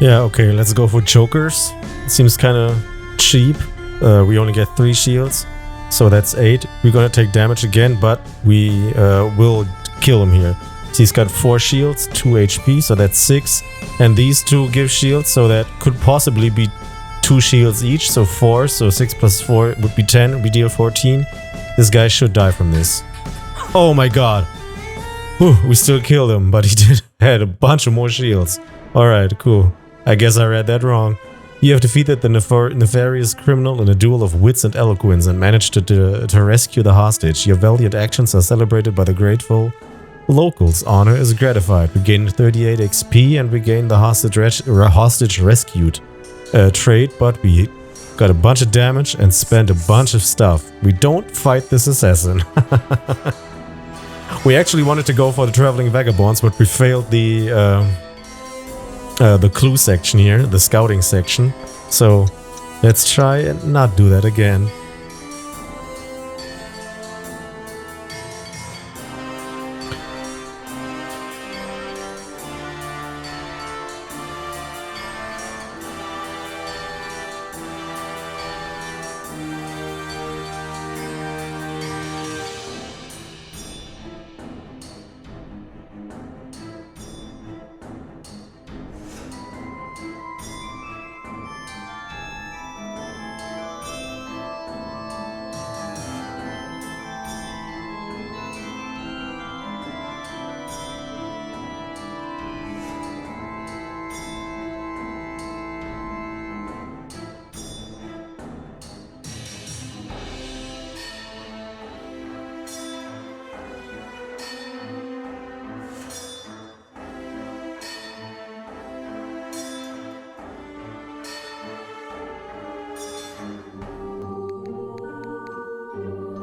Yeah, okay, let's go for jokers. It seems kind of cheap. We only get 3 shields, so that's 8. We're gonna take damage again, but we will kill him here. So he's got 4 shields, 2 HP, so that's 6. And these 2 give shields, so that could possibly be 2 shields each, so 4. So 6 plus 4 would be 10. We deal 14. This guy should die from this. Oh my god. Whew, we still killed him, but he had a bunch of more shields. Alright, cool. I guess I read that wrong. You have defeated the nefarious criminal in a duel of wits and eloquence and managed to rescue the hostage. Your valiant actions are celebrated by the grateful locals. Honor is gratified. We gain 38 XP and we gain the hostage rescued trait, but we got a bunch of damage and spent a bunch of stuff. We don't fight this assassin. We actually wanted to go for the traveling vagabonds, but we failed the clue section here, the scouting section. So let's try and not do that again.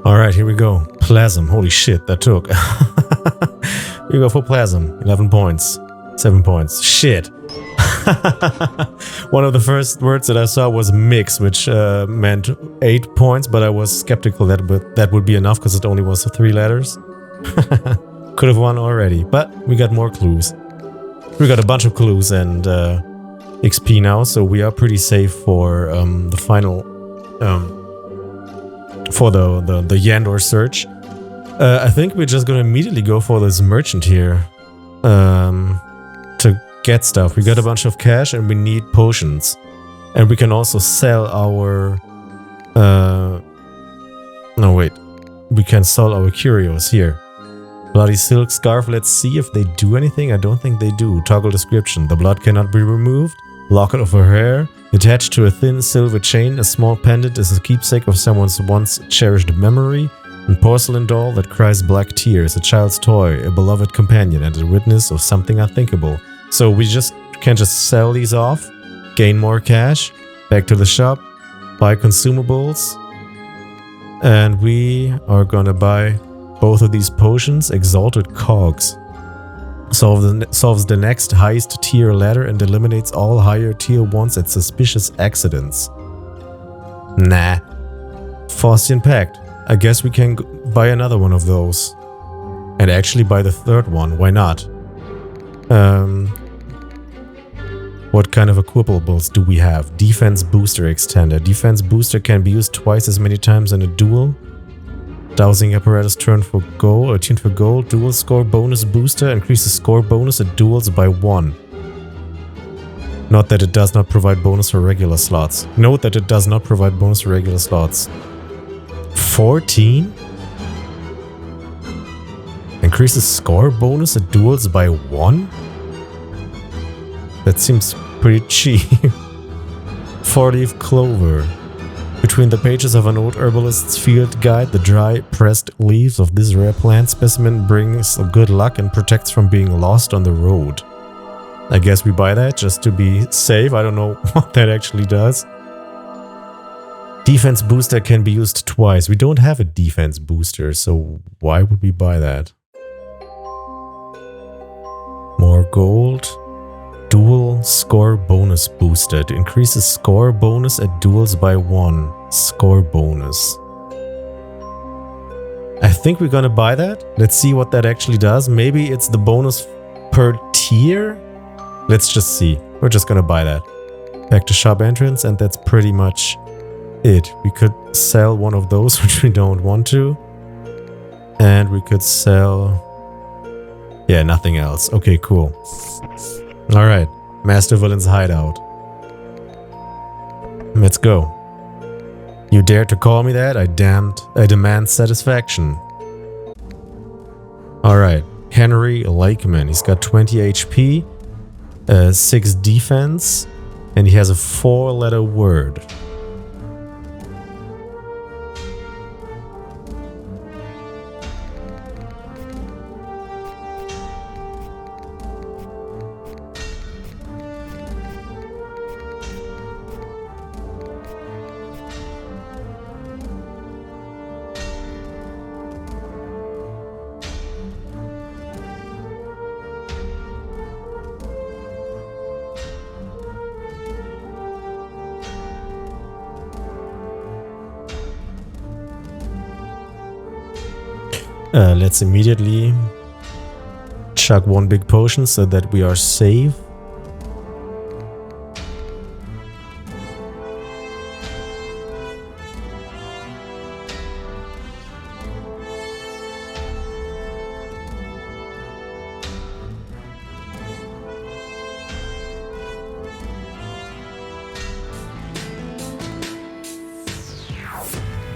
Alright, here we go. Plasm. Holy shit, that took. We go for Plasm. 11 points. 7 points. Shit. One of the first words that I saw was mix, which meant 8 points, but I was skeptical that would be enough because it only was 3 letters. Could have won already, but we got more clues. We got a bunch of clues and XP now, so we are pretty safe for the final... for the Yendor search. I think we're just gonna immediately go for this merchant here to get stuff. We got a bunch of cash and we need potions. And we can also sell our... no, wait. We can sell our curios here. Bloody silk scarf. Let's see if they do anything. I don't think they do. Toggle description. The blood cannot be removed. Locket of her hair. Attached to a thin silver chain, a small pendant is a keepsake of someone's once cherished memory. And porcelain doll that cries black tears. A child's toy. A beloved companion. And a witness of something unthinkable. So we can just sell these off. Gain more cash. Back to the shop. Buy consumables. And we are gonna buy both of these potions. Exalted Cogs. Solves the next highest tier ladder and eliminates all higher tier ones at suspicious accidents. Nah. Faustian Pact. I guess we can buy another one of those. And actually buy the third one. Why not? What kind of equipables do we have? Defense Booster Extender. Defense Booster can be used twice as many times in a duel. Dowsing apparatus tuned for gold. Dual score bonus booster increases score bonus at duels by 1. Note that it does not provide bonus for regular slots. Note that it does not provide bonus for regular slots. 14? Increases score bonus at duels by 1? That seems pretty cheap. 4-leaf clover. Between the pages of an old herbalist's field guide, the dry, pressed leaves of this rare plant specimen brings good luck and protects from being lost on the road. I guess we buy that just to be safe. I don't know what that actually does. Defense booster can be used twice. We don't have a defense booster, so why would we buy that? More gold. Dual score bonus booster. It increases score bonus at duels by 1. Score bonus. I think we're gonna buy that. Let's see what that actually does. Maybe it's the bonus per tier? Let's just see. We're just gonna buy that. Back to shop entrance, and that's pretty much it. We could sell one of those, which we don't want to. And we could sell... yeah, nothing else. Okay, cool. Alright. Master Villain's hideout. Let's go. You dare to call me that? I demand satisfaction. Alright. Henry Lakeman. He's got 20 HP, 6 defense, and he has a 4-letter word. Let's immediately chuck one big potion so that we are safe.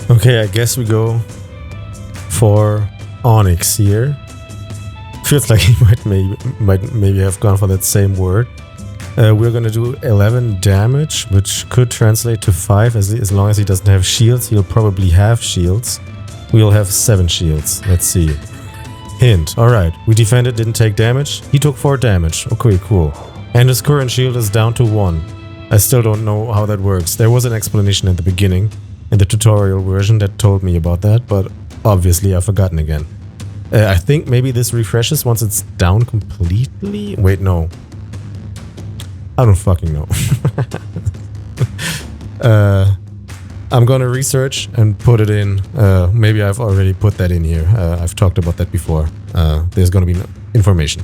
Okay, I guess we go for Onyx here. Feels like he might maybe have gone for that same word. We're gonna do 11 damage, which could translate to 5 as long as he doesn't have shields. He'll probably have shields. We'll have 7 shields. Let's see. Hint. Alright, we defended, didn't take damage. He took 4 damage. Okay, cool. And his current shield is down to 1. I still don't know how that works. There was an explanation at the beginning in the tutorial version that told me about that, but obviously I've forgotten again. I think maybe this refreshes once it's down completely? Wait, no. I don't fucking know. I'm gonna research and put it in. Maybe I've already put that in here. I've talked about that before. There's gonna be information.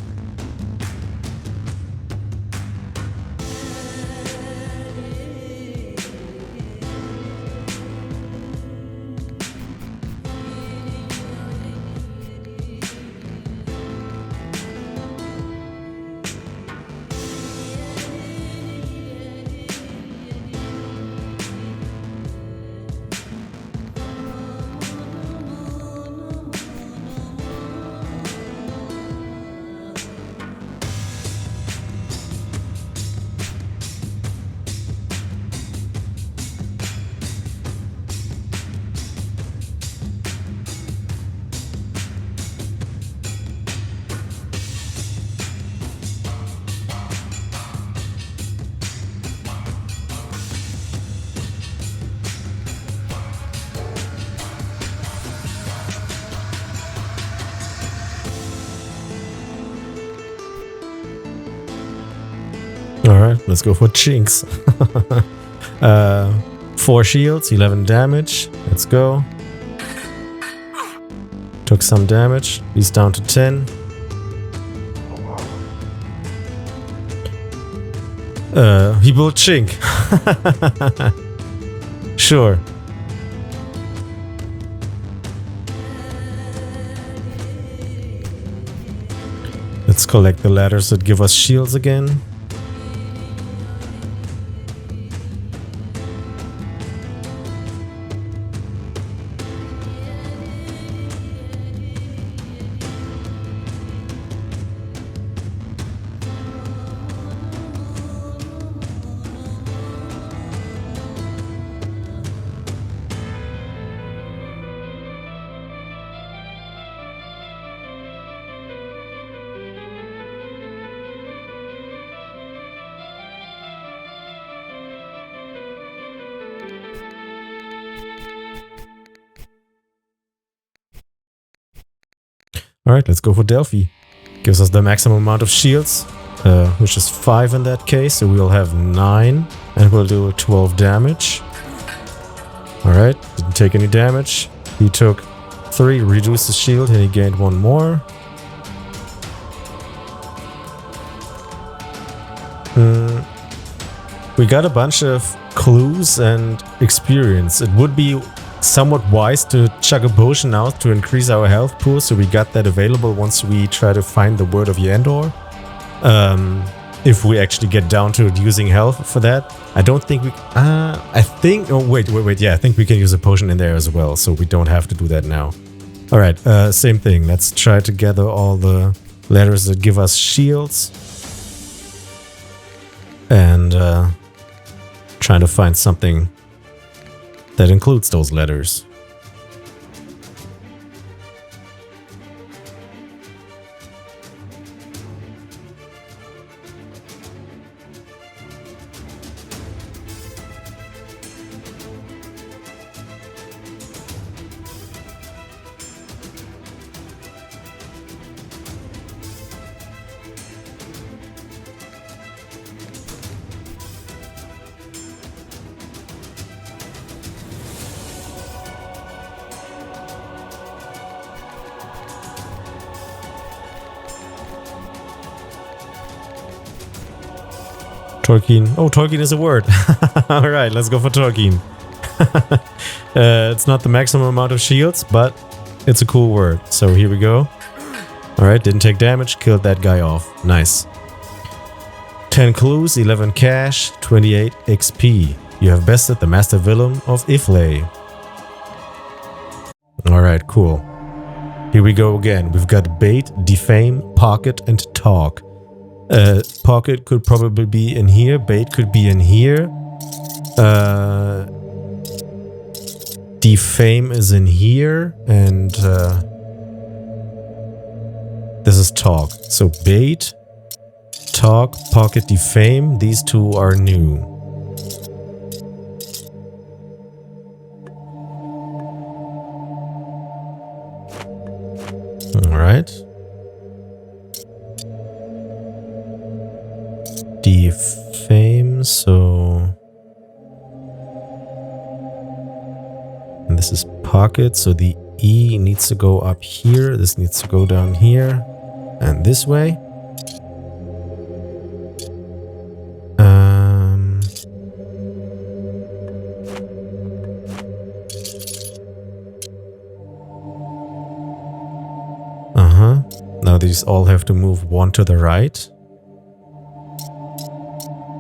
Alright, let's go for Chinks. 4 shields, 11 damage. Let's go. Took some damage. He's down to 10. He will Chink. Sure. Let's collect the letters that give us shields again. Alright, let's go for Delphi. Gives us the maximum amount of shields, which is 5 in that case, so we'll have 9, and we'll do 12 damage. Alright, didn't take any damage. He took 3, reduced his shield, and he gained 1 more. We got a bunch of clues and experience. It would be somewhat wise to chuck a potion out to increase our health pool, so we got that available once we try to find the Word of Yendor. If we actually get down to using health for that. I don't think we... I think... Oh, wait. Yeah, I think we can use a potion in there as well, so we don't have to do that now. Alright, same thing. Let's try to gather all the letters that give us shields. And trying to find something that includes those letters. Tolkien. Oh, Tolkien is a word. Alright, let's go for Tolkien. It's not the maximum amount of shields, but it's a cool word. So here we go. Alright, didn't take damage, killed that guy off. Nice. 10 clues, 11 cash, 28 XP. You have bested the master villain of Iffley. Alright, cool. Here we go again. We've got bait, defame, pocket, and talk. Pocket could probably be in here. Bait could be in here. Defame is in here. And this is talk. So bait, talk, pocket, defame. These two are new. Alright. Defame, so... And this is pocket, so the E needs to go up here, this needs to go down here, and this way. Now these all have to move one to the right.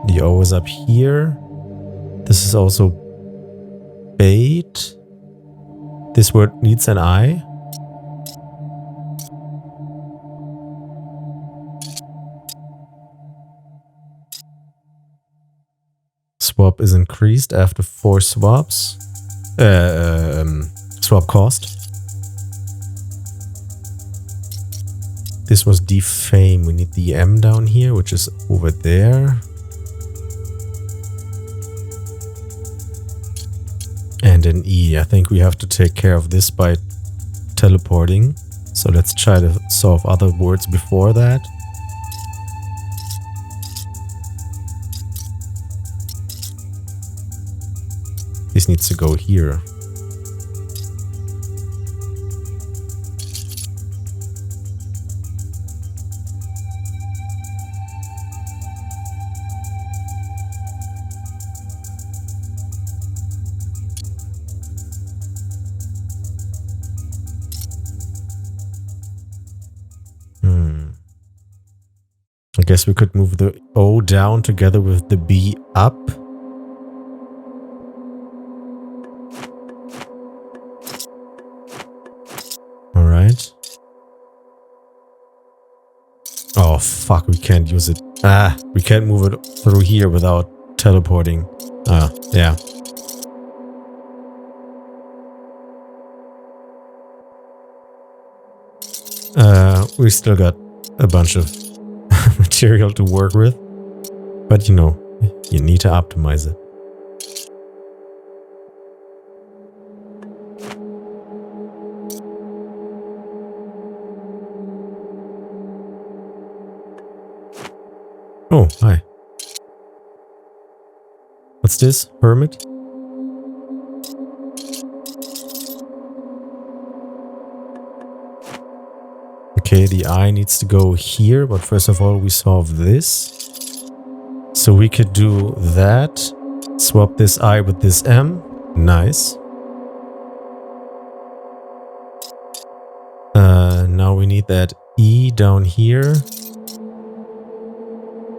The O is up here. This is also bait. This word needs an I. Swap is increased after 4 swaps. Swap cost. This was defame. We need the M down here, which is over there. And an E. I think we have to take care of this by teleporting. So let's try to solve other words before that. This needs to go here. I guess we could move the O down together with the B up. Alright. Oh fuck, we can't use it. We can't move it through here without teleporting. Yeah. We still got a bunch of material to work with, but you know, you need to optimize it. Oh, hi. What's this? Hermit? Okay, the I needs to go here, but first of all we solve this. So we could do that. Swap this I with this M. Nice. Now we need that E down here.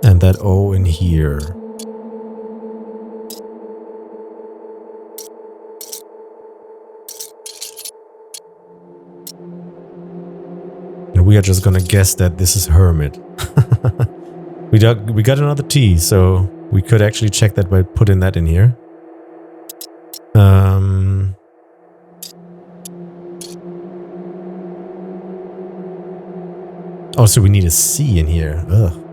And that O in here. And we are just gonna guess that this is Hermit. We got another T, so we could actually check that by putting that in here. Oh, so we need a C in here. Ugh.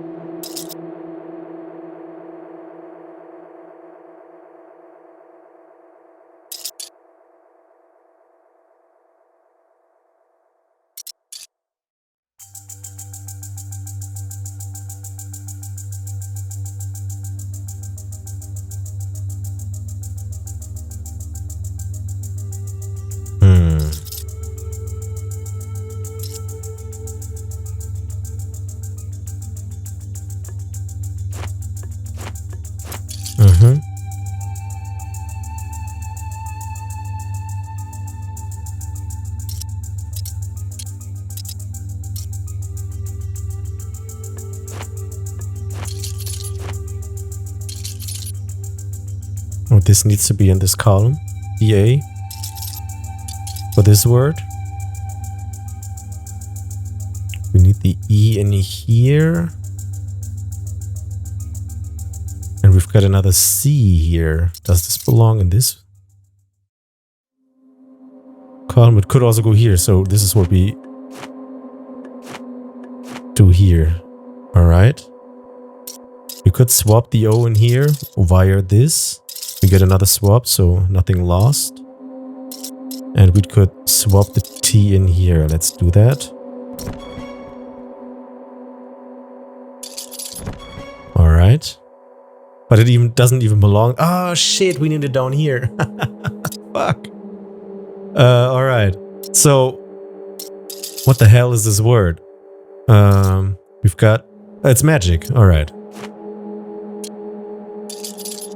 Oh, this needs to be in this column. DA. For this word. We need the E in here. And we've got another C here. Does this belong in this column? It could also go here. So this is what we do here. All right. We could swap the O in here via this. We get another swap, so nothing lost. And we could swap the T in here. Let's do that. All right. But it doesn't even belong. Oh shit, we need it down here. Fuck. All right. So, what the hell is this word? We've got. It's magic. All right.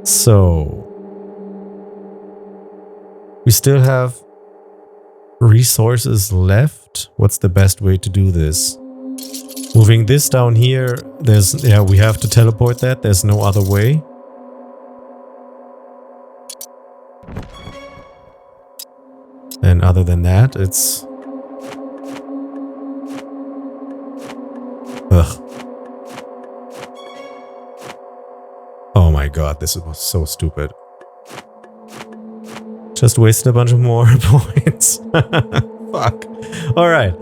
So, we still have resources left. What's the best way to do this? Moving this down here, we have to teleport that. There's no other way. And other than that, it's... Ugh. Oh my god, this was so stupid. Just wasted a bunch of more points. Fuck. Alright.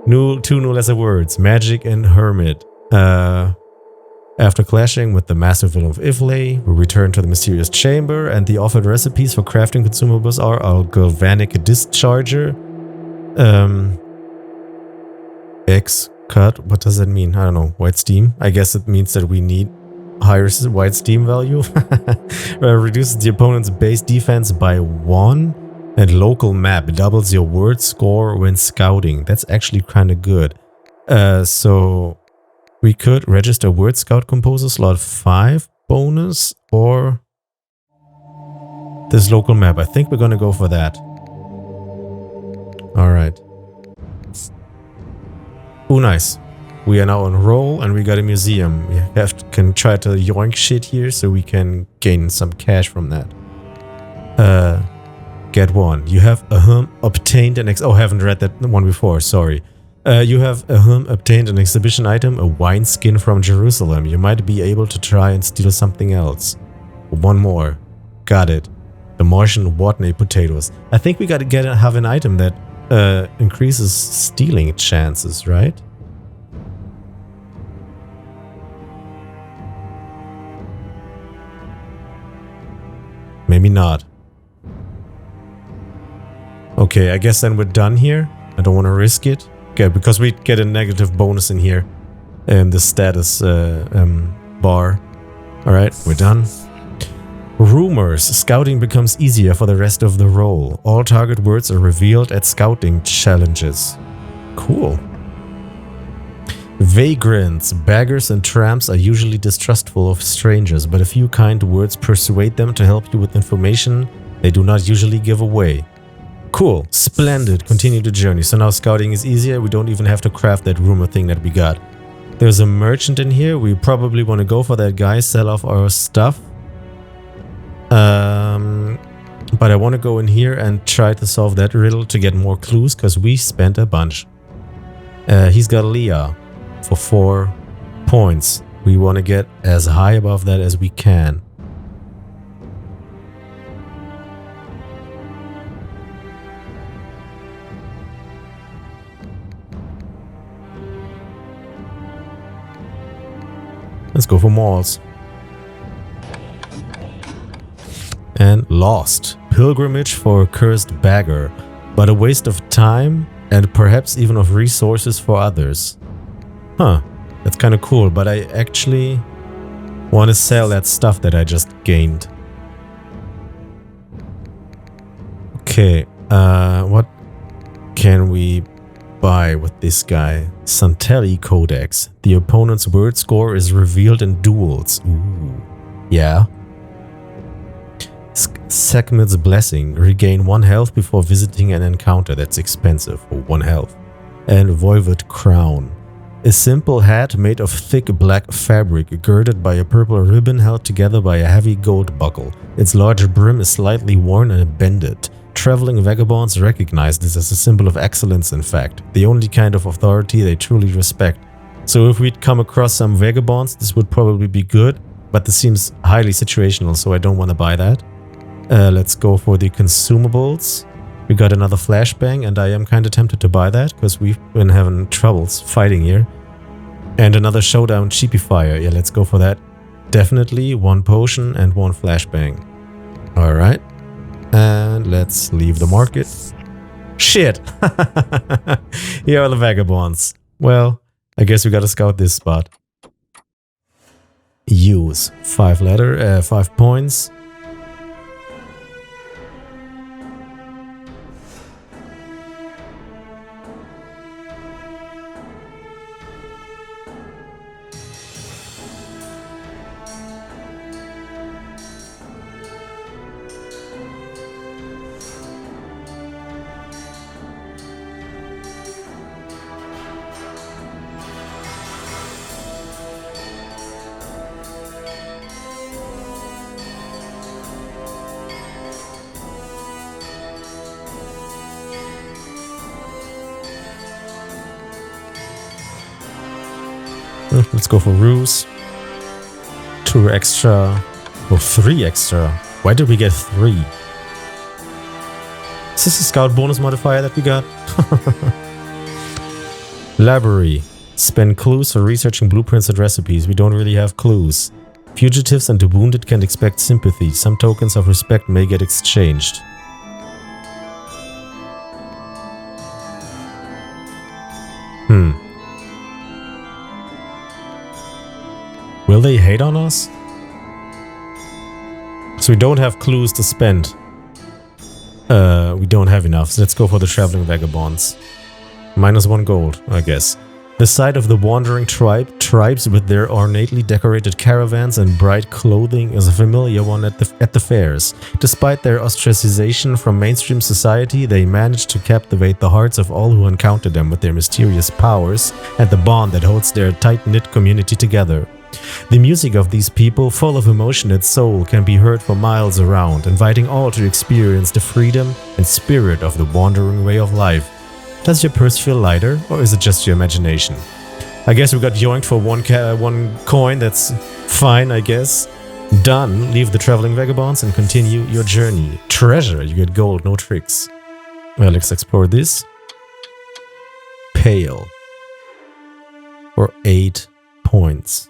Two new lesser words. Magic and Hermit. After clashing with the massive villain of Iffley, we return to the mysterious chamber, and the offered recipes for crafting consumables are our galvanic discharger. X cut. What does that mean? I don't know. White steam? I guess it means that we need higher white steam value. Reduces the opponent's base defense by 1. And local map doubles your word score when scouting. That's actually kind of good. So we could register word scout composer slot 5 bonus or this local map. I think we're gonna go for that. All right. Oh, nice. We are now on Rolle and we got a museum. We can try to yoink shit here so we can gain some cash from that. Get one. You have obtained an oh, I haven't read that one before, sorry. You have obtained an exhibition item, a wine skin from Jerusalem. You might be able to try and steal something else. One more. Got it. The Martian Watney potatoes. I think we gotta have an item that increases stealing chances, right? Maybe not. Okay, I guess then we're done here. I don't want to risk it. Okay, because we get a negative bonus in here. The status bar. Alright, we're done. Rumors. Scouting becomes easier for the rest of the role. All target words are revealed at scouting challenges. Cool. Vagrants, beggars and tramps are usually distrustful of strangers, but a few kind words persuade them to help you with information they do not usually give away. Cool, splendid, continue the journey. So now scouting is easier, we don't even have to craft that rumor thing that we got. There's a merchant in here, we probably want to go for that guy, sell off our stuff. But I want to go in here and try to solve that riddle to get more clues, because we spent a bunch. He's got Leah for 4 points. We want to get as high above that as we can. Let's go for malls. And lost. Pilgrimage for a cursed beggar, but a waste of time and perhaps even of resources for others. Huh, that's kind of cool, but I actually want to sell that stuff that I just gained. Okay, what can we buy with this guy? Santelli Codex. The opponent's word score is revealed in duels. Ooh, yeah. Sekhmet's Blessing. Regain 1 health before visiting an encounter. That's expensive for 1 health. And Voivod Crown. A simple hat made of thick black fabric, girded by a purple ribbon held together by a heavy gold buckle. Its large brim is slightly worn and bended. Traveling vagabonds recognize this as a symbol of excellence, in fact. The only kind of authority they truly respect. So if we'd come across some vagabonds, this would probably be good, but this seems highly situational, so I don't want to buy that. Let's go for the consumables. We got another flashbang, and I am kind of tempted to buy that, because we've been having troubles fighting here. And another showdown cheapifier. Yeah, let's go for that. Definitely 1 potion and 1 flashbang. Alright. And let's leave the market. Shit! Here are the vagabonds. Well, I guess we gotta scout this spot. Use. 5 points. Let's go for ruse. 2 extra. Oh, 3 extra. Why did we get 3? Is this a scout bonus modifier that we got? Library. Spend clues for researching blueprints and recipes. We don't really have clues. Fugitives and the wounded can expect sympathy. Some tokens of respect may get exchanged. Will they hate on us? So we don't have clues to spend. We don't have enough, so let's go for the traveling vagabonds. -1 gold, I guess. The sight of the wandering tribes with their ornately decorated caravans and bright clothing is a familiar one at the fairs. Despite their ostracization from mainstream society, they managed to captivate the hearts of all who encountered them with their mysterious powers and the bond that holds their tight-knit community together. The music of these people, full of emotion and soul, can be heard for miles around, inviting all to experience the freedom and spirit of the wandering way of life. Does your purse feel lighter, or is it just your imagination? I guess we got yoinked for 1 coin, that's fine, I guess. Done, leave the traveling vagabonds and continue your journey. Treasure, you get gold, no tricks. Well, let's explore this. Pale. For 8 points.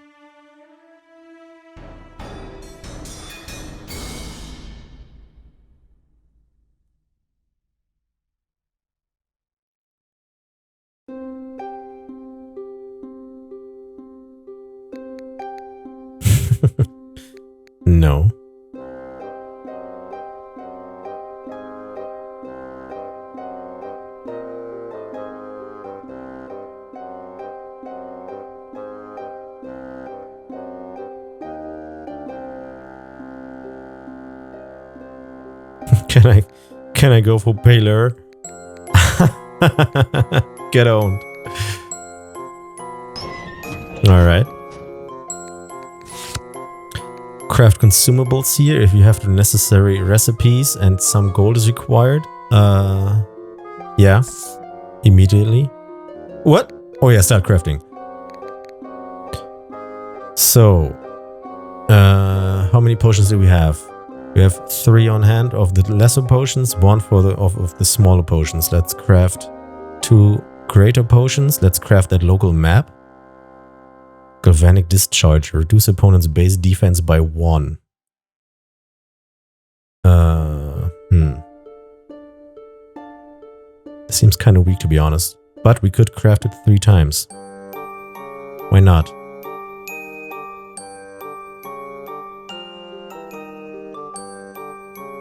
No. Can I go for paler? Get owned. Alright. Craft consumables here if you have the necessary recipes and some gold is required. Yeah. Immediately. What? Oh yeah, start crafting. So, how many potions do we have? We have 3 on hand of the lesser potions, 1 for the of the smaller potions. Let's craft 2 greater potions. Let's craft that local map. Galvanic discharge. Reduce opponent's base defense by 1. Seems kind of weak to be honest. But we could craft it 3 times. Why not?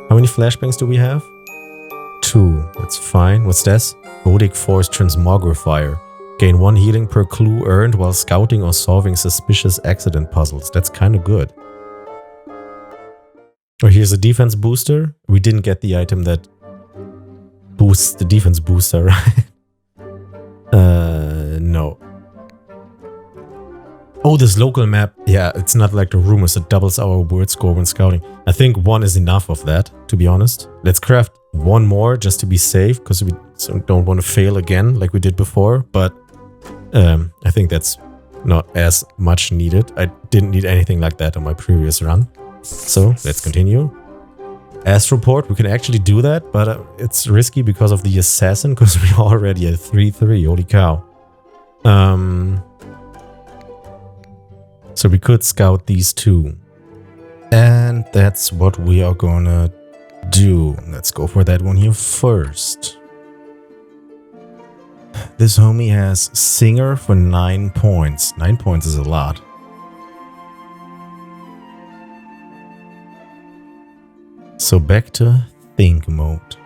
How many flashbangs do we have? 2. That's fine. What's this? Bodic Force Transmogrifier. Gain 1 healing per clue earned while scouting or solving suspicious accident puzzles. That's kind of good. Oh, here's a defense booster. We didn't get the item that boosts the defense booster, right? No. Oh, this local map. Yeah, it's not like the rumors. It doubles our word score when scouting. I think 1 is enough of that, to be honest. Let's craft 1 more just to be safe, because we don't want to fail again like we did before. But I think that's not as much needed. I didn't need anything like that on my previous run. So let's continue. Astroport, we can actually do that, but it's risky because of the assassin, because we're already at 3-3. Holy cow. So we could scout these 2. And that's what we are gonna do. Let's go for that one here first. This homie has Singer for 9 points. 9 points is a lot. So back to think mode.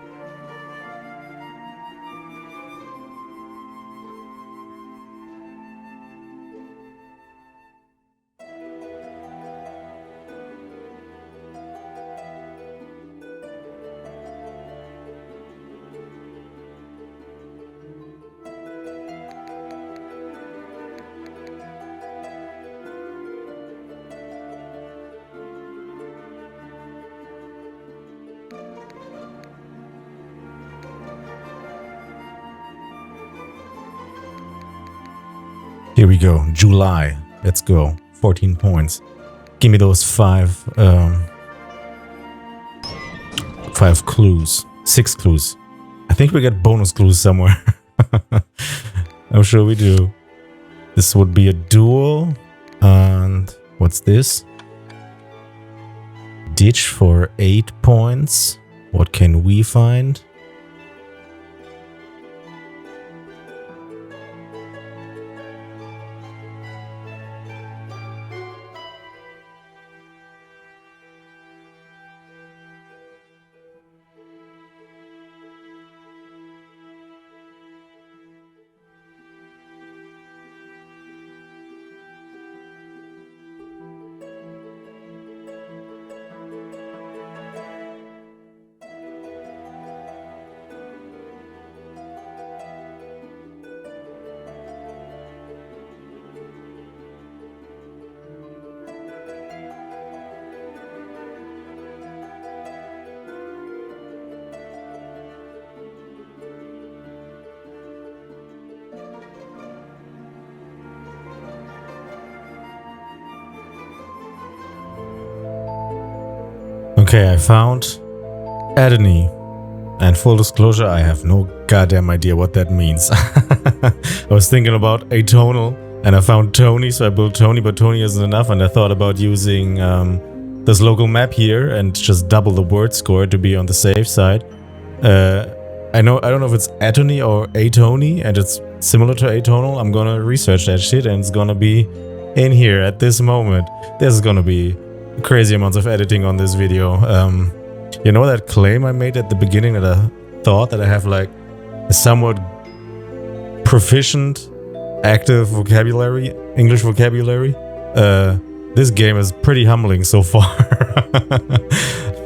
Here we go. July. Let's go. 14 points. Give me those 5 clues. 6 clues. I think we get bonus clues somewhere. I'm sure we do. This would be a duel. And what's this? Ditch for 8 points. What can we find? Okay, I found Adony. And full disclosure, I have no goddamn idea what that means. I was thinking about atonal, and I found Tony, so I built Tony, but Tony isn't enough, and I thought about using this local map here and just double the word score to be on the safe side. I don't know if it's Atony or Atony, and it's similar to atonal. I'm gonna research that shit, and it's gonna be in here at this moment. There's gonna be crazy amounts of editing on this video. You know that claim I made at the beginning that I thought that I have like a somewhat proficient active vocabulary, English vocabulary? This game is pretty humbling so far.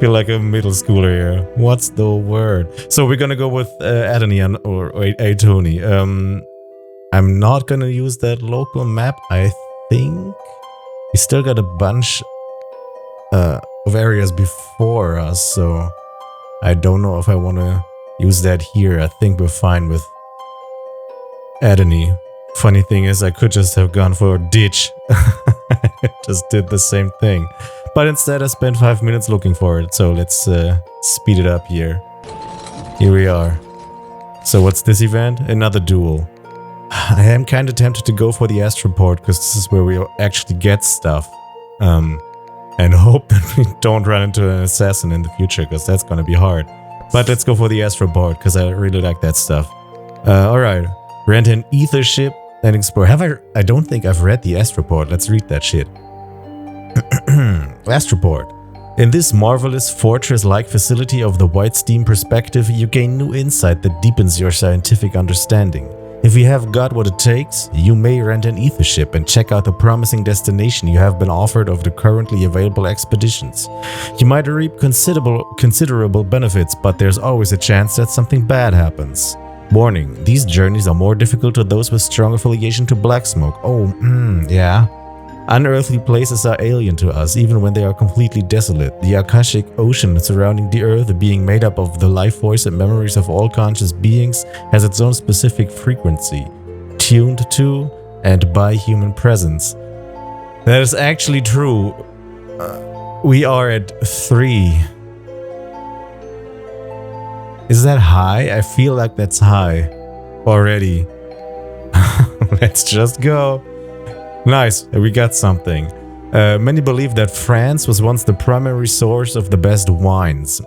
feel like a middle schooler here. What's the word? So we're gonna go with Adonian or Atoni. I'm not gonna use that local map. I think we still got a bunch of areas before us, so I don't know if I want to use that here. I think we're fine with Adony. Funny thing is, I could just have gone for a ditch. Just did the same thing. But instead I spent 5 minutes looking for it, so let's speed it up here. Here we are. So what's this event? Another duel. I am kind of tempted to go for the Astroport, because this is where we actually get stuff. And hope that we don't run into an assassin in the future, because that's going to be hard. But let's go for the Astroport, because I really like that stuff. Alright. Rent an ether ship and explore. I don't think I've read the Astroport. Let's read that shit. Astroport. In this marvelous fortress-like facility of the white steam perspective, you gain new insight that deepens your scientific understanding. If you have got what it takes, you may rent an ether ship and check out the promising destination you have been offered of the currently available expeditions. You might reap considerable benefits, but there's always a chance that something bad happens. Warning, these journeys are more difficult to those with strong affiliation to black smoke. Oh, yeah. Unearthly places are alien to us, even when they are completely desolate. The Akashic ocean surrounding the Earth, being made up of the life force and memories of all conscious beings, has its own specific frequency, tuned to and by human presence. That is actually true. We are at 3. Is that high? I feel like that's high already. Let's just go. Nice, we got something. Many believe that France was once the primary source of the best wines.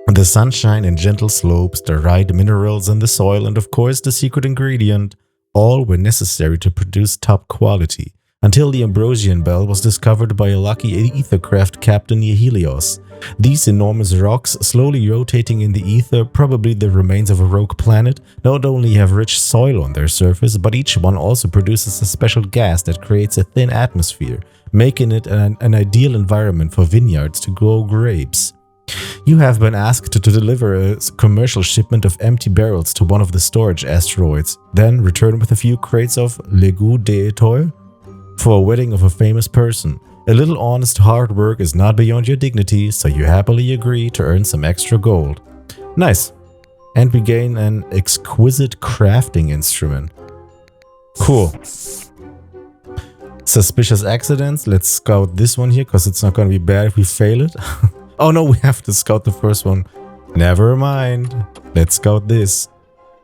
The sunshine and gentle slopes, the right minerals in the soil, and of course the secret ingredient, all were necessary to produce top quality, until the Ambrosian Bell was discovered by a lucky ethercraft captain near Helios. These enormous rocks, slowly rotating in the ether, probably the remains of a rogue planet, not only have rich soil on their surface, but each one also produces a special gas that creates a thin atmosphere, making it an ideal environment for vineyards to grow grapes. You have been asked to deliver a commercial shipment of empty barrels to one of the storage asteroids, then return with a few crates of Le Goût d'Etoile for a wedding of a famous person. A little honest hard work is not beyond your dignity, so you happily agree to earn some extra gold. Nice. And we gain an exquisite crafting instrument. Cool. Suspicious accidents. Let's scout this one here, because it's not going to be bad if we fail it. Oh no, we have to scout the first one. Never mind. Let's scout this.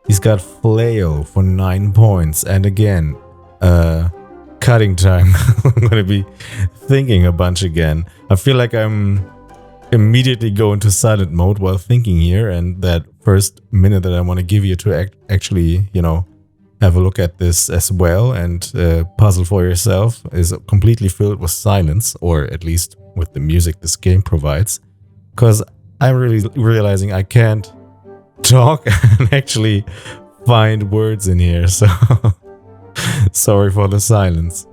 He's got flail for 9 points. And again, cutting time. I'm gonna be thinking a bunch again. I feel like I'm immediately go into silent mode while thinking here, and that first minute that I want to give you to actually, you know, have a look at this as well and puzzle for yourself is completely filled with silence, or at least with the music this game provides, because I'm really realizing I can't talk and actually find words in here, so sorry for the silence.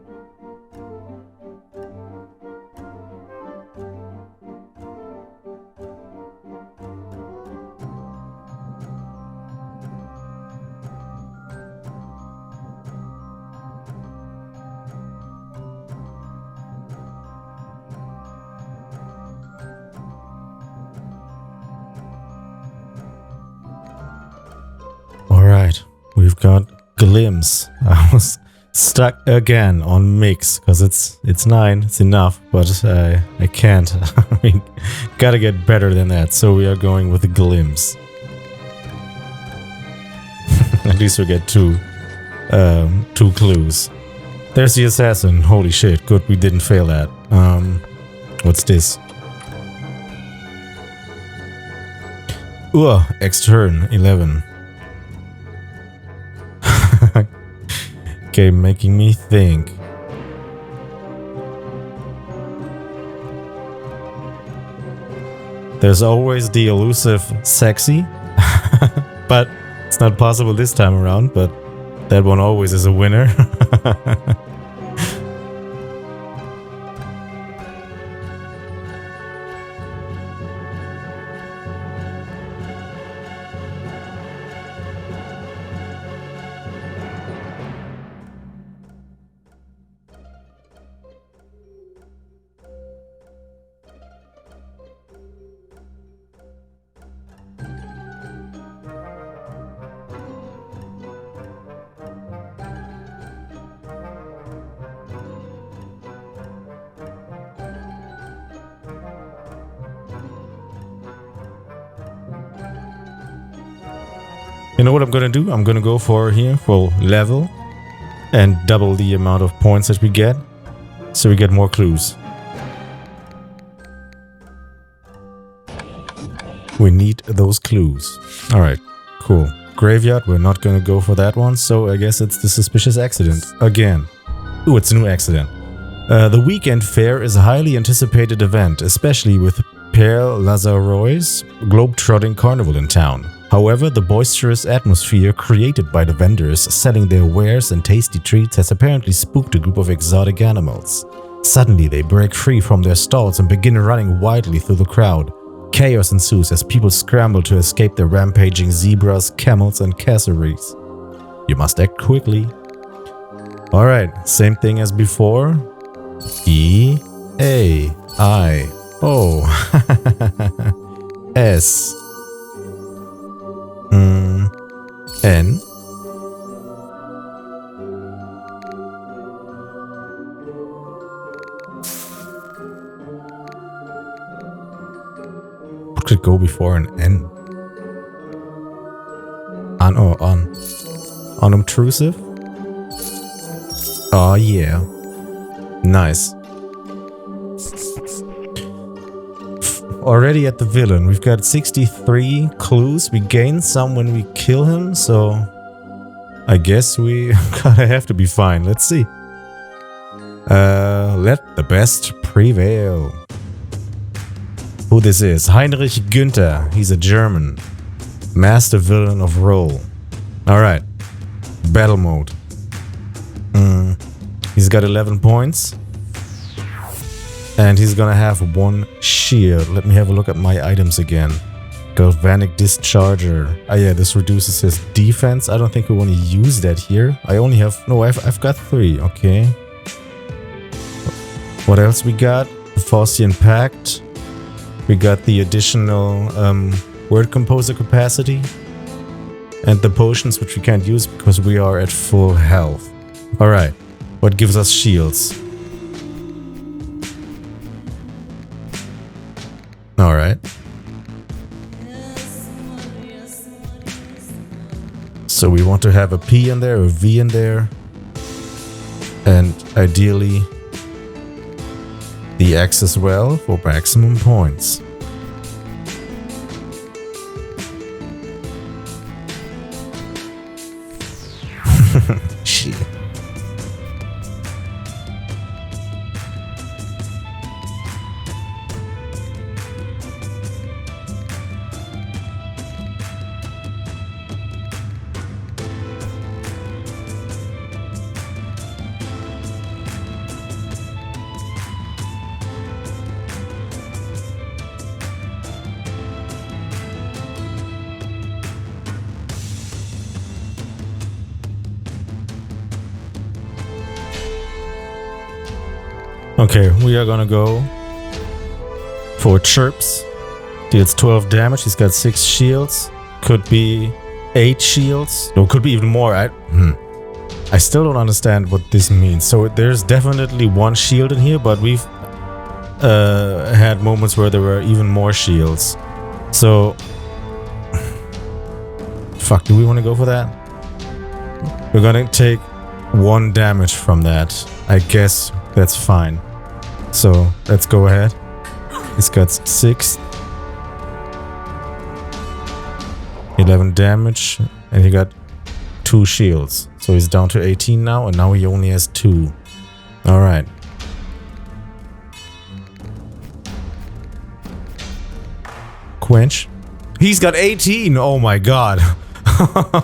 Alright, we've got glimpse. I was stuck again on mix, because it's 9, it's enough, but I can't. I mean, gotta get better than that, so we are going with a glimpse. At least we get two clues. There's the assassin. Holy shit, good we didn't fail that. What's this? Extern 11. Okay, making me think. There's always the elusive sexy, but it's not possible this time around, but that one always is a winner. know what I'm gonna do? I'm gonna go for here for level and double the amount of points that we get, so we get more clues. We need those clues. Alright, cool. Graveyard, we're not gonna go for that one, so I guess it's the suspicious accident. Again. Ooh, it's a new accident. The weekend fair is a highly anticipated event, especially with Père Lazaroy's globe-trotting carnival in town. However, the boisterous atmosphere created by the vendors selling their wares and tasty treats has apparently spooked a group of exotic animals. Suddenly, they break free from their stalls and begin running wildly through the crowd. Chaos ensues as people scramble to escape the rampaging zebras, camels, and cassowaries. You must act quickly. Alright, same thing as before. E, A, I, O, S, N, what could go before an N? Unobtrusive? Oh yeah. Nice. Already at the villain, we've got 63 clues. We gain some when we kill him, so I guess we gotta have to be fine. Let's see. Let the best prevail. Who this is? Heinrich Günther. He's a German. Master villain of Rolle. Alright. Battle mode. He's got 11 points. And he's gonna have 1 shield. Let me have a look at my items again. Galvanic Discharger. Ah yeah, this reduces his defense. I don't think we want to use that here. I only have... No, I've got 3. Okay. What else we got? The Faustian Pact. We got the additional word composer capacity. And the potions, which we can't use because we are at full health. Alright. What gives us shields? Alright. So we want to have a P in there, a V in there. And ideally the X as well for maximum points. Shit. Okay, we are gonna go for Chirps. Deals 12 damage. He's got 6 shields. Could be 8 shields. No, could be even more. I still don't understand what this means. So there's definitely 1 shield in here, but we've had moments where there were even more shields. So... Fuck, do we want to go for that? We're gonna take 1 damage from that. I guess that's fine. So let's go ahead. He's got 6. 11 damage. And he got 2 shields. So he's down to 18 now. And now he only has 2. Alright. Quench. He's got 18! Oh my god.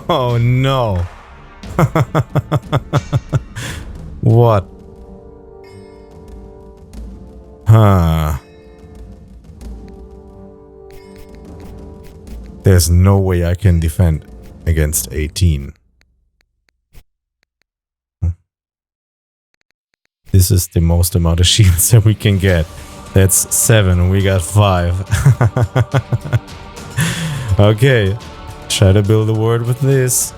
Oh no. What? Huh. There's no way I can defend against 18. This is the most amount of shields that we can get. That's 7 and we got 5. Okay. Try to build a word with this.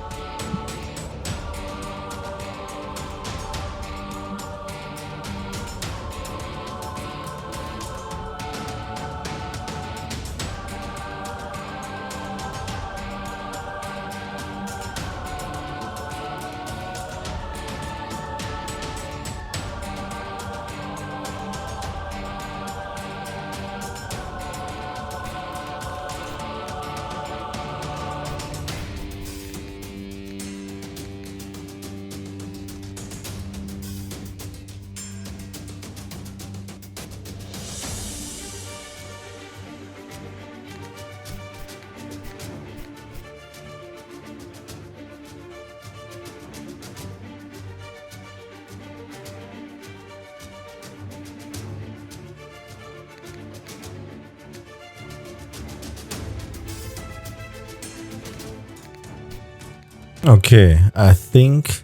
Okay, I think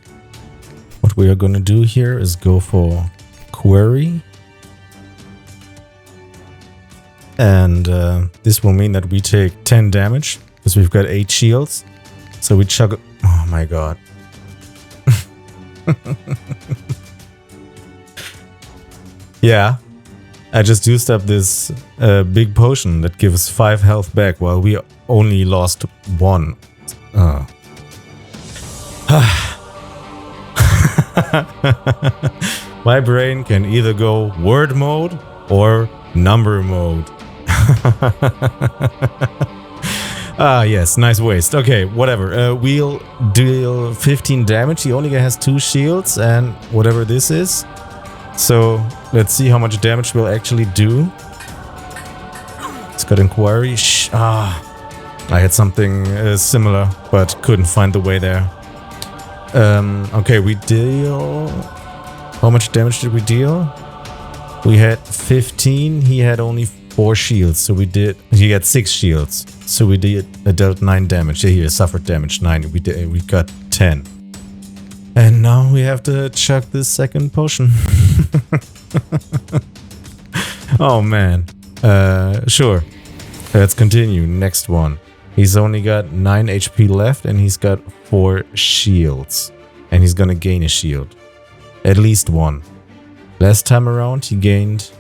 what we are gonna do here is go for query. And this will mean that we take 10 damage because we've got 8 shields. So we chug. Oh my god. Yeah, I just used up this big potion that gives 5 health back while we only lost 1. My brain can either go word mode or number mode. Ah, yes, nice waste. Okay, whatever. We'll deal 15 damage. He only has 2 shields and whatever this is. So let's see how much damage we'll actually do. It's got inquiry. I had something similar, but couldn't find the way there. Okay, we deal... How much damage did we deal? We had 15. He had only 4 shields, so we did... He had 6 shields, so we dealt 9 damage. Yeah, he suffered damage 9. We got 10. And now we have to chuck this second potion. Oh man. Sure. Let's continue. Next one. He's only got 9 HP left and he's got 4 shields. And he's gonna gain a shield. At least 1. Last time around he gained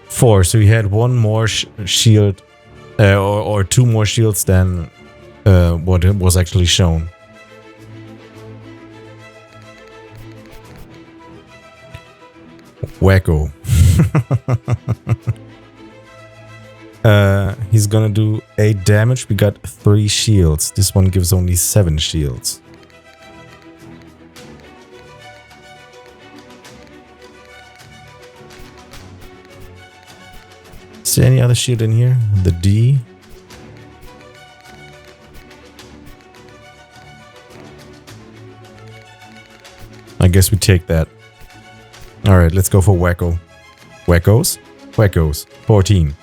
4. So he had 1 more shield. Or 2 more shields than what was actually shown. Wacko. He's gonna do 8 damage. We got 3 shields. This one gives only 7 shields. Is there any other shield in here? The D. I guess we take that. Alright, let's go for Wacko. Wackos? Wackos. 14.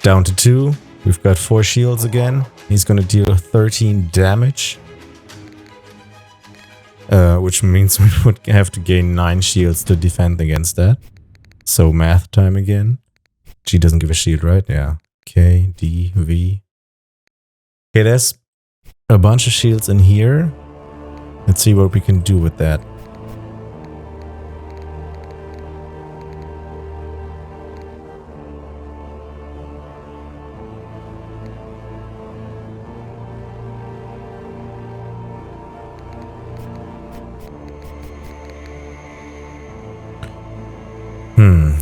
Down to 2. We've got 4 shields again. He's gonna deal 13 damage. Which means we would have to gain 9 shields to defend against that. So math time again. G doesn't give a shield, right? Yeah. K, D, V. Okay, there's a bunch of shields in here. Let's see what we can do with that.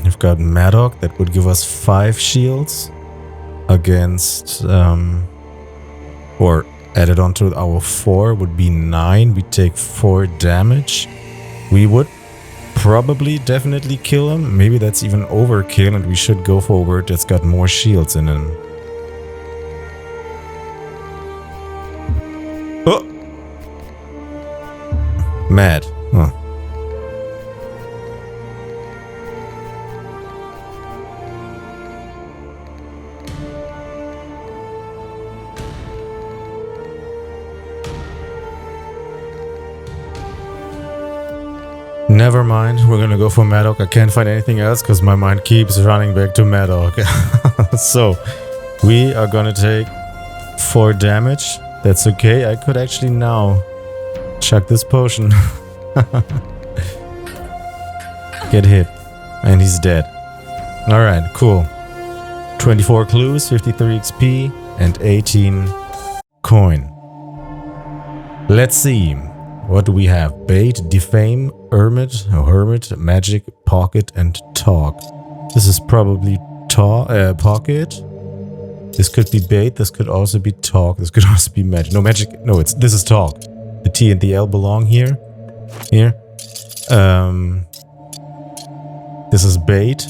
We've got Maddock that would give us 5 shields against or added onto our 4 would be 9. We take 4 damage. We would probably definitely kill him. Maybe that's even overkill and we should go for a word that's got more shields in him. Oh! Mad. Huh. Never mind, we're gonna go for Maddock. I can't find anything else because my mind keeps running back to Maddock. So, we are gonna take 4 damage. That's okay, I could actually now chuck this potion. Get hit. And he's dead. Alright, cool. 24 clues, 53 XP, and 18 coin. Let's see. What do we have? Bait, defame, hermit, magic, pocket, and talk. This is probably pocket. This could be bait. This could also be talk. This could also be magic. No, magic. No, this is talk. The T and the L belong here. Here. This is bait.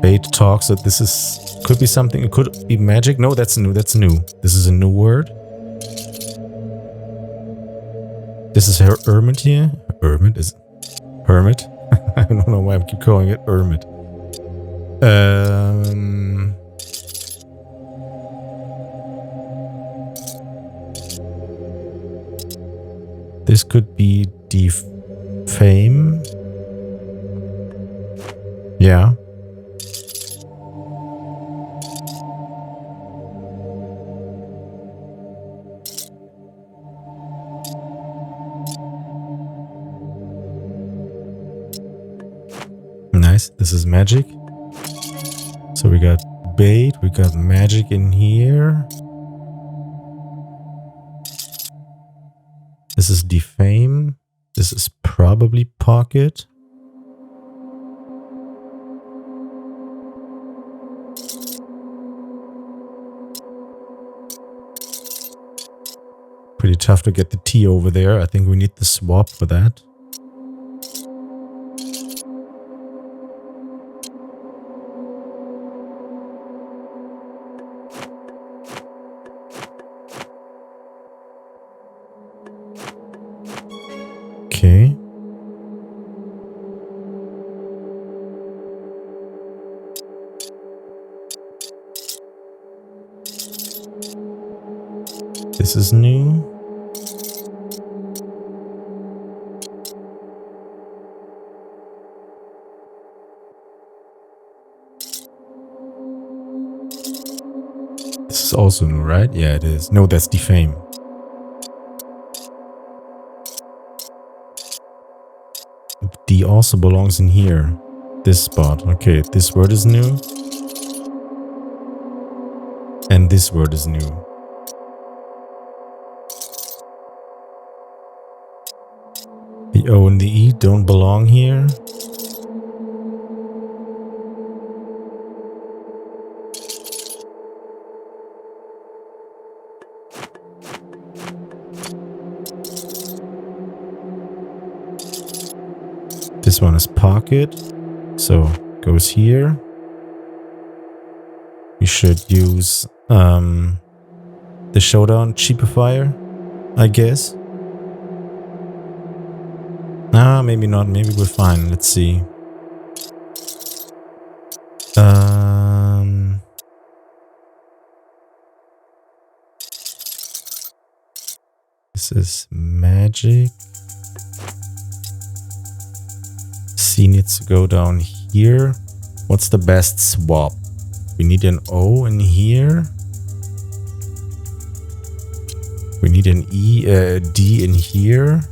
Bait talk. So this is. Could be something. It could be magic. No, that's new. That's new. This is a new word. This is hermit here. Hermit is hermit. I don't know why I keep calling it Hermit. This could be defame. Yeah. Nice. This is magic. So we got bait, we got magic in here. This is defame. This is probably pocket. Pretty tough to get the T over there. I think we need the swap for that. Okay. This is new. This is also new, right? Yeah, it is. No, that's defame. D also belongs in here. This spot. Okay, this word is new. And this word is new. The O and the E don't belong here. This one is pocket, so goes here. We should use the showdown cheapifier, I guess. Ah, maybe not. Maybe we're fine. Let's see. This is magic. C needs to go down here. What's the best swap? We need an O in here. We need an D in here.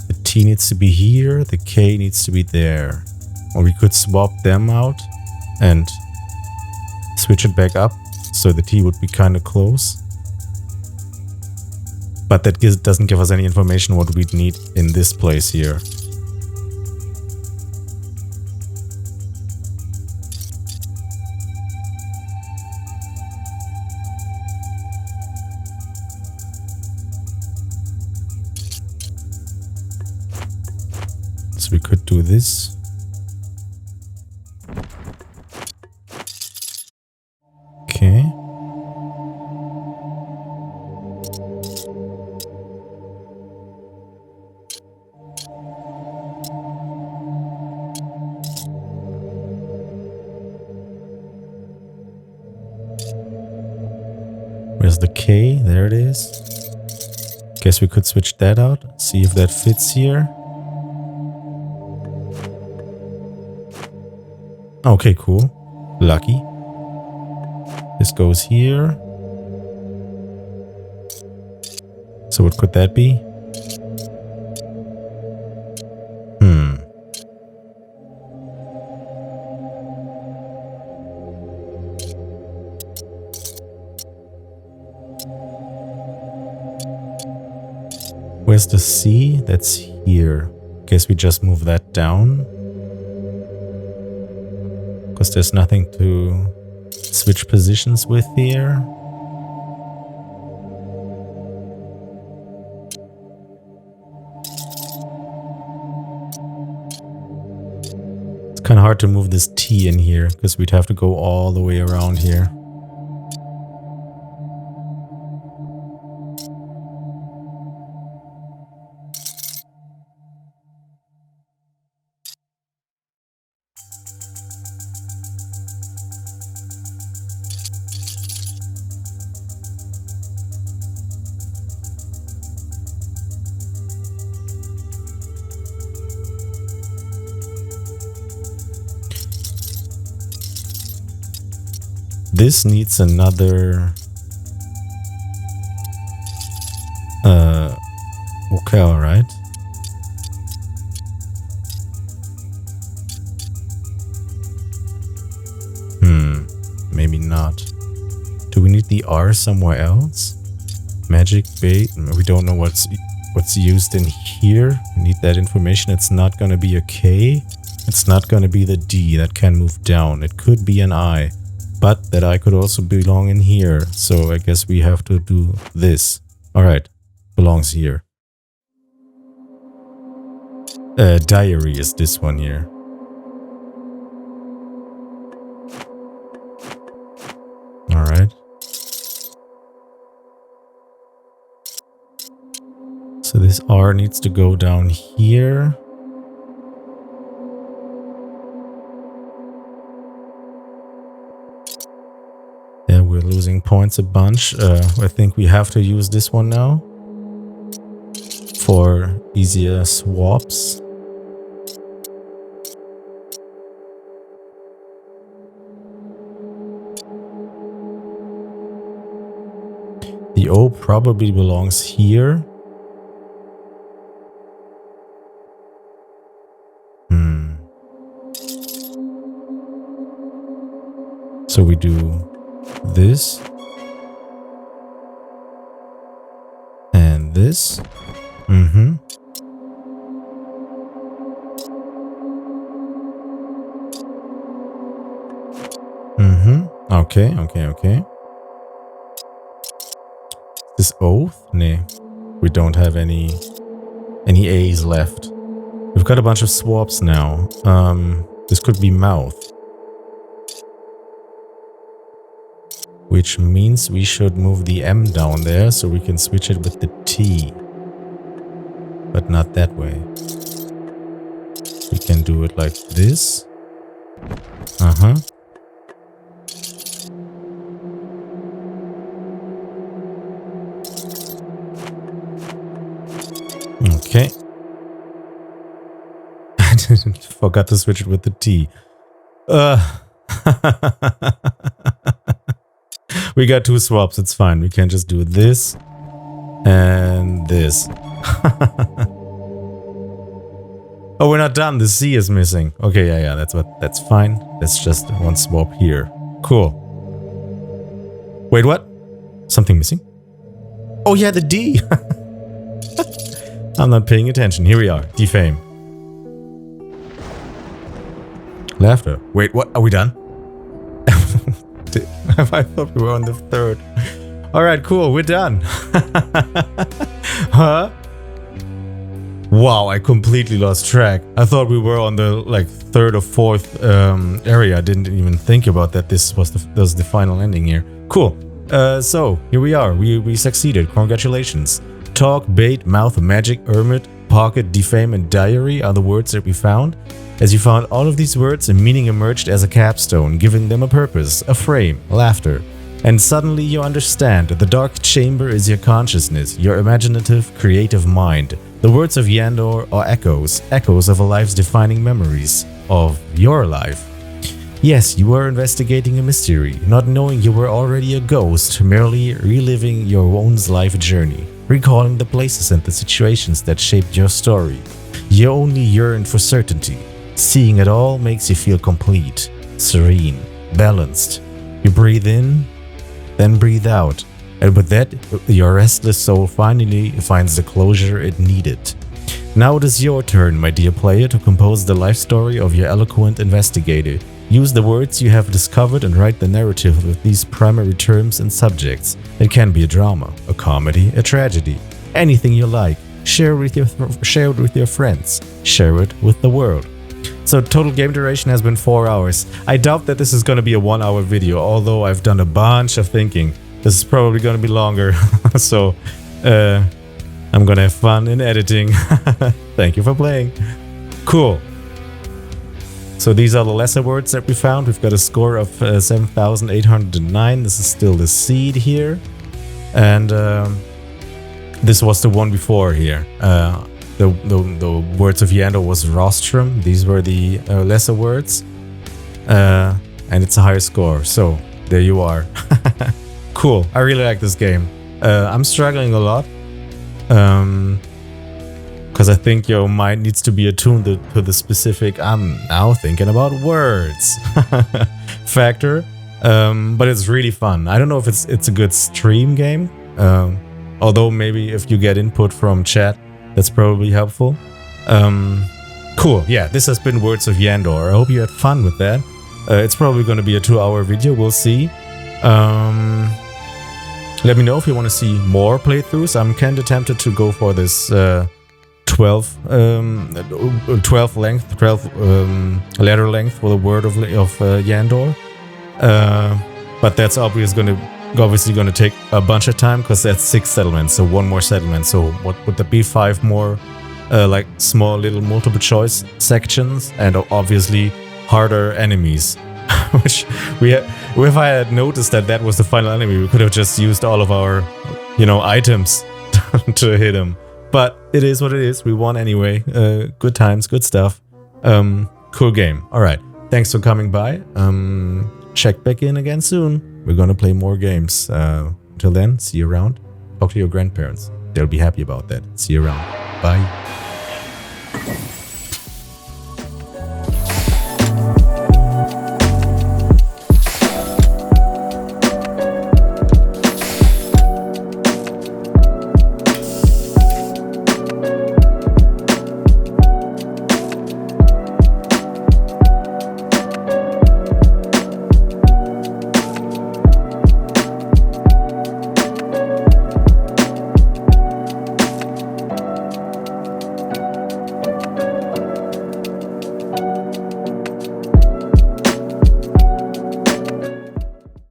The T needs to be here. The K needs to be there. Or we could swap them out and switch it back up. So the T would be kind of close. But that doesn't give us any information what we'd need in this place here. So we could do this. Okay. Where's the K? There it is. Guess we could switch that out. See if that fits here. Okay, cool. Lucky. This goes here. So what could that be? Where's the C? That's here. Guess we just move that down. Because there's nothing to switch positions with here. It's kind of hard to move this T in here because we'd have to go all the way around here. This needs another... okay, alright. Maybe not. Do we need the R somewhere else? Magic bait. We don't know what's used in here. We need that information. It's not gonna be a K. It's not gonna be the D. That can move down. It could be an I. But that I could also belong in here. So I guess we have to do this. Alright. Belongs here. Diary is this one here. Alright. So this R needs to go down here. Yeah, we're losing points a bunch. I think we have to use this one now for easier swaps. The O probably belongs here. So we do this. And this. Okay. This oath? Nah. We don't have any A's left. We've got a bunch of swaps now. This could be mouth. Which means we should move the M down there so we can switch it with the T. But not that way. We can do it like this. Okay. I forgot to switch it with the T. We got two swaps, it's fine. We can just do this and this. Oh, we're not done. The C is missing. Okay, yeah, that's fine. That's just one swap here. Cool. Wait, what? Something missing? Oh yeah, the D. I'm not paying attention. Here we are. Defame. Laughter. Wait, what? Are we done? I thought we were on the third. Alright, cool. We're done. Huh? Wow, I completely lost track. I thought we were on the third or fourth area. I didn't even think about that. This was the final ending here. Cool. So here we are. We succeeded. Congratulations. Talk, bait, mouth, magic, hermit, pocket, defame, and diary are the words that we found. As you found all of these words, a meaning emerged as a capstone, giving them a purpose, a frame, laughter. And suddenly you understand that the dark chamber is your consciousness, your imaginative, creative mind. The words of Yendor are echoes of a life's defining memories, of your life. Yes, you were investigating a mystery, not knowing you were already a ghost, merely reliving your own life journey, recalling the places and the situations that shaped your story. You only yearned for certainty. Seeing it all makes you feel complete, serene, balanced. You breathe in, then breathe out, and with that, your restless soul finally finds the closure it needed. Now it is your turn, my dear player, to compose the life story of your eloquent investigator. Use the words you have discovered and write the narrative with these primary terms and subjects. It can be a drama, a comedy, a tragedy, anything you like. Share it with your friends. Share it with the world. So total game duration has been 4 hours. I doubt that this is going to be a 1 hour video, although I've done a bunch of thinking. This is probably going to be longer. So I'm going to have fun in editing. Thank you for playing. Cool. So these are the lesser words that we found. We've got a score of 7,809. This is still the seed here. And this was the one before here. The words of Yendor was rostrum. These were the lesser words. And it's a higher score. So there you are. Cool. I really like this game. I'm struggling a lot. Because I think your mind needs to be attuned to the specific I'm now thinking about words factor. But it's really fun. I don't know if it's a good stream game. Although maybe if you get input from chat, that's probably helpful. Cool. Yeah, this has been Words of Yendor. I hope you had fun with that. It's probably going to be a 2-hour video. We'll see. Let me know if you want to see more playthroughs. I'm kind of tempted to go for this 12 letter length for the Word of Yendor. But that's obviously gonna take a bunch of time because that's 6 settlements, so 1 more settlement. So what would that be? 5 more like small little multiple choice sections, and obviously harder enemies. Which if I had noticed that was the final enemy, we could have just used all of our, items to hit him. But it is what it is. We won anyway. Good times, good stuff. Cool game. All right. Thanks for coming by. Check back in again soon. We're gonna play more games. Until then, see you around. Talk to your grandparents. They'll be happy about that. See you around. Bye.